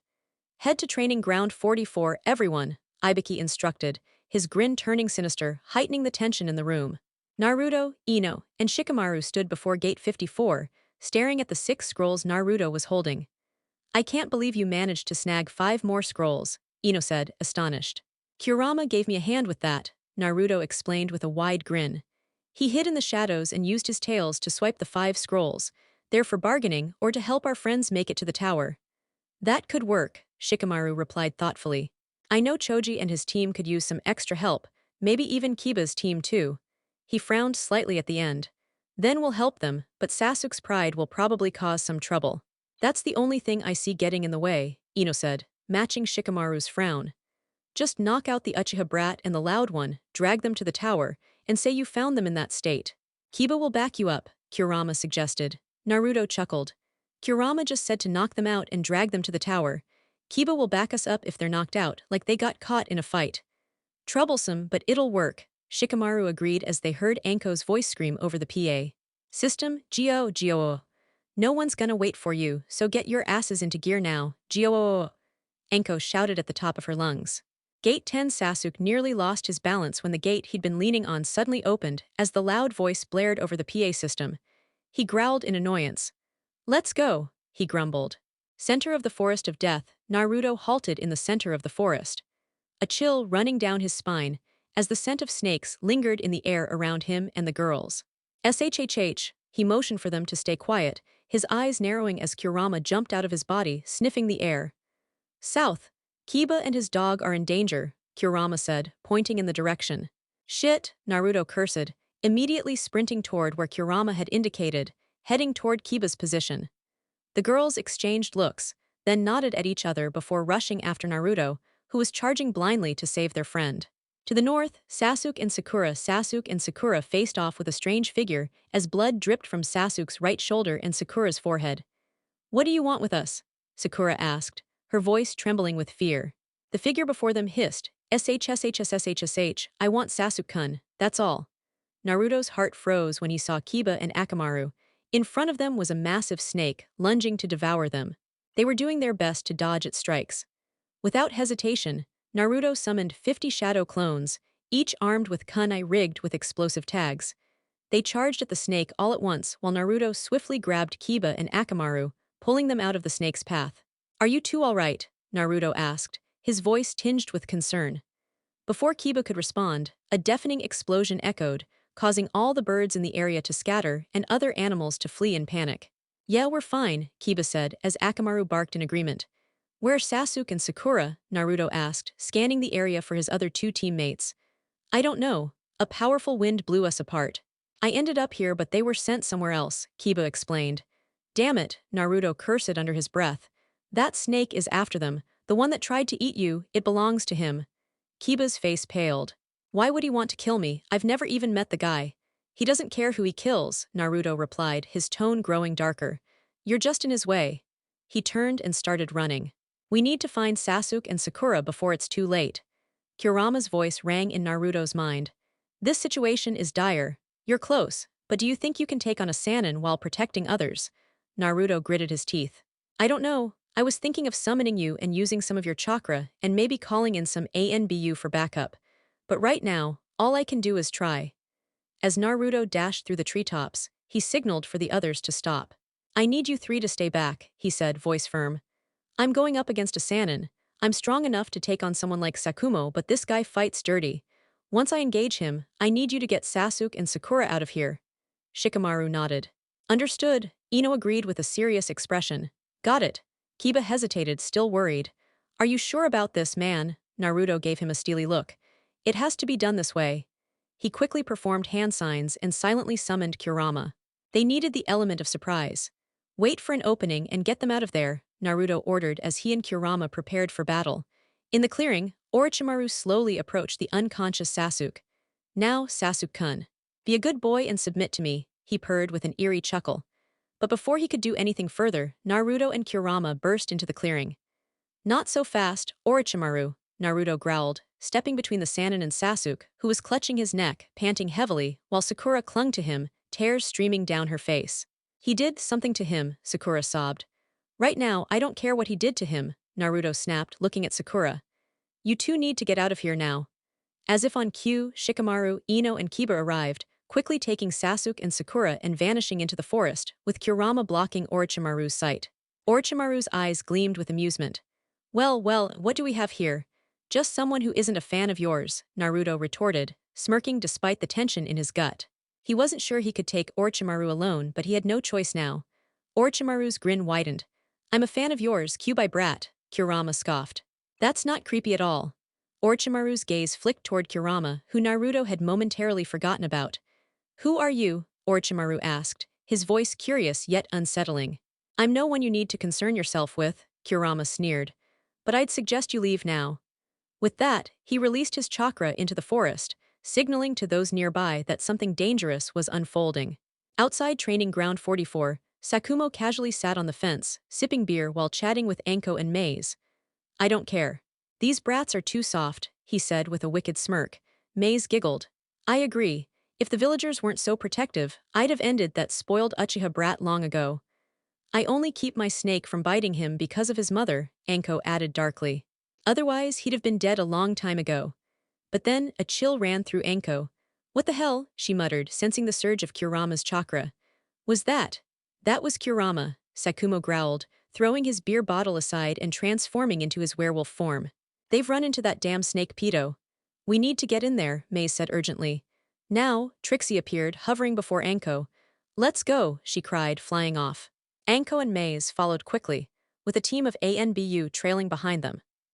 Head to training ground 44, everyone, Ibuki instructed, his grin turning sinister, heightening the tension in the room. Naruto, Ino, and Shikamaru stood before gate 54, staring at the 6 scrolls Naruto was holding. I can't believe you managed to snag 5 more scrolls, Ino said, astonished. Kurama gave me a hand with that, Naruto explained with a wide grin. He hid in the shadows and used his tails to swipe the 5 scrolls, there for bargaining or to help our friends make it to the tower. That could work, Shikamaru replied thoughtfully. I know Choji and his team could use some extra help, maybe even Kiba's team too. He frowned slightly at the end. Then we'll help them, but Sasuke's pride will probably cause some trouble. That's the only thing I see getting in the way, Ino said, matching Shikamaru's frown. Just knock out the Uchiha brat and the loud one, drag them to the tower, and say you found them in that state. Kiba will back you up, Kurama suggested. Naruto chuckled. Kurama just said to knock them out and drag them to the tower. Kiba will back us up if they're knocked out, like they got caught in a fight. Troublesome, but it'll work, Shikamaru agreed as they heard Anko's voice scream over the PA. System, Gyo. No one's gonna wait for you, so get your asses into gear now, Gyo. Anko shouted at the top of her lungs. Gate 10 Sasuke nearly lost his balance when the gate he'd been leaning on suddenly opened as the loud voice blared over the PA system. He growled in annoyance. Let's go, he grumbled. Center of the Forest of Death, Naruto halted in the center of the forest. A chill running down his spine, as the scent of snakes lingered in the air around him and the girls. SHHH, he motioned for them to stay quiet, his eyes narrowing as Kurama jumped out of his body, sniffing the air. South, Kiba and his dog are in danger, Kurama said, pointing in the direction. Shit, Naruto cursed, immediately sprinting toward where Kurama had indicated, heading toward Kiba's position. The girls exchanged looks, then nodded at each other before rushing after Naruto, who was charging blindly to save their friend. To the north, Sasuke and Sakura faced off with a strange figure as blood dripped from Sasuke's right shoulder and Sakura's forehead. What do you want with us? Sakura asked, her voice trembling with fear. The figure before them hissed, SHSHSSHSH, I want Sasuke-kun, that's all. Naruto's heart froze when he saw Kiba and Akamaru. In front of them was a massive snake, lunging to devour them. They were doing their best to dodge its strikes. Without hesitation, Naruto summoned 50 shadow clones, each armed with kunai rigged with explosive tags. They charged at the snake all at once while Naruto swiftly grabbed Kiba and Akamaru, pulling them out of the snake's path. "Are you two all right?" Naruto asked, his voice tinged with concern. Before Kiba could respond, a deafening explosion echoed, causing all the birds in the area to scatter and other animals to flee in panic. "Yeah, we're fine," Kiba said as Akamaru barked in agreement. "Where are Sasuke and Sakura?" Naruto asked, scanning the area for his other two teammates. "I don't know. A powerful wind blew us apart. I ended up here but they were sent somewhere else," Kiba explained. "Damn it," Naruto cursed under his breath. "That snake is after them, the one that tried to eat you, it belongs to him." Kiba's face paled. "Why would he want to kill me? I've never even met the guy." "He doesn't care who he kills," Naruto replied, his tone growing darker. "You're just in his way." He turned and started running. "We need to find Sasuke and Sakura before it's too late." Kurama's voice rang in Naruto's mind. "This situation is dire. You're close, but do you think you can take on a Sannin while protecting others?" Naruto gritted his teeth. "I don't know. I was thinking of summoning you and using some of your chakra and maybe calling in some ANBU for backup. But right now, all I can do is try." As Naruto dashed through the treetops, he signaled for the others to stop. "I need you three to stay back," he said, voice firm. "I'm going up against a Sannin. I'm strong enough to take on someone like Sakumo, but this guy fights dirty. Once I engage him, I need you to get Sasuke and Sakura out of here." Shikamaru nodded. "Understood," Ino agreed with a serious expression. "Got it." Kiba hesitated, still worried. "Are you sure about this, man?" Naruto gave him a steely look. "It has to be done this way." He quickly performed hand signs and silently summoned Kurama. They needed the element of surprise. "Wait for an opening and get them out of there," Naruto ordered as he and Kurama prepared for battle. In the clearing, Orochimaru slowly approached the unconscious Sasuke. "Now, Sasuke-kun. Be a good boy and submit to me," he purred with an eerie chuckle. But before he could do anything further, Naruto and Kurama burst into the clearing. "Not so fast, Orochimaru," Naruto growled, stepping between the Sannin and Sasuke, who was clutching his neck, panting heavily, while Sakura clung to him, tears streaming down her face. "He did something to him," Sakura sobbed. "Right now, I don't care what he did to him," Naruto snapped, looking at Sakura. "You two need to get out of here now." As if on cue, Shikamaru, Ino, and Kiba arrived, quickly taking Sasuke and Sakura and vanishing into the forest, with Kurama blocking Orochimaru's sight. Orochimaru's eyes gleamed with amusement. Well, what do we have here? Just someone who isn't a fan of yours," Naruto retorted, smirking despite the tension in his gut. He wasn't sure he could take Orochimaru alone, but he had no choice now. Orochimaru's grin widened. "I'm a fan of yours, Kyuubi brat," Kurama scoffed. "That's not creepy at all." Orochimaru's gaze flicked toward Kurama, who Naruto had momentarily forgotten about. "Who are you?" Orochimaru asked, his voice curious yet unsettling. "I'm no one you need to concern yourself with," Kurama sneered. "But I'd suggest you leave now." With that, he released his chakra into the forest, signaling to those nearby that something dangerous was unfolding. Outside Training Ground 44, Sakumo casually sat on the fence, sipping beer while chatting with Anko and Maze. "I don't care. These brats are too soft," he said with a wicked smirk. Maze giggled. "I agree. If the villagers weren't so protective, I'd have ended that spoiled Uchiha brat long ago." "I only keep my snake from biting him because of his mother," Anko added darkly. "Otherwise, he'd have been dead a long time ago." But then, a chill ran through Anko. "What the hell?" she muttered, sensing the surge of Kurama's chakra. "Was that?" "That was Kurama," Sakumo growled, throwing his beer bottle aside and transforming into his werewolf form. "They've run into that damn snake pedo." "We need to get in there," Maze said urgently. Now, Trixie appeared, hovering before Anko. "Let's go," she cried, flying off. Anko and Maze followed quickly, with a team of ANBU trailing behind them.